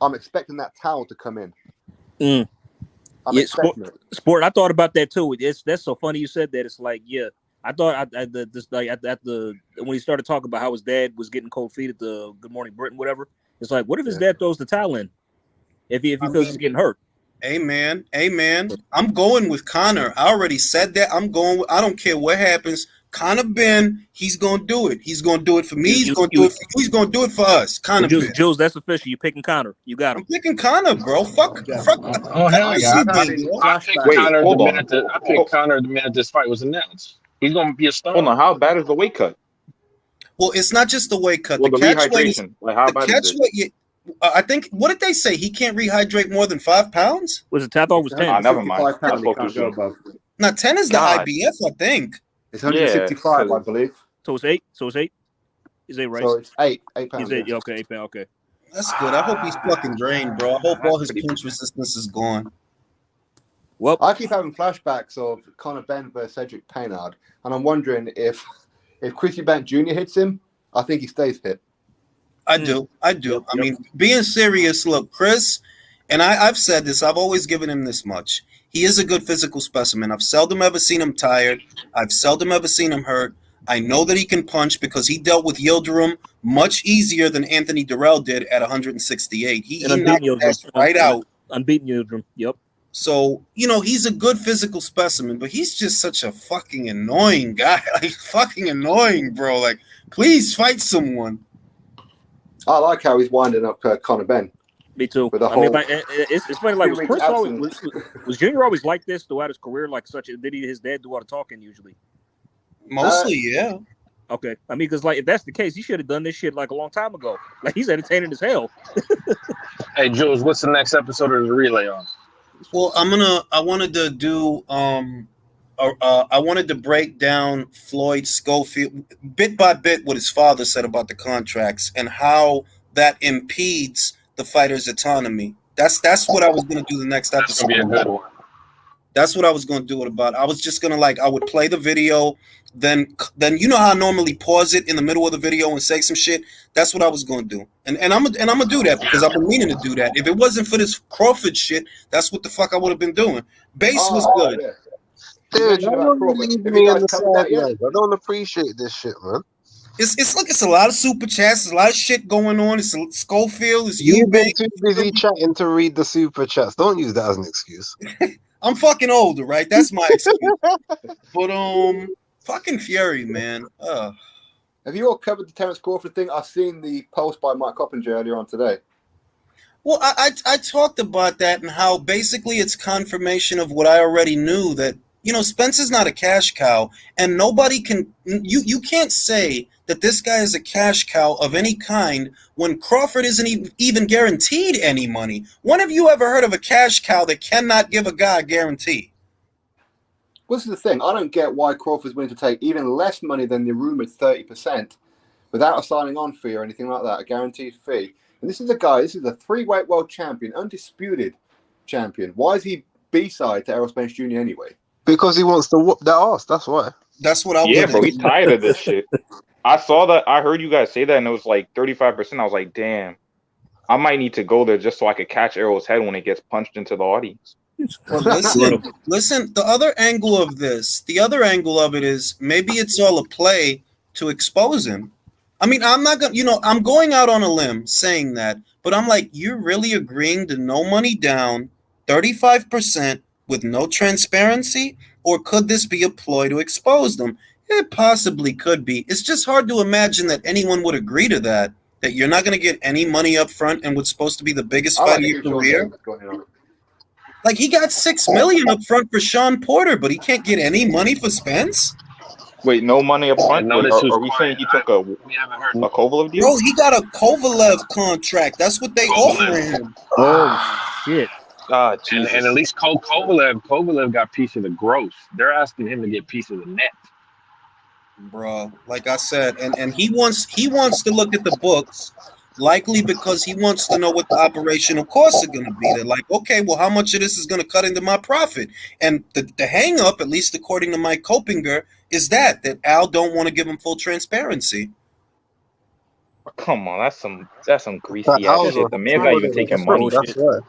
I'm expecting that towel to come in. I'm expecting it. Sport. I thought about that too. That's so funny you said that. It's like, yeah, I thought when he started talking about how his dad was getting cold feet at the Good Morning Britain, whatever. It's like, what if his dad throws the towel in if he feels he's getting hurt? Amen. I'm going with Conor. I already said that. I don't care what happens. Conor Benn, he's gonna do it. He's gonna do it for me. He's gonna do it for you. He's gonna do it for us. Conor Benn. Jules, that's official. You picking Conor. You got him. I'm picking Conor, bro. Fuck. Oh hell yeah! I picked Conor the minute this fight was announced. He's gonna be a star. Hold on, how bad is the weight cut? Well, it's not just the weight cut. Well, the rehydration. How bad is it? I think, what did they say? He can't rehydrate more than 5 pounds? Was it 10? I thought it was 10. Never mind. Now, 10 is the IBF, I think. It's 165, I believe. So it's 8? Is 8 right? So it's 8 pounds. Is 8? Yeah, okay, 8 pounds, okay. That's good. I hope he's fucking drained, bro. I hope all his punch resistance is gone. Well, I keep having flashbacks of Conor Benn versus Cedric Paynard, and I'm wondering if Chris Eubank Jr. hits him, I think he stays hit. I do. I mean, being serious, look, Chris, and I've said this, I've always given him this much. He is a good physical specimen. I've seldom ever seen him tired. I've seldom ever seen him hurt. I know that he can punch because he dealt with Yildirim much easier than Anthony Durrell did at 168. He knocked that right out. Unbeaten Yildirim, yep. So, he's a good physical specimen, but he's just such a fucking annoying guy. Like, fucking annoying, bro. Like, please fight someone. I like how he's winding up Conor Benn. Me too. It's funny. Like, was Junior always like this throughout his career? Like, did his dad do all the talking usually? Mostly, yeah. Okay. I mean, because like if that's the case, he should have done this shit like a long time ago. Like he's entertaining as hell. Hey, Jules, what's the next episode of the relay on? Well, I wanted to break down Floyd Schofield bit by bit what his father said about the contracts and how that impedes the fighter's autonomy. That's what I was going to do the next episode. That's going to be a good one. That's what I was going to do it about. I was just going to I would play the video, then you know how I normally pause it in the middle of the video and say some shit. That's what I was going to do, and I'm gonna do that because I've been meaning to do that. If it wasn't for this Crawford shit, that's what the fuck I would have been doing. Base was good. Yeah. Dude, you don't leave me on the sidelines. I don't appreciate this shit, man. It's a lot of super chats. There's a lot of shit going on. It's Schofield. It's You've been Eubank. too busy chatting to read the super chats. Don't use that as an excuse. I'm fucking older, right? That's my excuse. But fucking Fury, man. Have you all covered the Terence Crawford thing? I've seen the post by Mike Coppinger earlier on today. Well, I talked about that and how basically it's confirmation of what I already knew, that Spence is not a cash cow, and nobody can you can't say that this guy is a cash cow of any kind when Crawford isn't even guaranteed any money. When have you ever heard of a cash cow that cannot give a guy a guarantee? Well, this is the thing. I don't get why Crawford's willing to take even less money than the rumored 30% without a signing on fee or anything like that, a guaranteed fee. And this is a 3-weight world champion, undisputed, champion. Why is he B-side to Errol Spence Jr. anyway? Because he wants to whoop that ass. That's why. That's what I was. Yeah, bro, he's tired of this shit. I saw that. I heard you guys say that, and it was like 35%. I was like, damn, I might need to go there just so I could catch Errol's head when it gets punched into the audience. Well, listen. The other angle of it is maybe it's all a play to expose him. I mean, I'm not gonna, I'm going out on a limb saying that, but I'm like, you're really agreeing to no money down, 35% with no transparency, or could this be a ploy to expose them? It possibly could be. It's just hard to imagine that anyone would agree to that. That you're not going to get any money up front and what's supposed to be the biggest fight of your career. Like, he got $6 million up front for Sean Porter, but he can't get any money for Spence. Wait, no money up front? Are we saying he took a Kovalev deal? Bro, he got a Kovalev contract. That's what they offer him. Oh shit! And at least Kovalev got piece of the gross. They're asking him to get piece of the net. Bro, like I said, and he wants to look at the books, likely because he wants to know what the operational costs are going to be. They're like, okay, well, how much of this is going to cut into my profit? And the hang up, at least according to Mike Kopinger, is that Al don't want to give him full transparency. Come on, that's some greasy ass shit. The man's not even taking money. That's right.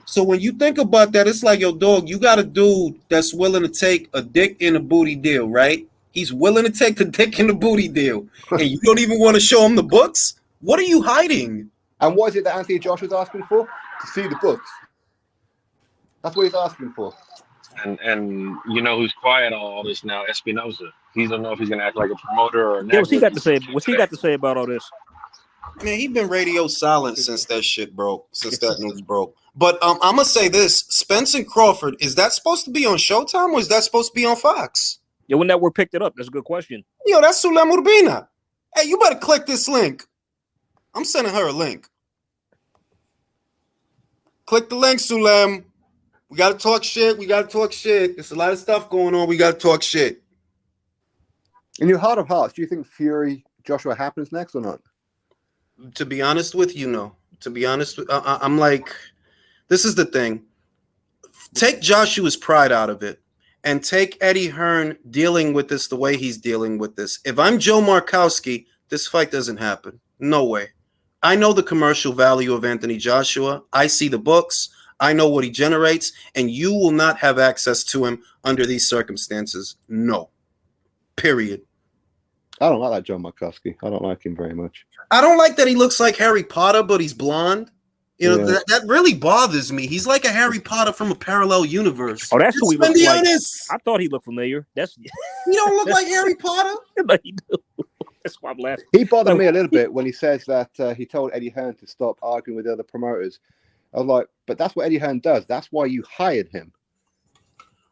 So when you think about that, it's like, yo, dog, you got a dude that's willing to take a dick in a booty deal, right? He's willing to take the dick in the booty deal, and you don't even want to show him the books? What are you hiding? And what is it that Anthony Joshua's asking for? To see the books. That's what he's asking for. And you know who's quiet on all this now? Espinosa. He don't know if he's gonna act like a promoter or. Yeah, what's he got to say? What's he got to say about all this? Man, he been radio silent since that shit broke. Since that news broke. But I'm gonna say this: Spence and Crawford, is that supposed to be on Showtime or is that supposed to be on Fox? Yeah, when network picked it up? That's a good question. Yo, that's Sulem Urbina. Hey, you better click this link. I'm sending her a link. Click the link, Sulem. We gotta talk shit. There's a lot of stuff going on. We gotta talk shit. In your heart of hearts, do you think Fury Joshua happens next or not? To be honest with you, no. To be honest, I'm like, this is the thing. Take Joshua's pride out of it and take Eddie Hearn dealing with this the way he's dealing with this. If I'm Joe Markowski, this fight doesn't happen. No way. I know the commercial value of Anthony Joshua. I see the books. I know what he generates, and you will not have access to him under these circumstances. No. Period. I don't like that Joe Markowski. I don't like him very much. I don't like that he looks like Harry Potter, but he's blonde. You know, that really bothers me. He's like a Harry Potter from a parallel universe. Oh, that's who he looks like. Honest. I thought he looked familiar. He don't look like Harry Potter. But he do. That's why I'm laughing. He bothered me a little bit when he says that he told Eddie Hearn to stop arguing with the other promoters. I was like, but that's what Eddie Hearn does. That's why you hired him.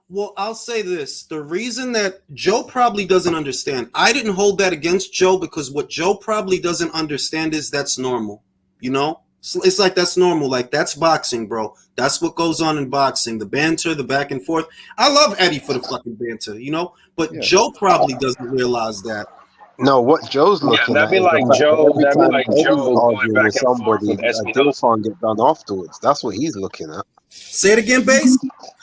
Well, I'll say this. The reason that Joe probably doesn't understand, I didn't hold that against Joe because what Joe probably doesn't understand is that's normal. You know? It's like that's normal. Like, that's boxing, bro. That's what goes on in boxing. The banter, the back and forth. I love Eddie for the fucking banter, you know? But Joe probably doesn't realize that. No, what Joe's looking that'd at be is like the fact Joe. that That'd be every like time Eddie's Joe going arguing back with and forth somebody, with like, Joe Espinosa. can't get done afterwards. That's what he's looking at. Say it again, Bass.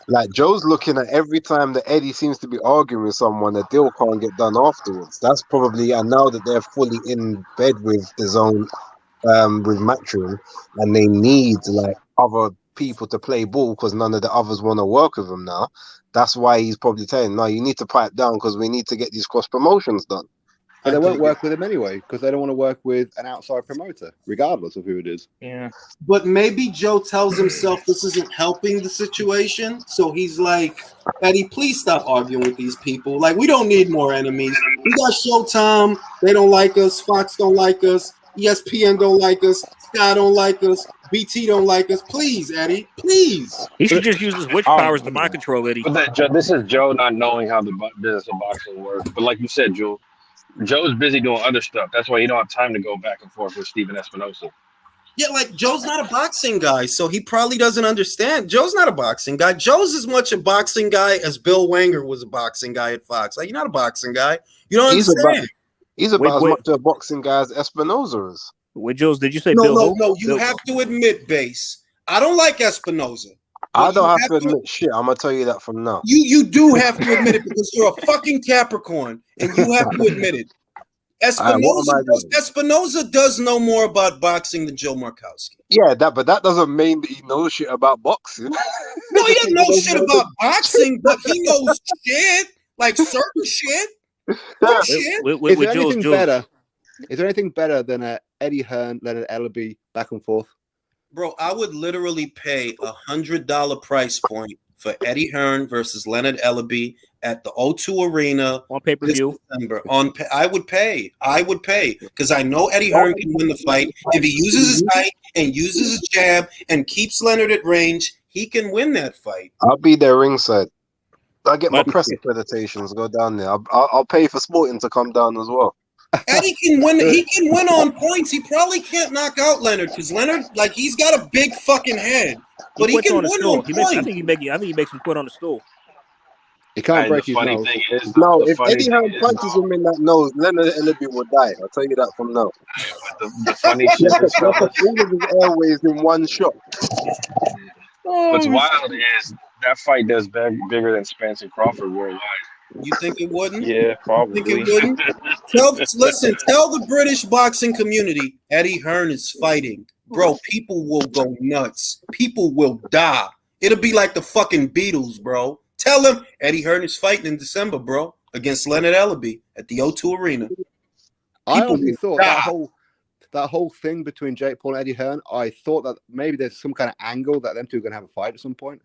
Like, Joe's looking at every time that Eddie seems to be arguing with someone, the deal can't get done afterwards. That's probably, and now that they're fully in bed with the zone, with Matchroom, and they need like other people to play ball because none of the others want to work with him now. That's why he's probably telling, no, you need to pipe down because we need to get these cross promotions done. But they won't work with him anyway because they don't want to work with an outside promoter, regardless of who it is. Yeah. But maybe Joe tells himself this isn't helping the situation. So he's like, Eddie, please stop arguing with these people. Like, we don't need more enemies. We got Showtime. They don't like us. Fox don't like us. ESPN don't like us. Sky don't like us. BT don't like us. Please, Eddie. Please. He should just use his witch powers to mind control Eddie. But this is Joe not knowing how the business of boxing works. But like you said, Joe's busy doing other stuff. That's why he don't have time to go back and forth with Steven Espinosa. Yeah, like Joe's not a boxing guy, so he probably doesn't understand. Joe's not a boxing guy. Joe's as much a boxing guy as Bill Wenger was a boxing guy at Fox. Like, you're not a boxing guy. You don't understand. He's about as much a boxing guy as Espinosa is. Wait, Jules, did you say No, Bill? no, you Bill. have to admit, Bass. I don't like Espinoza. I don't have to admit shit. I'm gonna tell you that from now. You do have to admit it because you're a fucking Capricorn, and you have to admit it. Espinoza does know more about boxing than Joe Markowski. Yeah, but that doesn't mean that he knows shit about boxing. No, he doesn't know shit about boxing, but he knows shit, like certain shit. Is there anything better? Is there anything better than Eddie Hearn, Leonard Ellaby, back and forth? Bro, I would literally pay $100 price point for Eddie Hearn versus Leonard Ellaby at the O2 Arena on pay-per-view. I would pay because I know Eddie Hearn can win the fight. If he uses his height and uses his jab and keeps Leonard at range, he can win that fight. I'll be there ringside. I'll get my press accreditations, go down there. I'll pay for Sporting to come down as well. Eddie can win. He can win on points. He probably can't knock out Leonard because Leonard, like, he's got a big fucking head, but he can win on points. I think he makes him quit on the stool. He can't break his nose. No, if Eddie Hearn punches him in that nose, Leonard Ellaby will die. I'll tell you that from now. The funny shit is, all of his airways in one shot. What's wild is that fight does bigger than Spence-Crawford worldwide. You think it wouldn't? Yeah, probably. Think it wouldn't? Tell the British boxing community Eddie Hearn is fighting. Bro, people will go nuts. People will die. It'll be like the fucking Beatles, bro. Tell them Eddie Hearn is fighting in December, bro, against Leonard Ellaby at the O2 Arena. I honestly thought that whole thing between Jake Paul and Eddie Hearn, I thought that maybe there's some kind of angle that them two are going to have a fight at some point.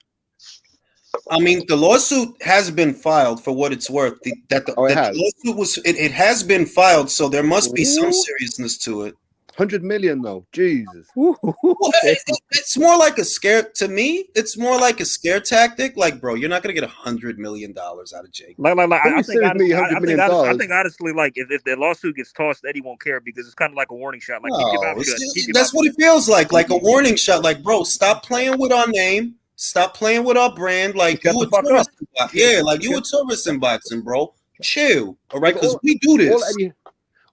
I mean, the lawsuit has been filed for what it's worth. The lawsuit it has been filed, so there must be some seriousness to it. 100 million though, Jesus. Well, it's more like a scare to me. It's more like a scare tactic. Like, bro, you're not gonna get $100 million out of Jake. I think honestly, like if the lawsuit gets tossed, Eddie won't care because it's kind of like a warning shot. Like, that's what it feels like a warning shot. Like, bro, stop playing with our name. Stop playing with our brand. Like, you a tourist. Yeah, like you a tourist in boxing, bro. Chill, all right? Because we do this.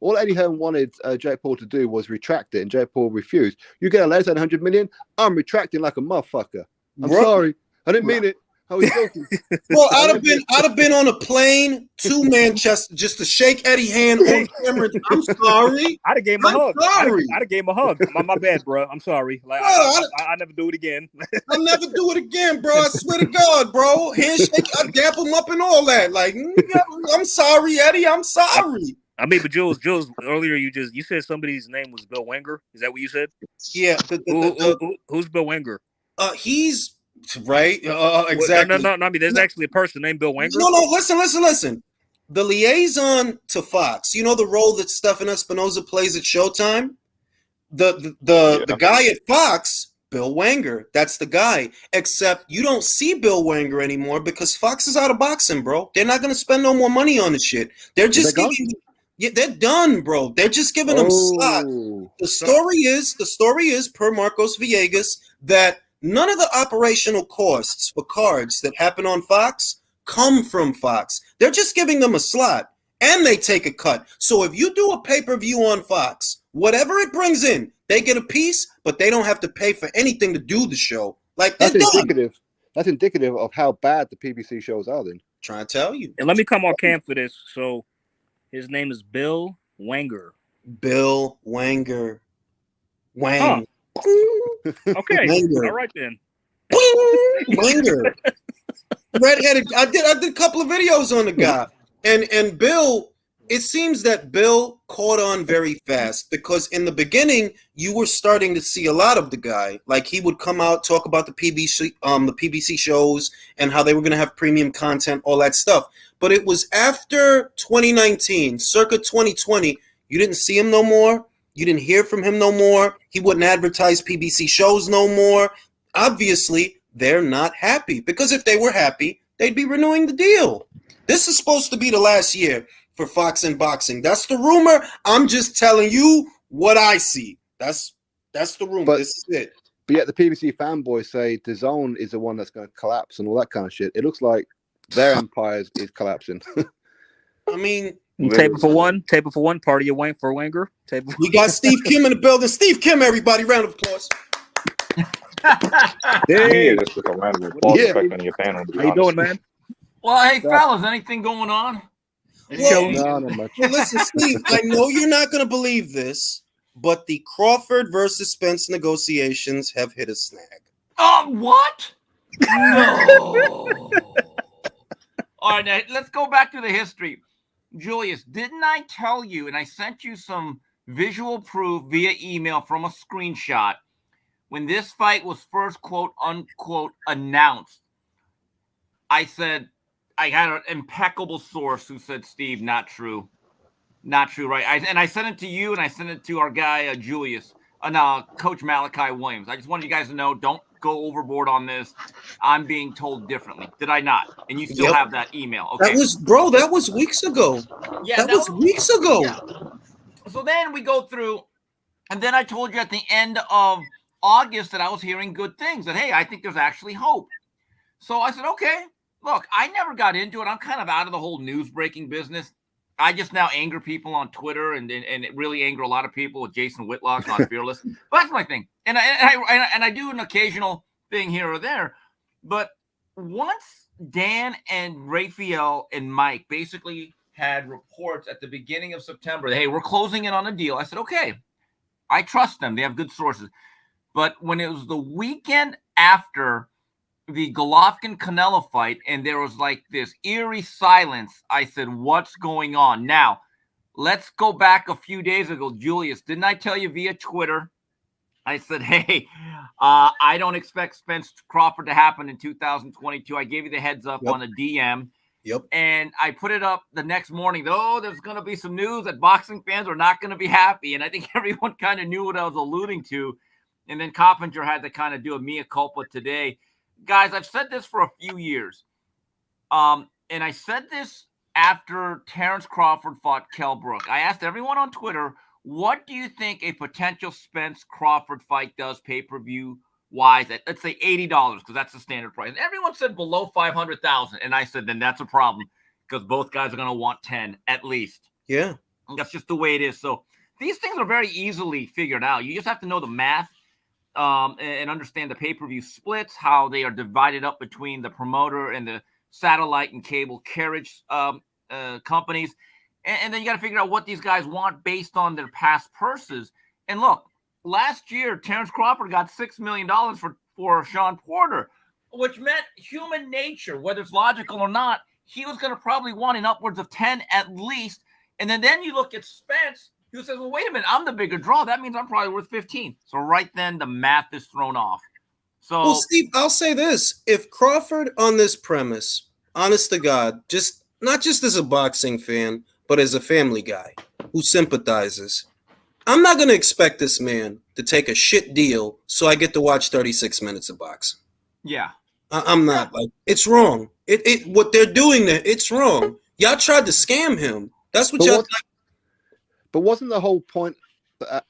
All Eddie Hearn wanted Jake Paul to do was retract it, and Jake Paul refused. You get a less than 100 million? I'm retracting like a motherfucker. I'm sorry. I didn't mean it. I was joking. Well, I'd have been on a plane to Manchester just to shake Eddie's hand on camera. I'm sorry. I'd have gave him a hug. Sorry. I'd have gave him a hug. My bad, bro. I'm sorry. Like, I never do it again. I'll never do it again, bro. I swear to God, bro. Handshake, I dap him up and all that. Like, I'm sorry, Eddie. I'm sorry. I mean, but Jules, earlier you said somebody's name was Bill Wenger. Is that what you said? Yeah. Who's Bill Wenger? He's right. Exactly. No. I mean, there's actually a person named Bill Wenger. No. Listen. The liaison to Fox. You know the role that Stefan Espinoza plays at Showtime. The guy at Fox, Bill Wenger. That's the guy. Except you don't see Bill Wenger anymore because Fox is out of boxing, bro. They're not going to spend no more money on this shit. They're just giving. Yeah, they're done, bro. They're just giving them slots. The story is per Marcos Villegas that none of the operational costs for cards that happen on Fox come from Fox. They're just giving them a slot and they take a cut. So if you do a pay-per-view on Fox, whatever it brings in, they get a piece, but they don't have to pay for anything to do the show. Like, that's indicative. That's indicative of how bad the PBC shows are then. Trying to tell you. And let me come on cam for this. So his name is Bill Wenger. Bill Wenger. Wang. Huh. Okay. Wenger. All right then. Wenger. Redheaded. I did a couple of videos on the guy. And Bill, it seems that Bill caught on very fast because in the beginning you were starting to see a lot of the guy. Like he would come out, talk about the PBC shows and how they were going to have premium content, all that stuff. But it was after 2019, circa 2020, you didn't see him no more. You didn't hear from him no more. He wouldn't advertise PBC shows no more. Obviously, they're not happy because if they were happy, they'd be renewing the deal. This is supposed to be the last year for Fox and boxing. That's the rumor. I'm just telling you what I see. That's the rumor. This is it. But yet the PBC fanboys say DAZN is the one that's going to collapse and all that kind of shit. It looks like their empire is collapsing. I mean, tape it for one. Party of Wank for Wenger. We got Steve Kim in the building. Steve Kim, everybody, round of applause. Yeah, just like a random applause effect on your panel. To be How you honest. doing, man? Well, hey, That's- fellas, anything going on? Well, No, not much. well, listen, Steve, I know you're not going to believe this, but the Crawford versus Spence negotiations have hit a snag. What? No. All right, now, let's go back to the history. Julius, didn't I tell you, and I sent you some visual proof via email from a screenshot, when this fight was first, quote, unquote, announced, I said, I had an impeccable source who said, Steve, not true. Not true, right? I sent it to you, and I sent it to our guy, Julius, Coach Malachi Williams. I just wanted you guys to know, don't go overboard on this. I'm being told differently. Did I not? And you still Yep. have that email. Okay. That was weeks ago. Yeah, that was weeks ago. Yeah. So then we go through, and then I told you at the end of August that I was hearing good things, that, hey, I think there's actually hope. So I said, okay, look, I never got into it. I'm kind of out of the whole news breaking business. I just now anger people on Twitter and really anger a lot of people with Jason Whitlock on Fearless. But that's my thing. And I do an occasional thing here or there. But once Dan and Raphael and Mike basically had reports at the beginning of September that, hey, we're closing in on a deal, I said, okay, I trust them. They have good sources. But when it was the weekend after the Golovkin-Canelo fight, and there was like this eerie silence, I said, what's going on? Now, let's go back a few days ago. Julius, didn't I tell you via Twitter? I said, hey, I don't expect Spence-Crawford to happen in 2022. I gave you the heads up on a DM. Yep. And I put it up the next morning. There's going to be some news that boxing fans are not going to be happy. And I think everyone kind of knew what I was alluding to. And then Coppinger had to kind of do a mea culpa today. Guys, I've said this for a few years. And I said this after Terence Crawford fought Kell Brook. I asked everyone on Twitter, what do you think a potential Spence-Crawford fight does pay-per-view wise at, let's say, $80, because that's the standard price? And everyone said below $500,000. And I said, then that's a problem, because both guys are going to want 10 at least. Yeah. And that's just the way it is. So these things are very easily figured out. You just have to know the math. And understand the pay-per-view splits, how they are divided up between the promoter and the satellite and cable carriage companies. And then you got to figure out what these guys want based on their past purses. And look, last year, Terence Crawford got $6 million for Sean Porter, which meant human nature, whether it's logical or not, he was going to probably want in upwards of 10 at least. And then you look at Spence, who says, well, wait a minute, I'm the bigger draw. That means I'm probably worth 15. So right then the math is thrown off. So, well, Steve, I'll say this. If Crawford on this premise, honest to God, just not just as a boxing fan, but as a family guy who sympathizes, I'm not going to expect this man to take a shit deal so I get to watch 36 minutes of boxing. Yeah. I'm not. Like, it's wrong. What they're doing there, it's wrong. Y'all tried to scam him. That's what y'all... But wasn't the whole point that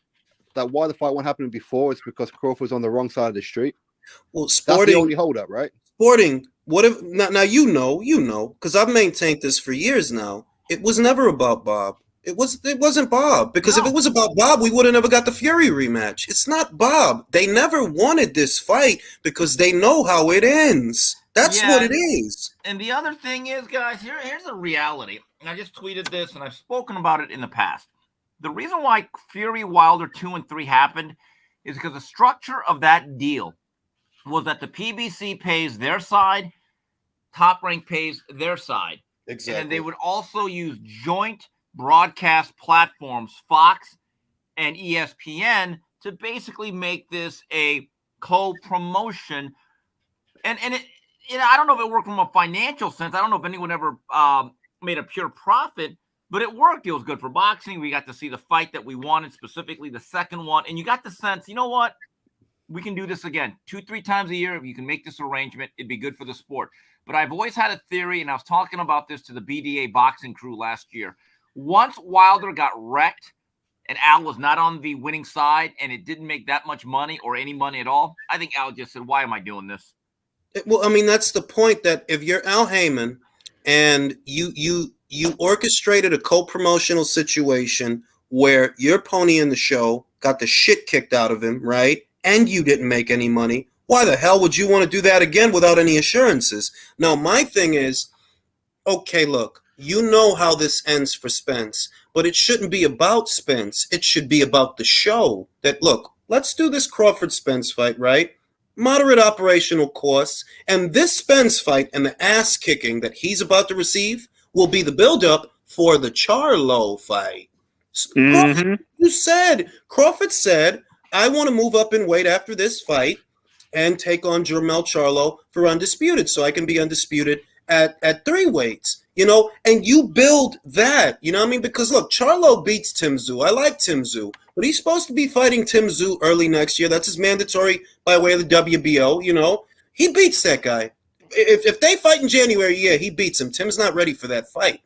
why the fight wasn't happening before? It's because Crawford was on the wrong side of the street. Well, That's the only holdup, right? Sporting. What if now? You know, because I've maintained this for years now. It was never about Bob. It wasn't Bob, because if it was about Bob, we would have never got the Fury rematch. It's not Bob. They never wanted this fight because they know how it ends. That's what it is. And the other thing is, guys, here's the reality. And I just tweeted this, and I've spoken about it in the past. The reason why Fury Wilder 2 and 3 happened is because the structure of that deal was that the PBC pays their side, Top Rank pays their side. Exactly. And they would also use joint broadcast platforms, Fox and ESPN, to basically make this a co-promotion. And I don't know if it worked from a financial sense. I don't know if anyone ever made a pure profit. But it worked. It was good for boxing. We got to see the fight that we wanted, specifically the second one. And you got the sense, you know what? We can do this again 2-3 times a year. If you can make this arrangement, it'd be good for the sport. But I've always had a theory, and I was talking about this to the BDA boxing crew last year. Once Wilder got wrecked and Al was not on the winning side and it didn't make that much money or any money at all, I think Al just said, why am I doing this? Well, I mean, that's the point, that if you're Al Haymon and you orchestrated a co-promotional situation where your pony in the show got the shit kicked out of him, right? And you didn't make any money. Why the hell would you want to do that again without any assurances? Now, my thing is, okay, look, you know how this ends for Spence, but it shouldn't be about Spence. It should be about the show. That, look, let's do this Crawford-Spence fight, right? Moderate operational costs, and this Spence fight and the ass kicking that he's about to receive will be the build-up for the Charlo fight. Crawford said, I want to move up in weight after this fight and take on Jermell Charlo for undisputed, so I can be undisputed at 3 weights, and you build that, you know what I mean? Because look, Charlo beats Tim Tszyu. I like Tim Tszyu, but he's supposed to be fighting Tim Tszyu early next year. That's his mandatory by way of the WBO, He beats that guy. If they fight in January, yeah, he beats him. Tim's not ready for that fight.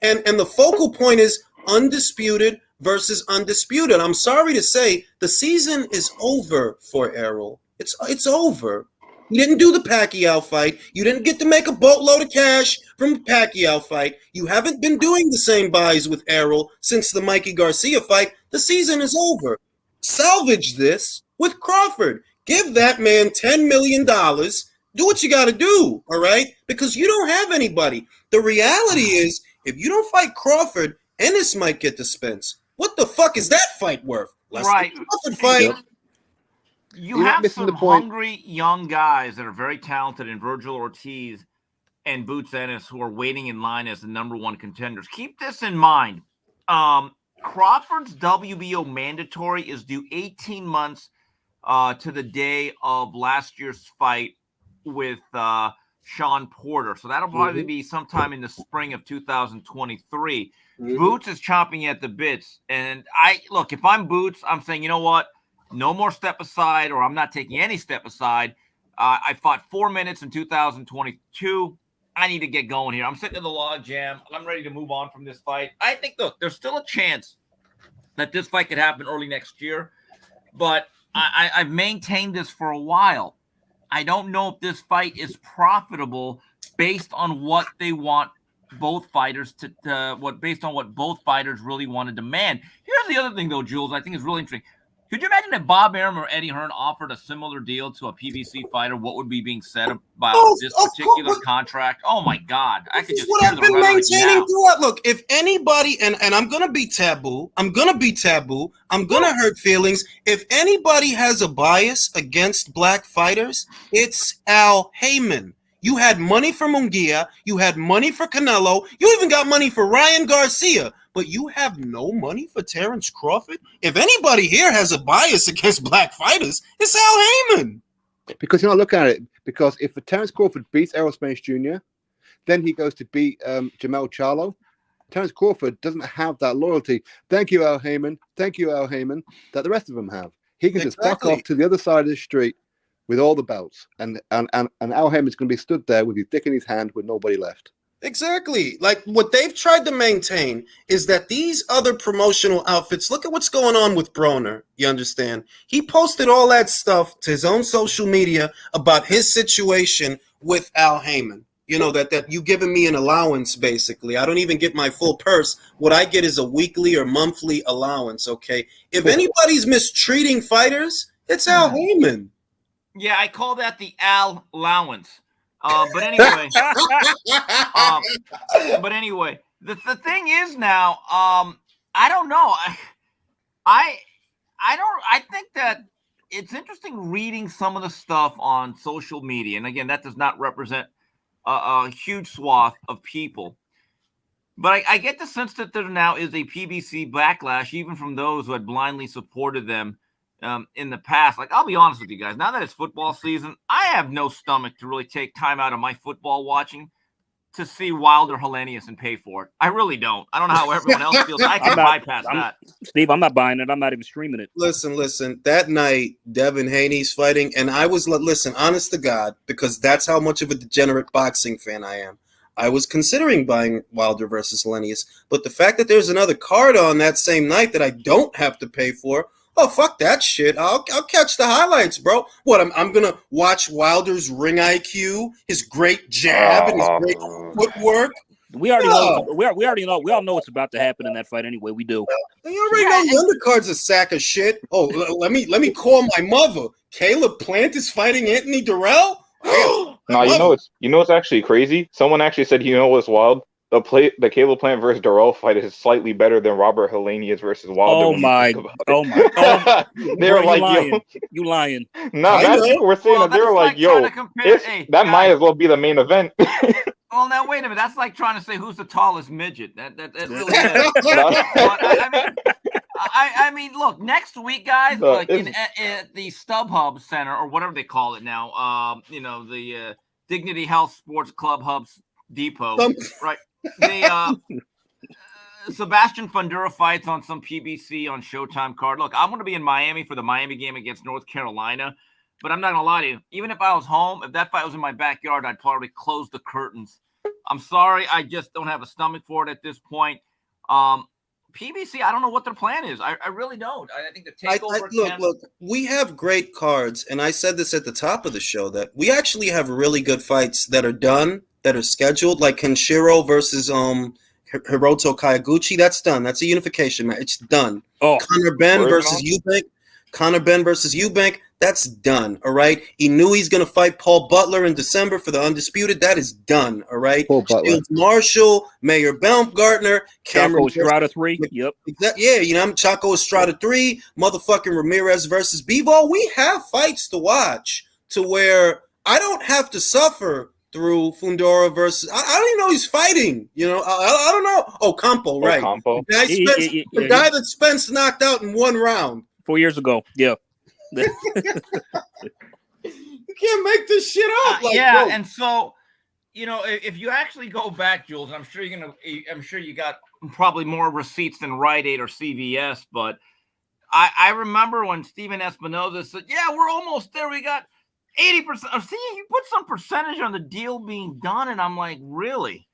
And the focal point is undisputed versus undisputed. I'm sorry to say, the season is over for Errol. It's over. You didn't do the Pacquiao fight. You didn't get to make a boatload of cash from the Pacquiao fight. You haven't been doing the same buys with Errol since the Mikey Garcia fight. The season is over. Salvage this with Crawford. Give that man $10 million. Do what you got to do, all right? Because you don't have anybody. The reality is, if you don't fight Crawford, Ennis might get to Spence. What the fuck is that fight worth? Right. Crawford fight. Yep. You have some hungry young guys that are very talented in Virgil Ortiz and Boots Ennis who are waiting in line as the number 1 contenders. Keep this in mind. Crawford's WBO mandatory is due 18 months to the day of last year's fight with Sean Porter. So that'll probably be sometime in the spring of 2023. Boots is chomping at the bits. And if I'm Boots, I'm saying, you know what? No more step aside, or I'm not taking any step aside. I fought 4 minutes in 2022. I need to get going here. I'm sitting in the log jam. I'm ready to move on from this fight. I think, look, there's still a chance that this fight could happen early next year. But I've maintained this for a while. I don't know if this fight is profitable based on what they want both fighters based on what both fighters really want to demand. Here's the other thing, though, Jules, I think is really interesting. Could you imagine if Bob Arum or Eddie Hearn offered a similar deal to a PBC fighter? What would be being said about this particular contract? Oh my God! I could just what I've been maintaining throughout. Look, if anybody, and I'm gonna be taboo. I'm gonna hurt feelings. If anybody has a bias against black fighters, it's Al Haymon. You had money for Munguia. You had money for Canelo. You even got money for Ryan Garcia. But you have no money for Terence Crawford? If anybody here has a bias against black fighters, it's Al Haymon. Because look at it. Because if Terence Crawford beats Errol Spence Jr., then he goes to beat Jermell Charlo. Terence Crawford doesn't have that loyalty. Thank you, Al Haymon. That the rest of them have. He can just fuck off to the other side of the street with all the belts, and Al Haymon's going to be stood there with his dick in his hand with nobody left. Exactly. Like what they've tried to maintain is that these other promotional outfits, look at what's going on with Broner. You understand? He posted all that stuff to his own social media about his situation with Al Haymon. That you giving me an allowance, basically. I don't even get my full purse. What I get is a weekly or monthly allowance, okay? If anybody's mistreating fighters, it's Al Haymon. Yeah, I call that the Al allowance. But anyway, the thing is now, I don't know. I think that it's interesting reading some of the stuff on social media. And again, that does not represent a huge swath of people. But I get the sense that there now is a PBC backlash, even from those who had blindly supported them in the past. Like, I'll be honest with you guys, now that it's football season, I have no stomach to really take time out of my football watching to see Wilder Helenius and pay for it. I really don't. I don't know how everyone else feels. I can bypass that. Steve, I'm not buying it. I'm not even streaming it. Listen. That night, Devin Haney's fighting, and I was, honest to God, because that's how much of a degenerate boxing fan I am. I was considering buying Wilder versus Helenius, but the fact that there's another card on that same night that I don't have to pay for, oh, fuck that shit. I'll catch the highlights, bro. What, I'm going to watch Wilder's ring IQ, his great jab, and his great footwork? We already know. We already know. We all know what's about to happen in that fight anyway. We do. You already know the undercard's a sack of shit. Oh, let me call my mother. Caleb Plant is fighting Anthony Durrell. No, you know it's actually crazy. Someone actually said, you know what's wild? The Caleb Plant versus Durrell fight is slightly better than Robert Helenius versus Wilder. Oh my! They were like, lying. You lying? No, mad people were saying that they were like, yo, that might as well be the main event. Well, now wait a minute. That's like trying to say who's the tallest midget. That really is. I mean, look, next week, guys, like at the StubHub Center or whatever they call it now, the Dignity Health Sports Club Hubs Depot, right? Sebastian Fundura fights on some PBC on Showtime card. Look, I'm going to be in Miami for the Miami game against North Carolina, but I'm not going to lie to you. Even if I was home, if that fight was in my backyard, I'd probably close the curtains. I'm sorry. I just don't have a stomach for it at this point. PBC, I don't know what their plan is. I really don't. I think the takeover. Look, we have great cards, and I said this at the top of the show that we actually have really good fights that are done, that are scheduled, like Kenshiro versus Hiroto Kayaguchi. That's done. That's a unification match. It's done. Conor Benn versus Eubank. That's done. All right. Inouye's going to fight Paul Butler in December for the Undisputed. That is done. All right. Shields Marshall, Mayor Baumgartner, Chaco Estrada 3. Yep. Yeah, Chaco Estrada 3, motherfucking Ramirez versus Bivol. We have fights to watch to where I don't have to suffer through Fundora versus. I don't even know he's fighting. I don't know. Oh, Campo, right? Campo. The guy that Spence knocked out in one round 4 years ago. Yeah. You can't make this shit up. Bro. And so, if you actually go back, Jules, I'm sure you got probably more receipts than Rite Aid or CVS, but I remember when Steven Espinoza said, "Yeah, we're almost there. We got 80%." See, you put some percentage on the deal being done, and I'm like, really?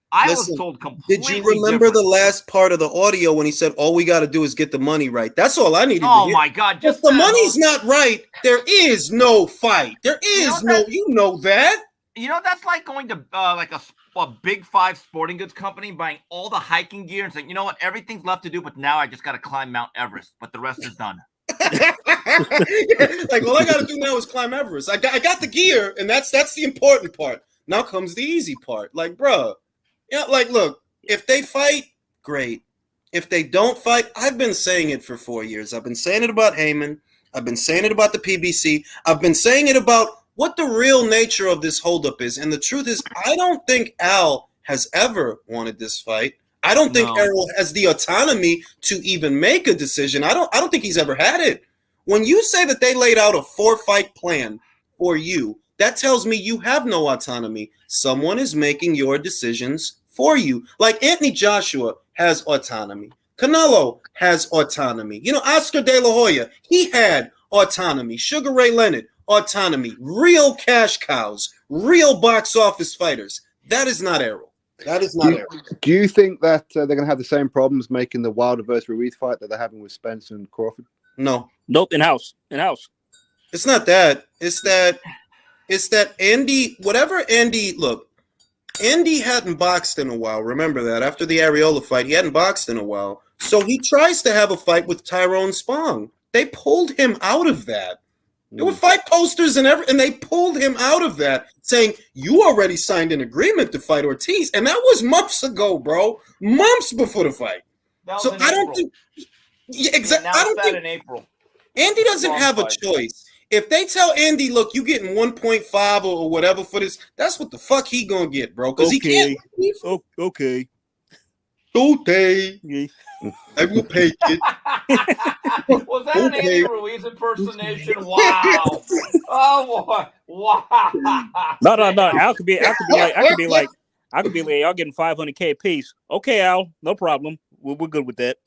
I was told completely. Did you remember the last part of the audio when he said, all we got to do is get the money right? That's all I needed to hear. Oh, my God. If the money's not right, there is no fight. There is you know that. That's like going to like a Big Five sporting goods company, buying all the hiking gear and saying, you know what, everything's left to do, but now I just got to climb Mount Everest, but the rest is done. Like, all I got to do now is climb Everest. I got the gear, and that's the important part. Now comes the easy part. Like, bro. Yeah, look, if they fight, great. If they don't fight, I've been saying it for 4 years. I've been saying it about Haymon. I've been saying it about the PBC. I've been saying it about what the real nature of this holdup is. And the truth is, I don't think Al has ever wanted this fight. I don't think Errol has the autonomy to even make a decision. I don't think he's ever had it. When you say that they laid out a 4-fight plan for you, that tells me you have no autonomy. Someone is making your decisions for you. Like Anthony Joshua has autonomy. Canelo has autonomy. Oscar De La Hoya, he had autonomy. Sugar Ray Leonard, autonomy. Real cash cows, real box office fighters. That is not Errol. That is not Errol. Do you think that they're going to have the same problems making the Wilder versus Ruiz fight that they're having with Spence and Crawford? No. Nope. In-house. It's not that. It's that Andy, look, Andy hadn't boxed in a while. Remember that. After the Areola fight, he hadn't boxed in a while. So he tries to have a fight with Tyrone Spong. They pulled him out of that. There were fight posters and they pulled him out of that, saying, you already signed an agreement to fight Ortiz. And that was months ago, bro. Months before the fight. So I don't think... Yeah, exactly. I don't think... in April. Andy doesn't have a choice. If they tell Andy, look, you getting 1.5 or whatever for this, that's what the fuck he gonna get, bro. Because he can't leave. Okay. I will pay it. Was that an Andy Ruiz impersonation? Wow. Oh boy. Wow. No. Al could be like, y'all getting $500K a piece. Okay, Al, no problem. We're good with that.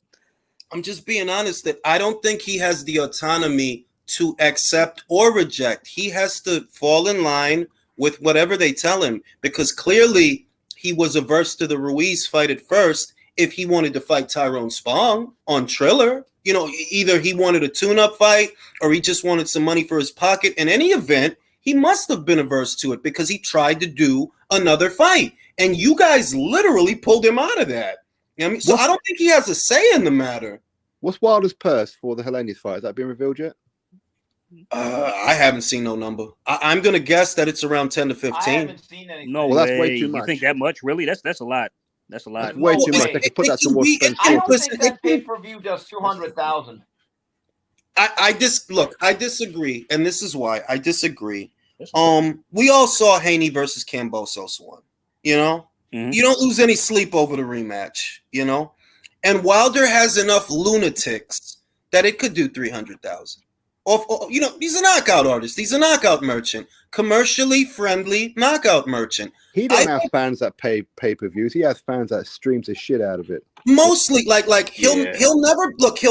I'm just being honest that I don't think he has the autonomy to accept or reject. He has to fall in line with whatever they tell him, because clearly he was averse to the Ruiz fight at first. If he wanted to fight Tyrone Spong on Triller, either he wanted a tune-up fight or he just wanted some money for his pocket. In any event, he must have been averse to it because he tried to do another fight. and you guys literally pulled him out of that. You know what I mean? So I don't think he has a say in the matter. What's Wilder's purse for the Helenius fight? Has that been revealed yet? I haven't seen no number. I'm gonna guess that it's around 10 to 15. I haven't seen anything. No Well, that's way. way too You much. think that much? Really? That's a lot. That's a lot. That's way too much. They could put that towards Spence. I don't think that pay-per-view does 200,000. I disagree, and this is why I disagree. We all saw Haney versus Kambosos one. You know, you don't lose any sleep over the rematch. You know, and Wilder has enough lunatics that it could do 300,000. You know, he's a knockout artist. He's a knockout merchant, commercially friendly knockout merchant. He don't have fans that pay pay-per-views. He has fans that streams the shit out of it. Mostly, like he'll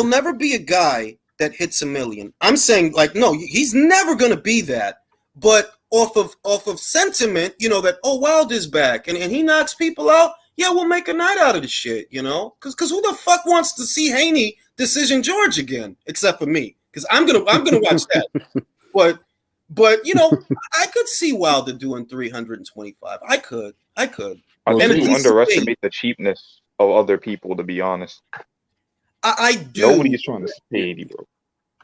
never be a guy that hits 1 million. I'm saying, like, no, he's never gonna be that. But off of sentiment, you know, that Wilder's back and he knocks people out. Yeah, we'll make a night out of the shit, you know, because who the fuck wants to see Haney decision George again, except for me, because I'm gonna watch that. But you know, I could see Wilder doing 325. I could. I think you underestimate the cheapness of other people, to be honest. I do. Nobody's trying to pay 80, bro.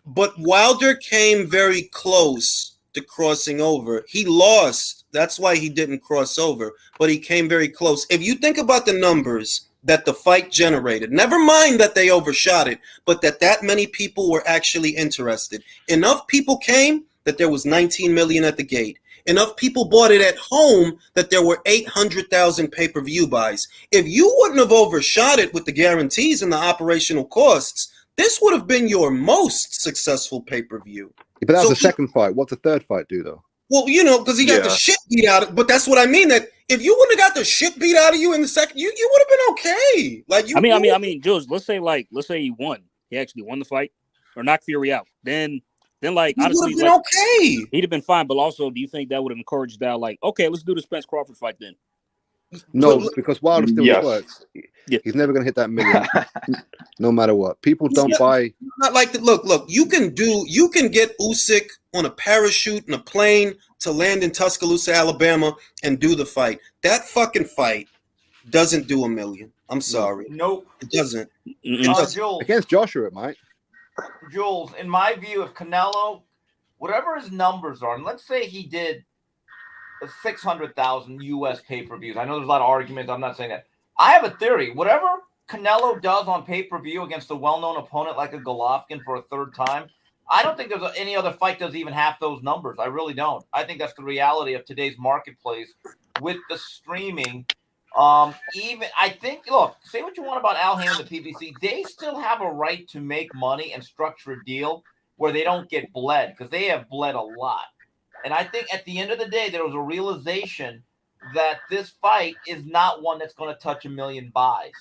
But Wilder came very close to crossing over. He lost. That's why he didn't cross over. But he came very close. If you think about the numbers that the fight generated, never mind that they overshot it, but that many people were actually interested. Enough people came that there was 19 million at the gate. Enough people bought it at home that there were 800,000 pay-per-view buys. If you wouldn't have overshot it with the guarantees and the operational costs, this would have been your most successful pay-per-view. But that was the second fight. What's the third fight do, though? Well, you know, because he got the shit beat out of it. But that's what I mean, that if you wouldn't have got the shit beat out of you in the second, you would have been okay. Like, I mean, Jules, let's say he won. He actually won the fight or knocked Fury out. Then like, honestly, would have been okay. He'd have been fine. But also, do you think that would have encouraged that? Like, okay, let's do the Spence-Crawford fight then. No, because Wilder still works. Yeah. He's never going to hit that million, no matter what. People don't buy. Not like the look. You can get Usyk on a parachute in a plane to land in Tuscaloosa, Alabama, and do the fight. That fucking fight doesn't do 1 million. I'm sorry. Nope. It doesn't. Jules, Against Joshua, it might. Jules, in my view, if Canelo, whatever his numbers are, and let's say he did 600,000 U.S. pay-per-views. I know there's a lot of arguments. I'm not saying that. I have a theory. Whatever Canelo does on pay-per-view against a well-known opponent like a Golovkin for a third time, I don't think there's any other fight does even half those numbers. I really don't. I think that's the reality of today's marketplace with the streaming. Even I think, look, say what you want about Al Haymon and the PBC, they still have a right to make money and structure a deal where they don't get bled, because they have bled a lot. And I think at the end of the day, there was a realization that this fight is not one that's going to touch 1 million buys.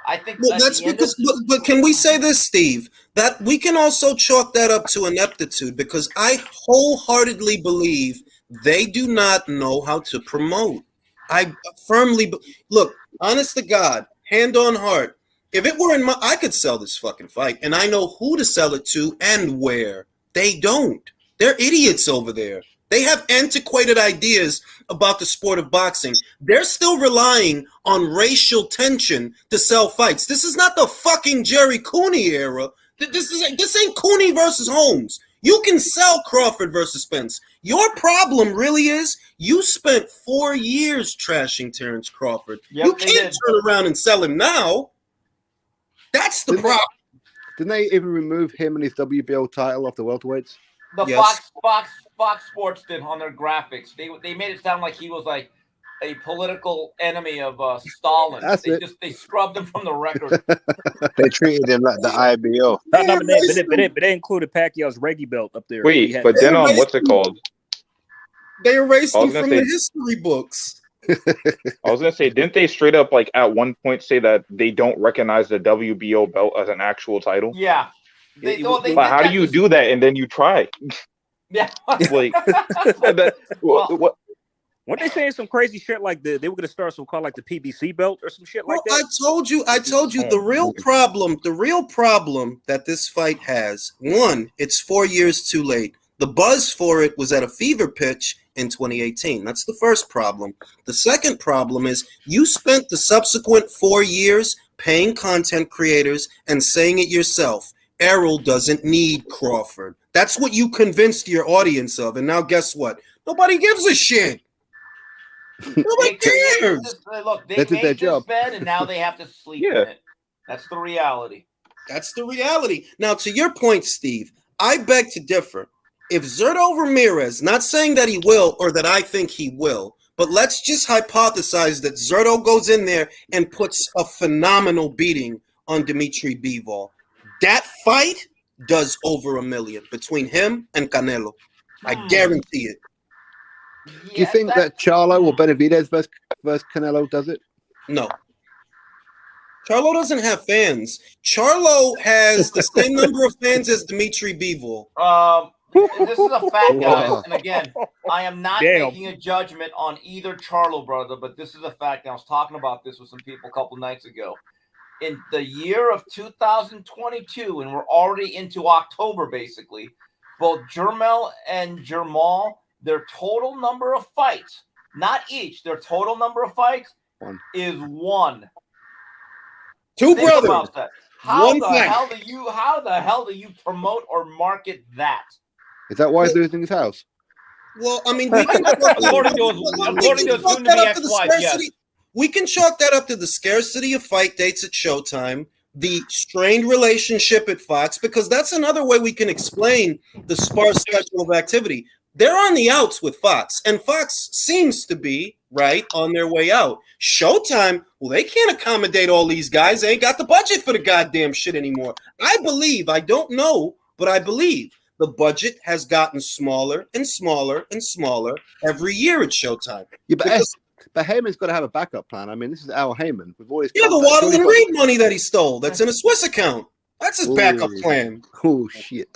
I think that's because. But can we say this, Steve? That we can also chalk that up to ineptitude, because I wholeheartedly believe they do not know how to promote. I firmly look. Honest to God, hand on heart. If it were in my, I could sell this fucking fight, and I know who to sell it to and where. They don't. They're idiots over there. They have antiquated ideas about the sport of boxing. They're still relying on racial tension to sell fights. This is not the fucking Jerry Cooney era. This ain't Cooney versus Holmes. You can sell Crawford versus Spence. Your problem really is you spent 4 years trashing Terence Crawford. Yep, you can't turn around and sell him now. That's the problem. Didn't they even remove him and his WBO title off the welterweights? The Fox Sports did on their graphics. They made it sound like he was like a political enemy of Stalin. They scrubbed him from the record. They treated him like the IBO. But they included Pacquiao's Reggie belt up there. Wait, but then on what's it called? They erased him from the history books. I was gonna say, didn't they straight up like at one point say that they don't recognize the WBO belt as an actual title? Yeah. But how do you do that and then you try? Yeah. Like what? Weren't they saying some crazy shit like they were gonna start some called like the PBC belt or some shit like that? I told you the real problem that this fight has, one, it's 4 years too late. The buzz for it was at a fever pitch in 2018. That's the first problem. The second problem is you spent the subsequent 4 years paying content creators and saying it yourself. Errol doesn't need Crawford. That's what you convinced your audience of. And now guess what? Nobody gives a shit. Nobody cares. Look, they They did their made this job. bed and now they have to sleep Yeah. in it. That's the reality. That's the reality. Now, to your point, Steve, I beg to differ. If Zurdo Ramirez, not saying that he will or that I think he will, but let's just hypothesize that Zurdo goes in there and puts a phenomenal beating on Dimitri Bivol. That fight does over $1 million between him and Canelo. I guarantee it. Do you think that Charlo or Benavidez versus Canelo does it? No. Charlo doesn't have fans. Charlo has the same number of fans as Dimitri Bivol. This is a fact, guys. Wow. And again, I am not Damn. making a judgment on either Charlo brother, but this is a fact. And I was talking about this with some people a couple nights ago. In the year of 2022, and we're already into October, basically, both Jermel and Jermal, their total number of fights, not each, their total number of fights is 1. Two Think brothers. about that. How One the fight. hell do you promote or market that? Is that why he's losing his house? Well, I mean, we can According to his soon-to-be ex-wife, yes. We can chalk that up to the scarcity of fight dates at Showtime, the strained relationship at Fox, because that's another way we can explain the sparse schedule of activity. They're on the outs with Fox, and Fox seems to be right on their way out. Showtime, well, they can't accommodate all these guys. They ain't got the budget for the goddamn shit anymore. I believe, I don't know, but I believe the budget has gotten smaller and smaller and smaller every year at Showtime. Yeah, but Heyman's got to have a backup plan. I mean, this is Al Heyman. We've always Yeah, the Waddle and Reed money that he stole, that's in a Swiss account. That's his backup plan. Oh, shit.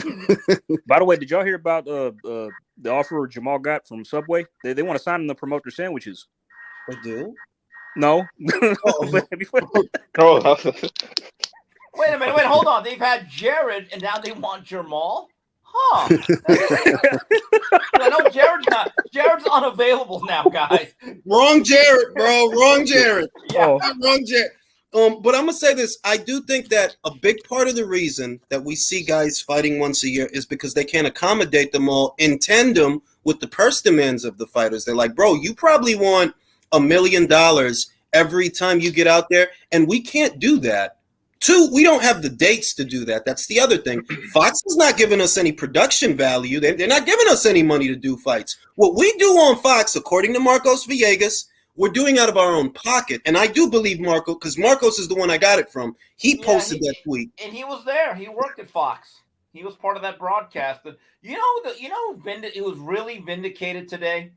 By the way, did y'all hear about the offer Jamal got from Subway? They want to sign him to promote their sandwiches. They do? No. Oh, Wait a minute. Wait, hold on. They've had Jared, and now they want Jermal? Huh. I know Jared's unavailable now, guys. Wrong Jared, bro. Wrong Jared. Yeah. Wrong Jared. But I'm gonna say this. I do think that a big part of the reason that we see guys fighting once a year is because they can't accommodate them all in tandem with the purse demands of the fighters. They're like, bro, you probably want $1 million every time you get out there, and we can't do that. 2, we don't have the dates to do that. That's the other thing. Fox is not giving us any production value. They're not giving us any money to do fights. What we do on Fox, according to Marcos Villegas, we're doing out of our own pocket. And I do believe Marcos, because Marcos is the one I got it from. He posted that tweet. And he was there. He worked at Fox. He was part of that broadcast. But it was really vindicated today,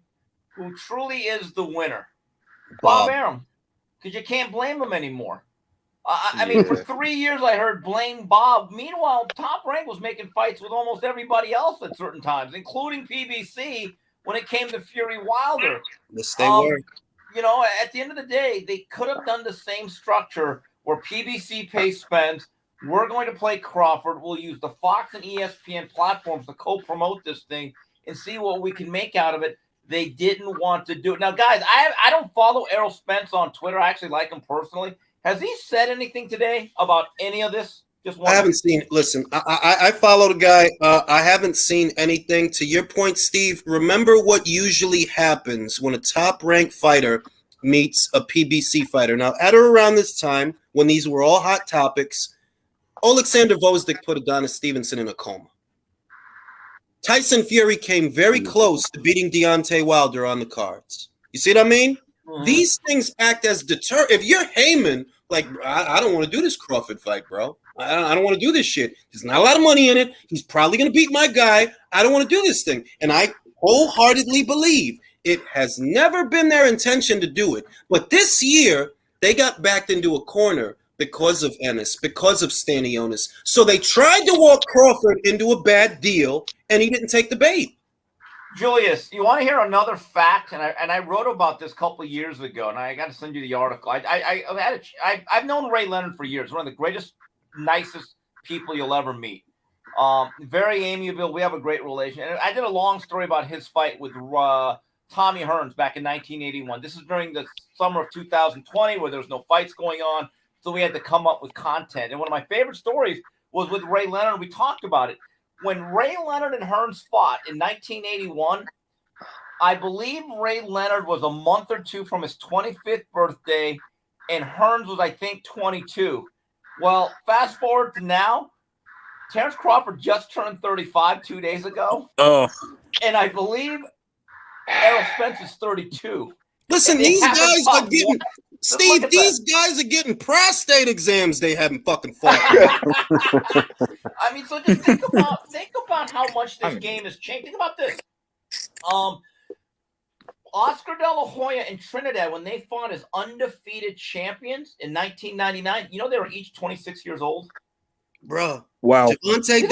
who truly is the winner? Bob Arum. Because you can't blame him anymore. I mean, for 3 years I heard blame Bob. Meanwhile, Top Rank was making fights with almost everybody else at certain times, including PBC when it came to Fury Wilder. Yes, they were. You know, at the end of the day, they could have done the same structure where PBC pays Spence. We're going to play Crawford. We'll use the Fox and ESPN platforms to co-promote this thing and see what we can make out of it. They didn't want to do it. Now, guys, I don't follow Errol Spence on Twitter. I actually like him personally. Has he said anything today about any of this? I haven't seen. Listen, I follow the guy. I haven't seen anything. To your point, Steve, remember what usually happens when a top-ranked fighter meets a PBC fighter. Now, at or around this time, when these were all hot topics, Alexander Vosdik put Adonis Stevenson in a coma. Tyson Fury came very close to beating Deontay Wilder on the cards. You see what I mean? Mm-hmm. These things act as deter. If you're Haymon, like, I don't want to do this Crawford fight, bro. I don't want to do this shit. There's not a lot of money in it. He's probably going to beat my guy. I don't want to do this thing. And I wholeheartedly believe it has never been their intention to do it. But this year, they got backed into a corner because of Ennis, because of Stanionis. So they tried to walk Crawford into a bad deal, and he didn't take the bait. Julius, you want to hear another fact? And I wrote about this a couple of years ago, and I got to send you the article. I've known Ray Leonard for years, one of the greatest, nicest people you'll ever meet. Very amiable. We have a great relation. And I did a long story about his fight with Tommy Hearns back in 1981. This is during the summer of 2020 where there was no fights going on. So we had to come up with content. And one of my favorite stories was with Ray Leonard. We talked about it. When Ray Leonard and Hearns fought in 1981, I believe Ray Leonard was a month or two from his 25th birthday, and Hearns was, I think, 22. Well, fast forward to now, Terence Crawford just turned 35 2 days ago. Oh. And I believe Errol Spence is 32. Listen, these guys are getting Steve. These guys are getting prostate exams. They haven't fucking fought. I mean, so just think about how much this game has changed. Think about this. Oscar De La Hoya and Trinidad, when they fought as undefeated champions in 1999, you know they were each 26 years old. Bruh. Wow. Javante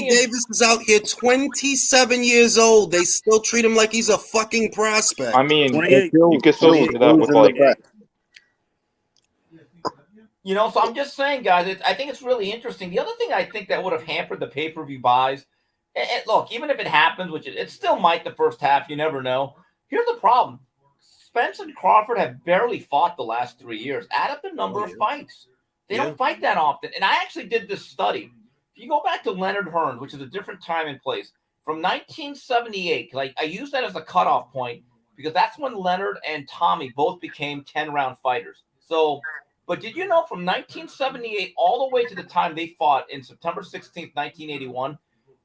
Davis is out here 27 years old. They still treat him like he's a fucking prospect. I mean, you could still do that with like. You know, so I'm just saying, guys, I think it's really interesting. The other thing I think that would have hampered the pay-per-view buys, and look, even if it happens, which it still might the first half, you never know. Here's the problem. Spence and Crawford have barely fought the last 3 years. Add up the number of fights. They don't fight that often. And I actually did this study. If you go back to Leonard Hearns, which is a different time and place, from 1978, because I use that as a cutoff point because that's when Leonard and Tommy both became 10-round fighters. So, but did you know from 1978 all the way to the time they fought in September 16th, 1981,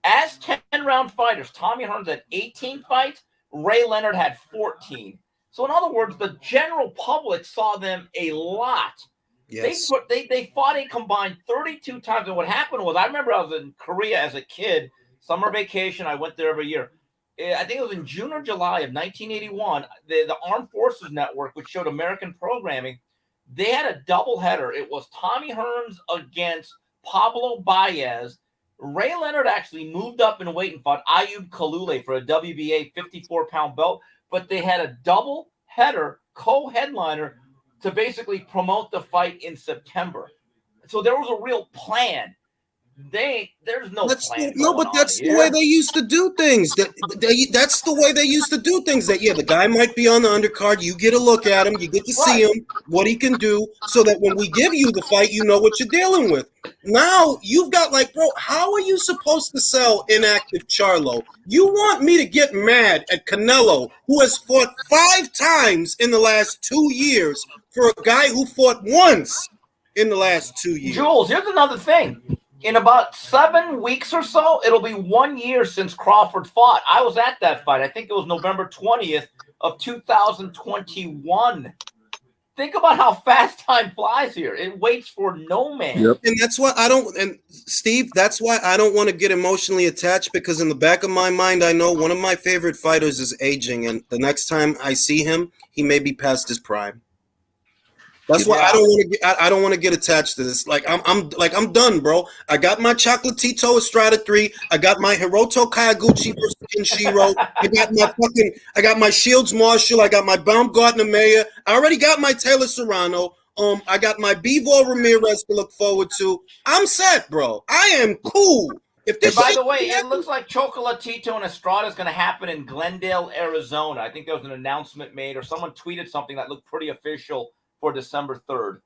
as 10-round fighters, Tommy Hearns had 18 fights, Ray Leonard had 14. So in other words, the general public saw them a lot. Yes. They fought a combined 32 times. And what happened was, I remember I was in Korea as a kid, summer vacation. I went there every year. I think it was in June or July of 1981. The Armed Forces Network, which showed American programming, they had a doubleheader. It was Tommy Hearns against Pablo Baez. Ray Leonard actually moved up in weight and fought Ayub Kalule for a WBA 54-pound belt. But they had a double header, co-headliner, to basically promote the fight in September. So there was a real plan. There's no plan. But that's the way they used to do things. That's the way they used to do things. That the guy might be on the undercard. You get a look at him. You get to see him, what he can do, so that when we give you the fight, you know what you're dealing with. Now you've got bro, how are you supposed to sell inactive Charlo? You want me to get mad at Canelo, who has fought 5 times in the last 2 years, for a guy who fought once in the last 2 years? Jules, here's another thing. In about 7 weeks or so, it'll be 1 year since Crawford fought. I was at that fight. I think it was November 20th of 2021. Think about how fast time flies here. It waits for no man. Yep. And that's why Steve, that's why I don't want to get emotionally attached, because in the back of my mind, I know one of my favorite fighters is aging. And the next time I see him, he may be past his prime. That's why I don't want to get attached to this. I'm done, bro. I got my Chocolatito Estrada 3. I got my Hiroto Kayaguchi versus Kenshiro. I got my Shields Marshall. I got my Baumgartner Mayer. I already got my Taylor Serrano. I got my Bivol Ramirez to look forward to. I'm set, bro. I am cool. By the way, it looks like Chocolatito and Estrada is going to happen in Glendale, Arizona. I think there was an announcement made, or someone tweeted something that looked pretty official for December 3rd.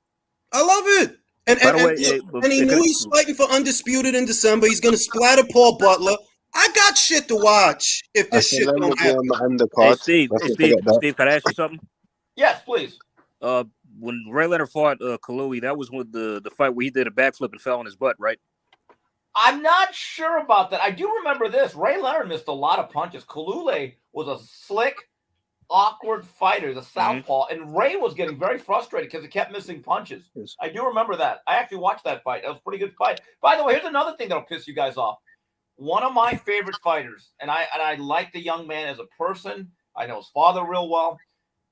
I love it. And he knew he's fighting for undisputed in December. He's going to splatter Paul Butler. I got shit to watch if this shit don't happen. Hey, Steve, can I ask you something? Yes, please. When Ray Leonard fought Kalui, that was with the fight where he did a backflip and fell on his butt, right? I'm not sure about that. I do remember this. Ray Leonard missed a lot of punches. Kalule was a slick, awkward fighter, the southpaw, and Ray was getting very frustrated because he kept missing punches. Yes. I do remember that. I actually watched that fight. That was a pretty good fight. By the way, here's another thing that'll piss you guys off. One of my favorite fighters, and I like the young man as a person. I know his father real well.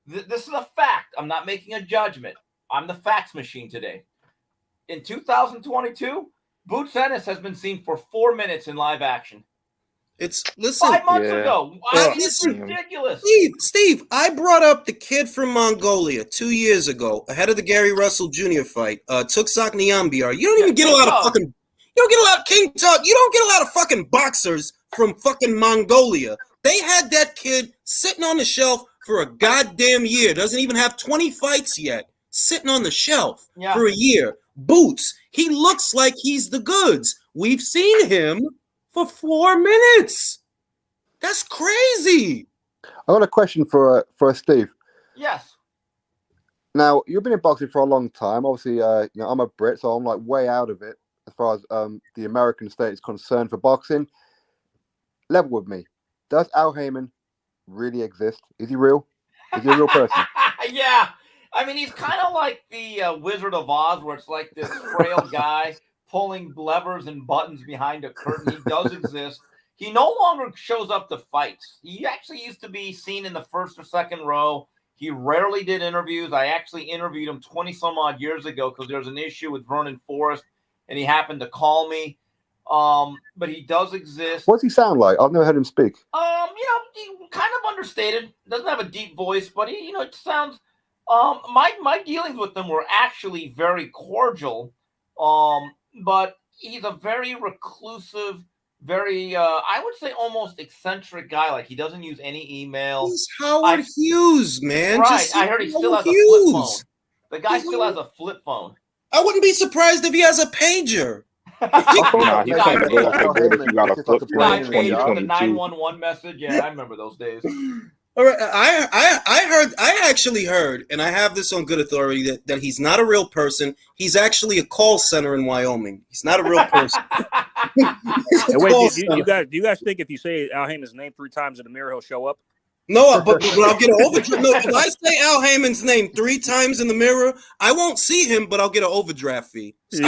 This is a fact. I'm not making a judgment. I'm the facts machine today. In 2022, Boots Ennis has been seen for 4 minutes in live action. Listen, 5 months ago. It's ridiculous. Steve, I brought up the kid from Mongolia 2 years ago, ahead of the Gary Russell Jr. fight. Tuksak Niambiar. You don't even get a lot of fucking. You don't get a lot of King Tut. You don't get a lot of fucking boxers from fucking Mongolia. They had that kid sitting on the shelf for a goddamn year. Doesn't even have 20 fights yet. Sitting on the shelf for a year. Boots. He looks like he's the goods. We've seen him for 4 minutes. That's crazy. I got a question for Steve. Yes. Now, you've been in boxing for a long time. Obviously, I'm a Brit, so I'm like way out of it as far as the American state is concerned for boxing. Level with me. Does Al Haymon really exist? Is he real? Is he a real person? Yeah. I mean, he's kind of like the Wizard of Oz, where it's like this frail guy pulling levers and buttons behind a curtain. He does exist. He no longer shows up to fights. He actually used to be seen in the first or second row. He rarely did interviews. I actually interviewed him 20 some odd years ago because there was an issue with Vernon Forrest, and he happened to call me. But he does exist. What's he sound like? I've never heard him speak. He kind of understated. Doesn't have a deep voice, but he, it sounds. My dealings with him were actually very cordial. But he's a very reclusive, very I would say almost eccentric guy. Like, he doesn't use any email. He's Howard Hughes, man. Right. I heard he still has a flip phone. The guy still has a flip phone. I wouldn't be surprised if he has a pager. Nah, he's trying to go off the grid if you got a flip phone in The 2022. 911 message. Yeah, I remember those days. All right, I actually heard, and I have this on good authority, that he's not a real person. He's actually a call center in Wyoming. He's not a real person. And wait, do you guys think if you say Al Haymon's name 3 times in the mirror, he'll show up? No, but I'll get an overdraft. No, if I say Al Haymon's name 3 times in the mirror, I won't see him, but I'll get an overdraft fee. Or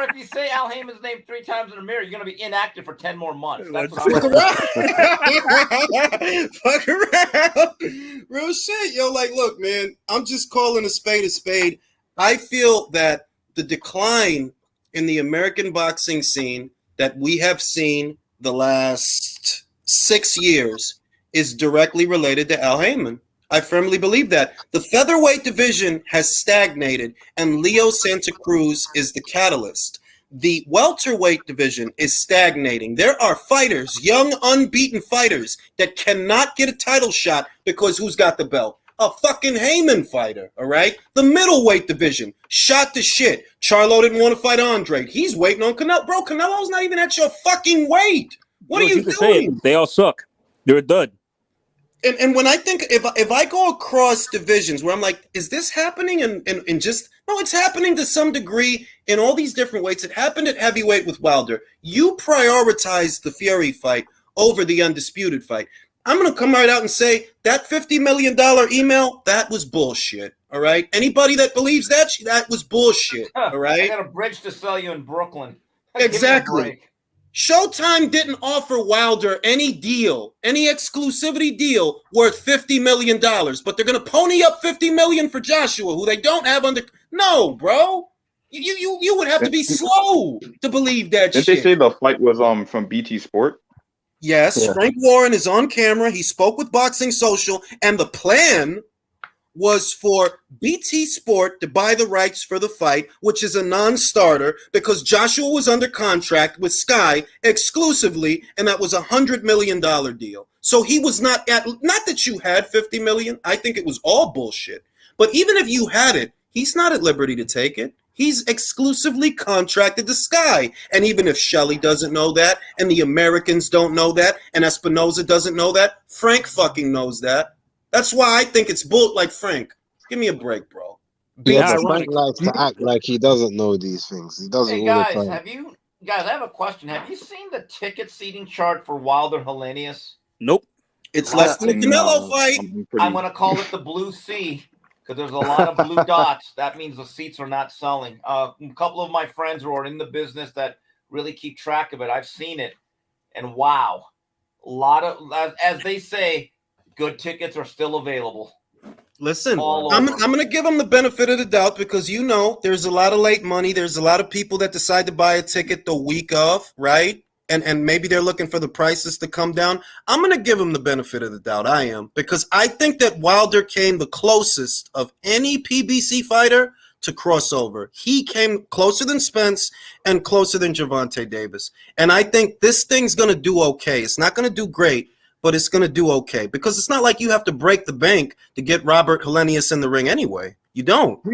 if you say Al Haymon's name 3 times in the mirror, you're going to be inactive for 10 more months. That's what Fuck around. Real shit, yo. Like, look, man, I'm just calling a spade a spade. I feel that the decline in the American boxing scene that we have seen the last 6 years is directly related to Al Haymon. I firmly believe that. The featherweight division has stagnated, and Leo Santa Cruz is the catalyst. The welterweight division is stagnating. There are fighters, young, unbeaten fighters, that cannot get a title shot because who's got the belt? A fucking Haymon fighter, all right? The middleweight division, shot to shit. Charlo didn't want to fight Andre. He's waiting on Canelo. Bro, Canelo's not even at your fucking weight. What are you doing? They all suck. They're a dud. And when I think, if I go across divisions where I'm like, is this happening in just, no, it's happening to some degree in all these different weights. It happened at heavyweight with Wilder. You prioritized the Fury fight over the undisputed fight. I'm going to come right out and say that $50 million email, that was bullshit, all right? Anybody that believes that was bullshit, all right? I got a bridge to sell you in Brooklyn. Exactly. Showtime didn't offer Wilder any deal, any exclusivity deal worth $50 million, but they're going to pony up $50 million for Joshua, who they don't have under. No, bro. You would have to be slow to believe that shit. Didn't they say the fight was from BT Sport? Yes, yeah. Frank Warren is on camera. He spoke with Boxing Social, and the plan was for BT Sport to buy the rights for the fight, which is a non-starter because Joshua was under contract with Sky exclusively, and that was $100 million deal. So he was not that you had $50 million. I think it was all bullshit. But even if you had it, he's not at liberty to take it. He's exclusively contracted to Sky. And even if Shelley doesn't know that, and the Americans don't know that, and Espinoza doesn't know that, Frank fucking knows that. That's why I think it's bull. Like, Frank, give me a break, bro. Yeah, Frank likes to act like he doesn't know these things. He doesn't. Hey guys, I have a question. Have you seen the ticket seating chart for Wilder Hellenius? Nope. It's less than a Canelo fight. I'm going to call it the Blue Sea because there's a lot of blue dots. That means the seats are not selling. A couple of my friends who are in the business that really keep track of it, I've seen it, and wow, a lot of, as they say, good tickets are still available. Listen, I'm going to give them the benefit of the doubt because, there's a lot of late money. There's a lot of people that decide to buy a ticket the week of, right? And maybe they're looking for the prices to come down. I'm going to give them the benefit of the doubt. I am. Because I think that Wilder came the closest of any PBC fighter to cross over. He came closer than Spence and closer than Gervonta Davis. And I think this thing's going to do okay. It's not going to do great, but it's going to do okay. Because it's not like you have to break the bank to get Robert Helenius in the ring anyway. You don't. Do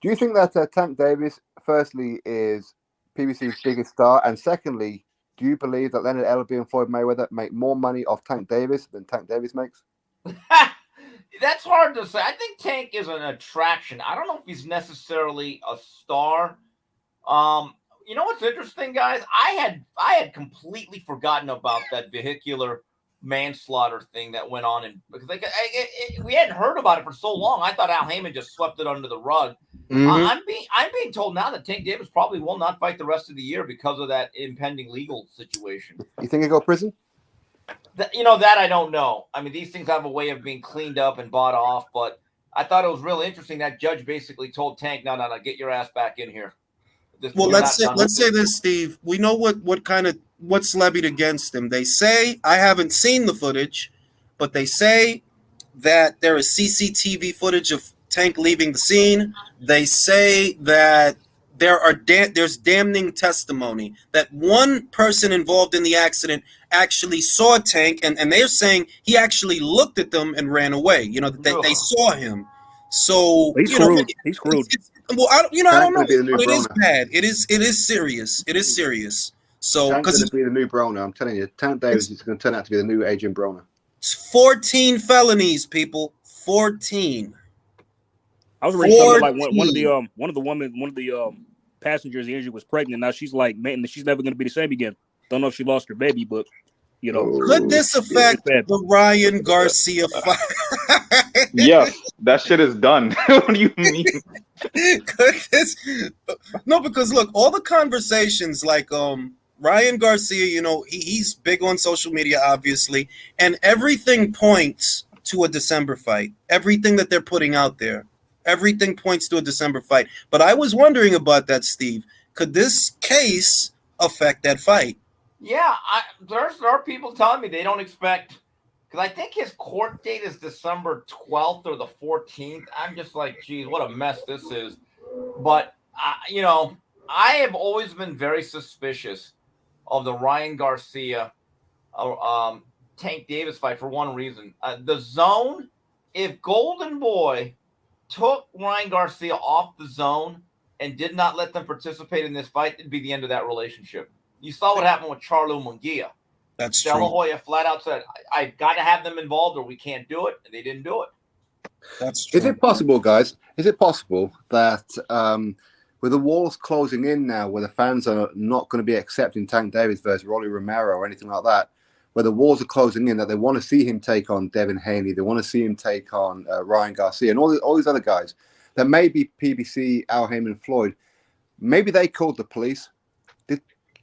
you think that Tank Davis, firstly, is PBC's biggest star? And secondly, do you believe that Leonard Ellerbe and Floyd Mayweather make more money off Tank Davis than Tank Davis makes? That's hard to say. I think Tank is an attraction. I don't know if he's necessarily a star. You know what's interesting, guys? I had completely forgotten about that vehicular manslaughter thing that went on, because we hadn't heard about it for so long. I thought Al Haymon just swept it under the rug. I'm being told now that Tank Davis probably will not fight the rest of the year because of that impending legal situation. You think he'll go to prison? That I don't know. I mean, these things have a way of being cleaned up and bought off, but I thought it was really interesting that judge basically told Tank, no, get your ass back in here. Well, let's say this, Steve. We know what's levied against him. They say, I haven't seen the footage, but they say that there is CCTV footage of Tank leaving the scene. They say that there's damning testimony that one person involved in the accident actually saw Tank, and they're saying he actually looked at them and ran away. They saw him. So he's screwed. He's screwed. Well, I don't know, but it is bad. It is serious. It is serious. So Tank's going to be the new Broner. I'm telling you, Tank Davis is going to turn out to be the new Adrian Broner. It's 14 felonies, people. 14. I was reading something like one of the passengers injured was pregnant. Now she's like, man, she's never going to be the same again. Don't know if she lost her baby, but could this affect the Ryan Garcia fight? Yes, that shit is done. What do you mean? No, because look, all the conversations like Ryan Garcia, he's big on social media, obviously, and everything points to a December fight. Everything that they're putting out there. Everything points to a December fight. But I was wondering about that, Steve. Could this case affect that fight? Yeah, there are people telling me they don't expect, because I think his court date is December 12th or the 14th. I'm just like, geez, what a mess this is. But, I have always been very suspicious of the Ryan Garcia Tank Davis fight for one reason. The zone, if Golden Boy took Ryan Garcia off the zone and did not let them participate in this fight, it'd be the end of that relationship. You saw what happened with Charlo Munguia. That's De La true. Hoya flat out said, I've got to have them involved or we can't do it. And they didn't do it. That's true. Is it possible, guys? Is it possible that with the walls closing in now, where the fans are not going to be accepting Tank Davis versus Rolly Romero or anything like that, where the walls are closing in, that they want to see him take on Devin Haney, they want to see him take on Ryan Garcia and all these other guys, that maybe PBC, Al Haymon, Floyd, maybe they called the police.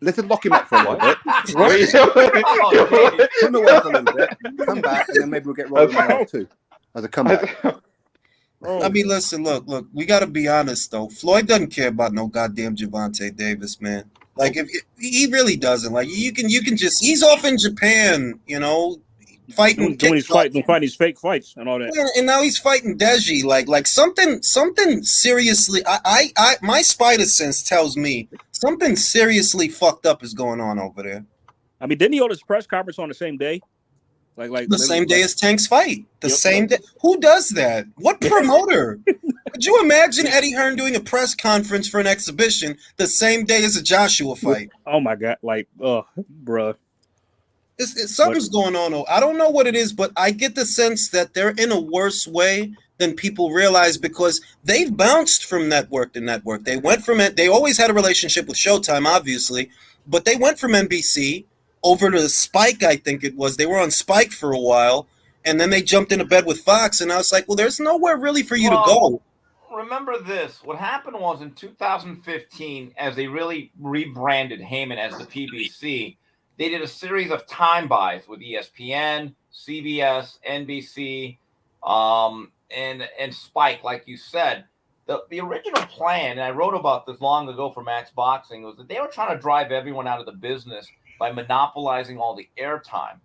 Let's lock him up for a little bit. Come away for a little bit, come back, and then maybe we'll get Rolly Romero too as a comeback. I mean, listen, look, we got to be honest, though. Floyd doesn't care about no goddamn Gervonta Davis, man. Like, if he really doesn't. Like, you can just, he's off in Japan, fighting. Doing his fake fights and all that. Yeah, and now he's fighting Deji. Like something seriously. My spider sense tells me something seriously fucked up is going on over there. I mean, didn't he hold his press conference on the same day? Like the same day as Tank's fight. The same day. Who does that? What promoter? Could you imagine Eddie Hearn doing a press conference for an exhibition the same day as a Joshua fight? Oh my God! Bruh. Something's going on. I don't know what it is, but I get the sense that they're in a worse way than people realize because they've bounced from network to network. They went from it. They always had a relationship with Showtime, obviously, but they went from NBC over to Spike, I think it was. They were on Spike for a while, and then they jumped into bed with Fox, and I was like, well, there's nowhere really for you to go. Remember this. What happened was in 2015, as they really rebranded Haymon as the PBC, they did a series of time buys with ESPN, CBS, NBC, and Spike, like you said. The original plan, and I wrote about this long ago for Max Boxing, was that they were trying to drive everyone out of the business by monopolizing all the airtime.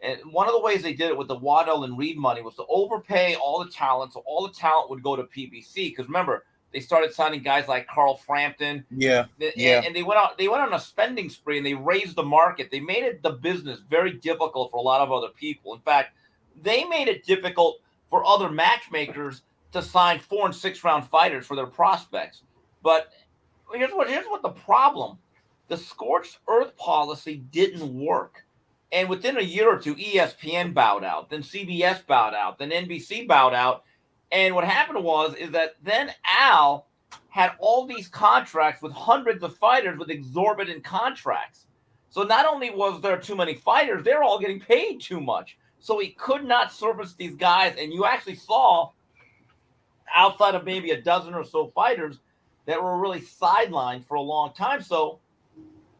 And one of the ways they did it with the Waddell and Reed money was to overpay all the talent, so all the talent would go to PBC. Because remember, They started signing guys like Carl Frampton. Yeah. And they went on a spending spree, and they raised the market. They made it the business very difficult for a lot of other people. In fact, they made it difficult for other matchmakers to sign 4- and 6-round fighters for their prospects. But here's what the problem. The scorched earth policy didn't work. And within a year or two, ESPN bowed out, then CBS bowed out, then NBC bowed out. And what happened is that then Al had all these contracts with hundreds of fighters with exorbitant contracts. So not only was there too many fighters, they're all getting paid too much. So he could not service these guys. And you actually saw, outside of maybe a dozen or so fighters, that were really sidelined for a long time. So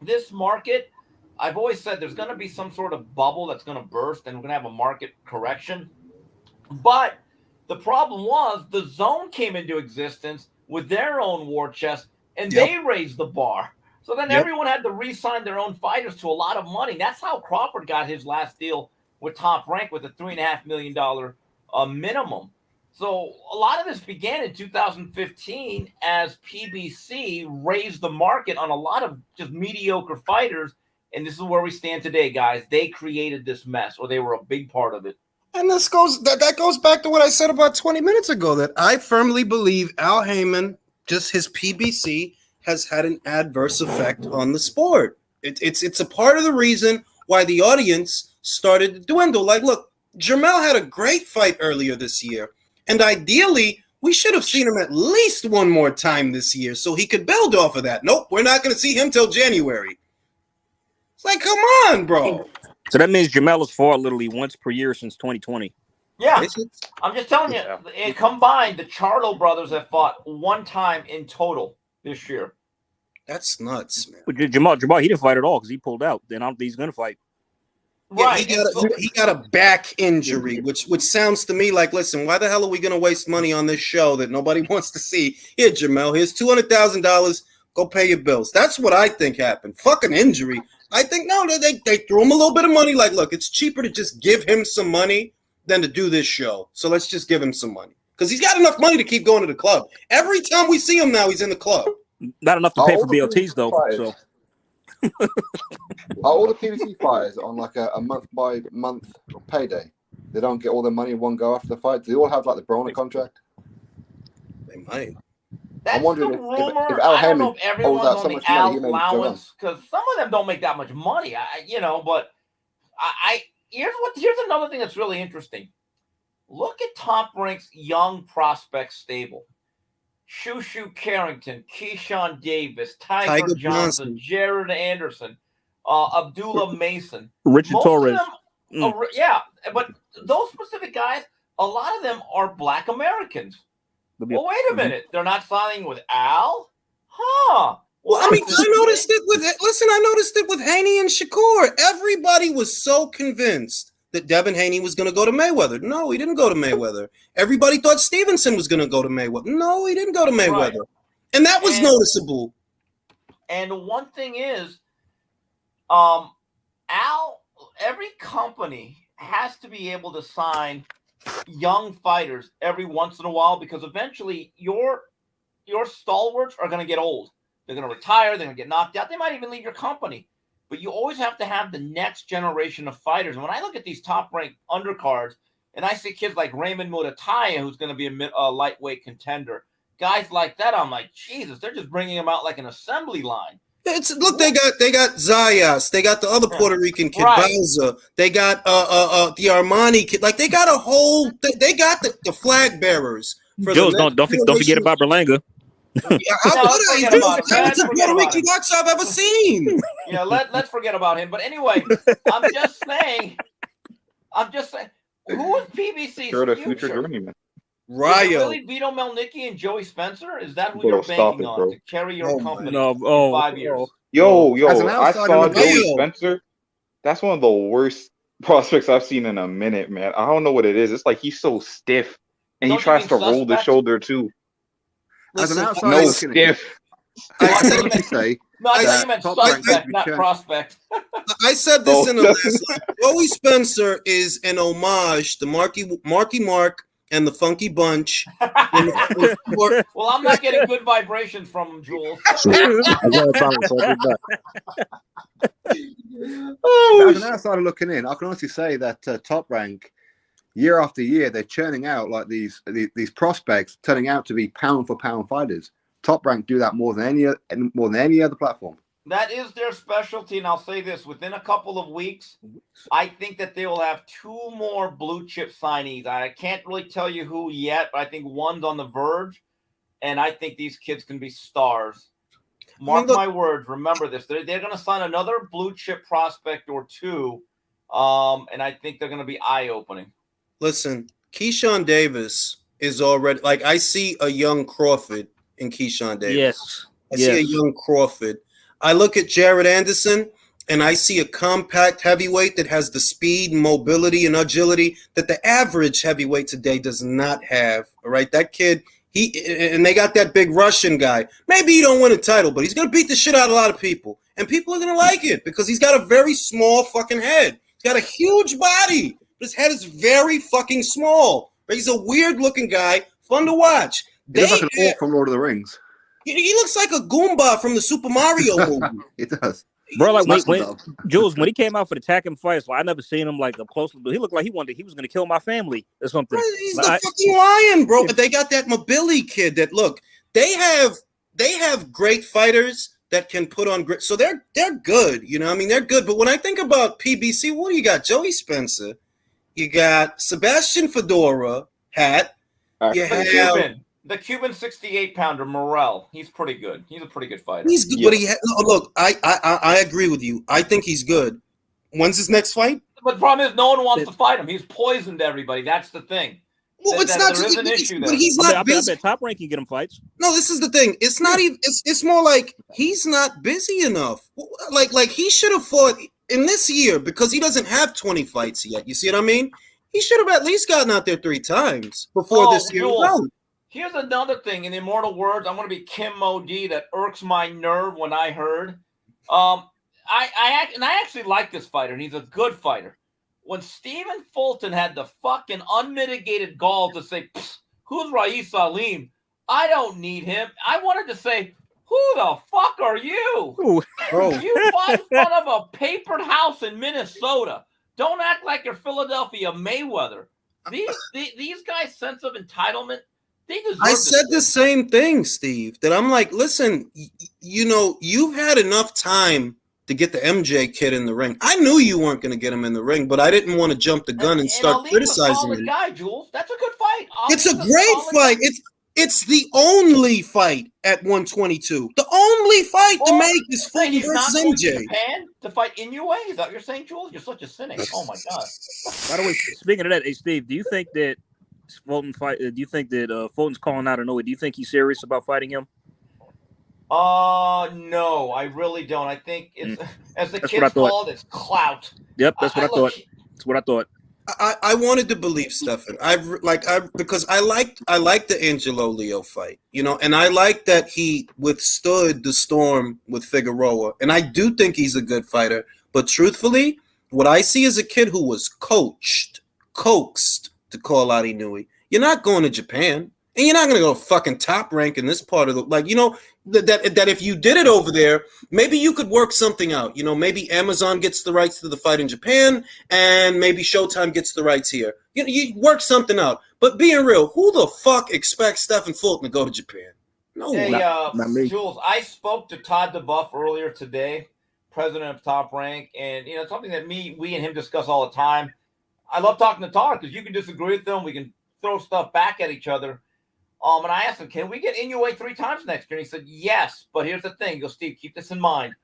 this market, I've always said there's going to be some sort of bubble that's going to burst, and we're going to have a market correction. But the problem was the zone came into existence with their own war chest, and they raised the bar. So then everyone had to re-sign their own fighters to a lot of money. That's how Crawford got his last deal with Top Rank with a $3.5 million minimum. So a lot of this began in 2015 as PBC raised the market on a lot of just mediocre fighters. And this is where we stand today, guys. They created this mess, or they were a big part of it. And that goes back to what I said about 20 minutes ago, that I firmly believe Al Haymon, just his PBC, has had an adverse effect on the sport. It's a part of the reason why the audience started to dwindle. Like, look, Jermell had a great fight earlier this year, and ideally, we should have seen him at least one more time this year so he could build off of that. Nope, we're not going to see him till January. It's like, come on, bro. So that means Jermell has fought literally once per year since 2020. Yeah, I'm just telling you, and combined, the Charlo brothers have fought one time in total this year. That's nuts, man. But Jamal, he didn't fight at all because he pulled out. Then I don't think he's going to fight. Right. Yeah, he got a back injury, which sounds to me like, listen, why the hell are we going to waste money on this show that nobody wants to see? Here, Jermell, here's $200,000. Go pay your bills. That's what I think happened. Fucking injury. I think, no, they threw him a little bit of money. Like, look, it's cheaper to just give him some money than to do this show. So let's just give him some money. Because he's got enough money to keep going to the club. Every time we see him now, he's in the club. Not enough to pay for BLTs, though. So. Are all the PBC fighters on like a month-by-month payday? They don't get all their money in one go after the fight? Do they all have like the Broner contract? They might. That's I'm wondering the rumor. if Al I don't know Haymon if everyone's owes out on so the much money, Al he may allowance, because some of them don't make that much money. Here's another thing that's really interesting. Look at Top Rank's young prospect stable. Shushu Carrington, Keyshawn Davis, Tiger Johnson, Jared Anderson, Abdullah Mason, Richard Most Torres. Of them, but those specific guys, a lot of them are Black Americans. Well, wait a minute. They're not signing with Al? Huh. Well, I mean, I noticed it with Haney and Shakur. Everybody was so convinced that Devin Haney was going to go to Mayweather. No, he didn't go to Mayweather. Everybody thought Stevenson was going to go to Mayweather. No, he didn't go to Mayweather. Right. And that was noticeable. And one thing is, Al, every company has to be able to sign young fighters every once in a while, because eventually your stalwarts are going to get old. They're going to retire. They're going to get knocked out. They might even leave your company. But you always have to have the next generation of fighters. And when I look at these top-ranked undercards, and I see kids like Raymond Mutataya, who's going to be a lightweight contender, guys like that, I'm like, Jesus, they're just bringing them out like an assembly line. Look, they got Zayas, they got the other Puerto Rican kid, Bauza, they got the Armani kid, like they got a whole, they got the flag bearers. Jones, don't forget about Berlanga. How could I? He's the Puerto Rican boxer I've ever seen. Yeah, let's forget about him. But anyway, I'm just saying, who is PBC's future journeyman? Ryo. Really Vito Melnicki and Joey Spencer? Is that who you're banking on to carry your company in 5 years? Yo, I saw Joey Spencer. That's one of the worst prospects I've seen in a minute, man. I don't know what it is. It's like he's so stiff, and he tries to roll the shoulder too. As an outsider, stiff. I said what you say. No, I thought you meant suspect, not prospect. I said this in the last. Joey Spencer is an homage to Marky Mark and the Funky Bunch. Well, I'm not getting good vibrations from him, Jules. I got a bounce. I'll be back. As an outsider looking in, I can honestly say that Top Rank, year after year, they're churning out like these prospects, turning out to be pound for pound fighters. Top Rank do that more than any other platform. That is their specialty, and I'll say this: within a couple of weeks, I think that they will have 2 more blue chip signees. I can't really tell you who yet, but I think one's on the verge, and I think these kids can be stars. Mark my words. Remember this: they're going to sign another blue chip prospect or 2, and I think they're going to be eye opening. Listen, Keyshawn Davis is already like I see a young Crawford in Keyshawn Davis. Yes, I see a young Crawford. I look at Jared Anderson, and I see a compact heavyweight that has the speed, mobility, and agility that the average heavyweight today does not have. All right, that kid, and they got that big Russian guy. Maybe he don't win a title, but he's going to beat the shit out of a lot of people. And people are going to like it because he's got a very small fucking head. He's got a huge body, but his head is very fucking small. He's a weird-looking guy, fun to watch. He looks like an orc from Lord of the Rings. He looks like a Goomba from the Super Mario movie. It does. Bro, like when Jules, when he came out for the Tack and Fight, so I never seen him like up close, but he looked like he was going to kill my family or something. He's the fucking lion, bro. But they got that Mobili kid that look. They have great fighters that can put on grit. So they're good. You know, I mean, they're good. But when I think about PBC, what do you got? Joey Spencer, you got Sebastian Fedora hat. The Cuban 68-pounder Morel, he's pretty good. He's a pretty good fighter. He's good, but look. I agree with you. I think he's good. When's his next fight? But the problem is, no one wants to fight him. He's poisoned everybody. That's the thing. Well, it's not. There is an issue there. But he's not busy. I bet Top Rank can get him fights. No, this is the thing. It's not even. It's more like he's not busy enough. Like he should have fought in this year because he doesn't have 20 fights yet. You see what I mean? He should have at least gotten out there 3 times before this year was out. Here's another thing. In immortal words, I'm going to be Kim Mo-D that irks my nerve when I heard. I actually like this fighter, and he's a good fighter. When Stephen Fulton had the fucking unmitigated gall to say, "Who's Rais Salim?" I don't need him. I wanted to say, "Who the fuck are you? You fought in front of a papered house in Minnesota. Don't act like you're Philadelphia Mayweather." These guys' sense of entitlement. I said the same thing, Steve, that I'm like, listen, you know, you've had enough time to get the MJ kid in the ring. I knew you weren't going to get him in the ring, but I didn't want to jump the gun and start criticizing him. Guy, Jules. That's a good fight. It's a great fight. It's the only fight at 122. The only fight to make is Fulton versus MJ. Japan to fight Inoue? Is that what you're saying, Jules? You're such a cynic. Oh my god. By the way, speaking of that, hey Steve, do you think that Fulton's calling out Inoue? Do you think he's serious about fighting him? No, I really don't. I think it's as the kids call it, it's clout. Yep, that's what I thought. That's what I thought. I wanted to believe Stefan. Because I liked the Angelo Leo fight, you know, and I like that he withstood the storm with Figueroa, and I do think he's a good fighter. But truthfully, what I see is a kid who was coaxed to call out Inoue. You're not going to Japan, and you're not going to go fucking Top Rank in this part of the that if you did it over there, maybe you could work something out. You know, maybe Amazon gets the rights to the fight in Japan, and maybe Showtime gets the rights here. You work something out. But being real, who the fuck expects Stephen Fulton to go to Japan? No, not me. Jules, I spoke to Todd DeBuff earlier today, president of Top Rank, and you know something that we and him discuss all the time. I love talking to Todd because you can disagree with them. We can throw stuff back at each other. And I asked him, can we get Inoue 3 times next year? And he said, yes. But here's the thing. He goes, Steve, keep this in mind.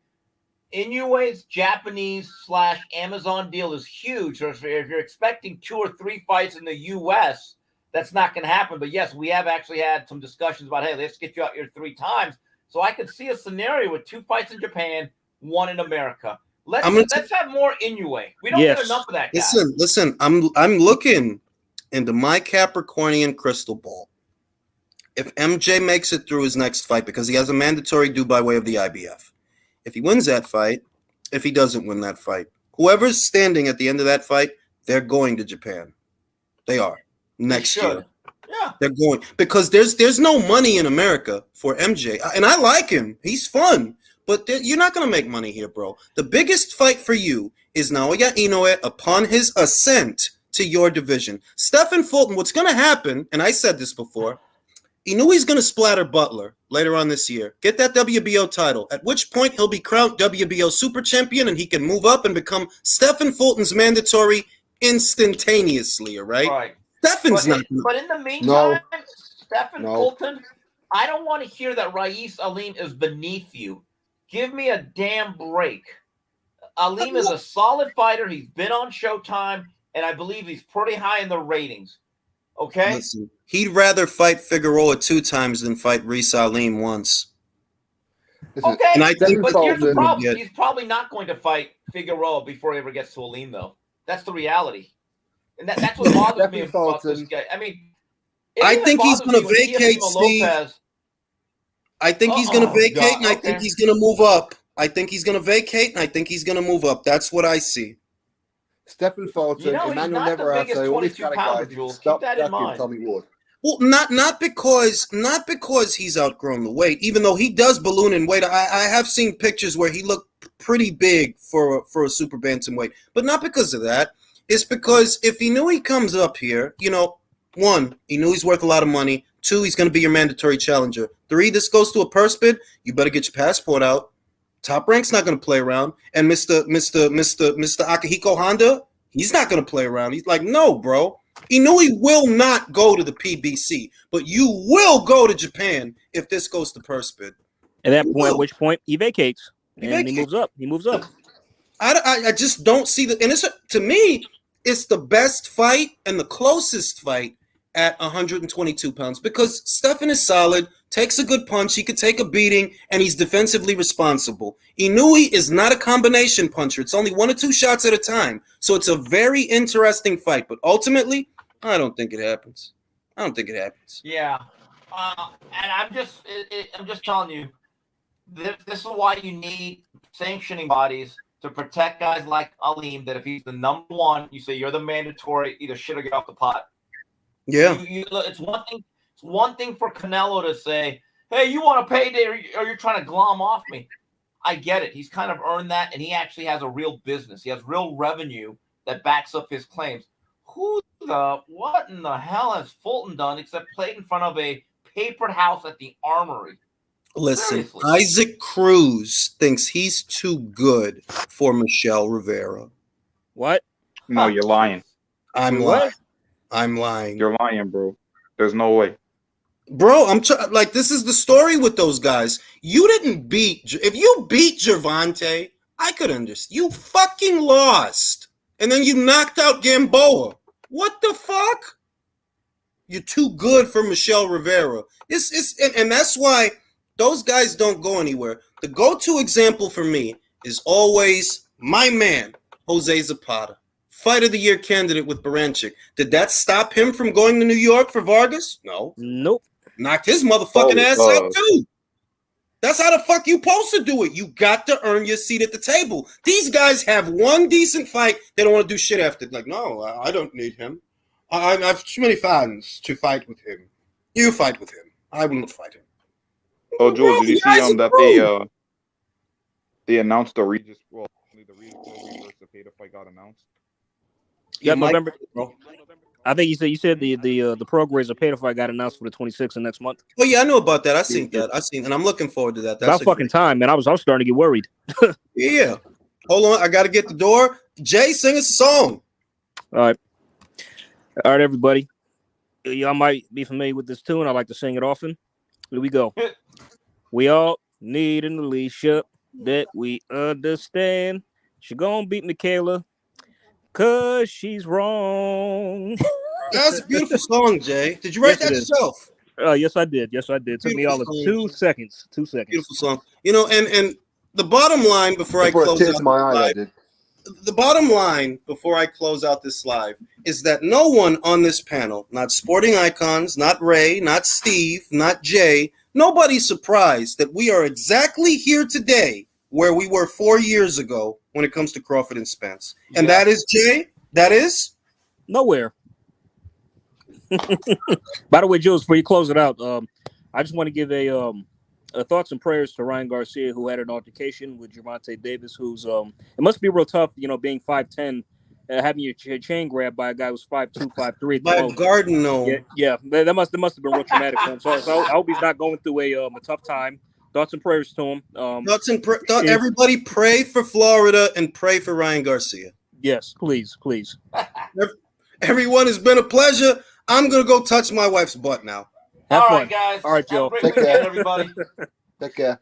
Inoue's Japanese/Amazon deal is huge. So if you're expecting 2 or 3 fights in the U.S., that's not going to happen. But, yes, we have actually had some discussions about, hey, let's get you out here 3 times. So I could see a scenario with 2 fights in Japan, 1 in America. Let's have more Inoue. We don't get enough of that guy. Listen, I'm looking into my Capricornian crystal ball. If MJ makes it through his next fight, because he has a mandatory due by way of the IBF, if he wins that fight, if he doesn't win that fight, whoever's standing at the end of that fight, they're going to Japan. They are next year. Yeah. They're going because there's no money in America for MJ, and I like him. He's fun, but you're not gonna make money here, bro. The biggest fight for you is Naoya Inoue upon his ascent to your division. Stephen Fulton, what's gonna happen? And I said this before. Inoue's gonna splatter Butler later on this year. Get that WBO title. At which point he'll be crowned WBO Super Champion, and he can move up and become Stephen Fulton's mandatory instantaneously. All right. Right. Stephen's not. But in the meantime, Stephen No. Fulton, I don't want to hear that Raees Aleem is beneath you. Give me a damn break. Aleem is a solid fighter. He's been on Showtime, and I believe he's pretty high in the ratings. Okay? Listen, he'd rather fight Figueroa 2 times than fight Reese Aleem once. Listen, Okay, And I think but here's the Fulton- problem. Yeah. He's probably not going to fight Figueroa before he ever gets to Aleem, though. That's the reality. And that's what bothers me about this guy. I mean, it I even think he's bothers going to me when vacate, Teofimo Steve. Lopez. I think he's going to vacate, God, and I think he's going to move up. I think he's going to vacate, and I think he's going to move up. That's what I see. Stephen Fulton, You know, he's Emmanuel not the Neverase, biggest all these 22 kind of pounder, guys. Jules. Stop Keep that in jacking mind. Tommy Ward. Well, not because he's outgrown the weight, even though he does balloon in weight. I have seen pictures where he looked pretty big for a super bantamweight, but not because of that. It's because if he knew he comes up here, you know, 1, he knew he's worth a lot of money. 2, he's going to be your mandatory challenger. 3, this goes to a purse bid. You better get your passport out. Top Rank's not going to play around, and Mr. Akihiko Honda, he's not going to play around. He's like, no, bro. Inoue will not go to the PBC, but you will go to Japan if this goes to purse bid. At that point, at which point he vacates and he vacates. moves up. He moves up. I just don't see the, and to me, it's the best fight and the closest fight at 122 pounds because Stephen is solid, takes a good punch, he could take a beating, and he's defensively responsible. Inoue is not a combination puncher. It's only 1 or 2 shots at a time. So it's a very interesting fight, but ultimately, I don't think it happens. Yeah. And I'm just telling you, this is why you need sanctioning bodies to protect guys like Aleem, that if he's the number 1, you say you're the mandatory, either shit or get off the pot. Yeah. It's one thing for Canelo to say, hey, you want a payday or you're trying to glom off me. I get it. He's kind of earned that, and he actually has a real business. He has real revenue that backs up his claims. What in the hell has Fulton done except played in front of a papered house at the Armory? Listen, Seriously. Isaac Cruz thinks he's too good for Michelle Rivera. What? No, you're lying. I'm What? lying. You're lying, bro. There's no way. Bro, like, this is the story with those guys. You didn't beat, if you beat Gervonta, I could understand. You fucking lost. And then you knocked out Gamboa. What the fuck? You're too good for Michelle Rivera. And that's why those guys don't go anywhere. The go-to example for me is always my man, Jose Zapata. Fight of the Year candidate with Baranchik. Did that stop him from going to New York for Vargas? No. Nope. Knocked his motherfucking ass out too. That's how the fuck you supposed to do it. You got to earn your seat at the table. These guys have one decent fight. They don't want to do shit after. Like, no, I don't need him. I have too many fans to fight with him. You fight with him. I will not fight him. Oh, Jules, did you see that they announced the Regis? Well, the Regis versus the Pay to Fight got announced. Yeah, November. I think you said the Prograis of Pay to Fight got announced for the 26th of next month. Oh yeah, I know about that. I seen that. And I'm looking forward to that. That's about fucking time, man. I was starting to get worried. Yeah. Hold on, I got to get the door. Jay, sing us a song. All right, everybody. Y'all might be familiar with this tune. I like to sing it often. Here we go. We all need an Alicia that we understand. She gonna beat Michaela because she's wrong. That's a beautiful song, Jay. Did you write that yourself? Yes, I did. It took me all of 2 seconds. 2 seconds. Beautiful song. You know, and the bottom line before I close out my eye, I did. The bottom line before I close out this live is that no one on this panel, not sporting icons, not Ray, not Steve, not Jay, nobody's surprised that we are exactly here today where we were 4 years ago when it comes to Crawford and Spence. And that is, Jay, that is? Nowhere. By the way, Jules, before you close it out, I just want to give a thoughts and prayers to Ryan Garcia, who had an altercation with Gervonta Davis, who's it must be real tough, being 5'10", having your chain grabbed by a guy who's 5'2", 5'3". By a garden gnome. Yeah, that must have been real traumatic for him. So I hope he's not going through a tough time. Thoughts and prayers to him. Everybody pray for Florida and pray for Ryan Garcia. Yes, please. Everyone, it's been a pleasure. I'm gonna go touch my wife's butt now. All right, guys. All right, Joe. Have a great weekend, everybody. Take care.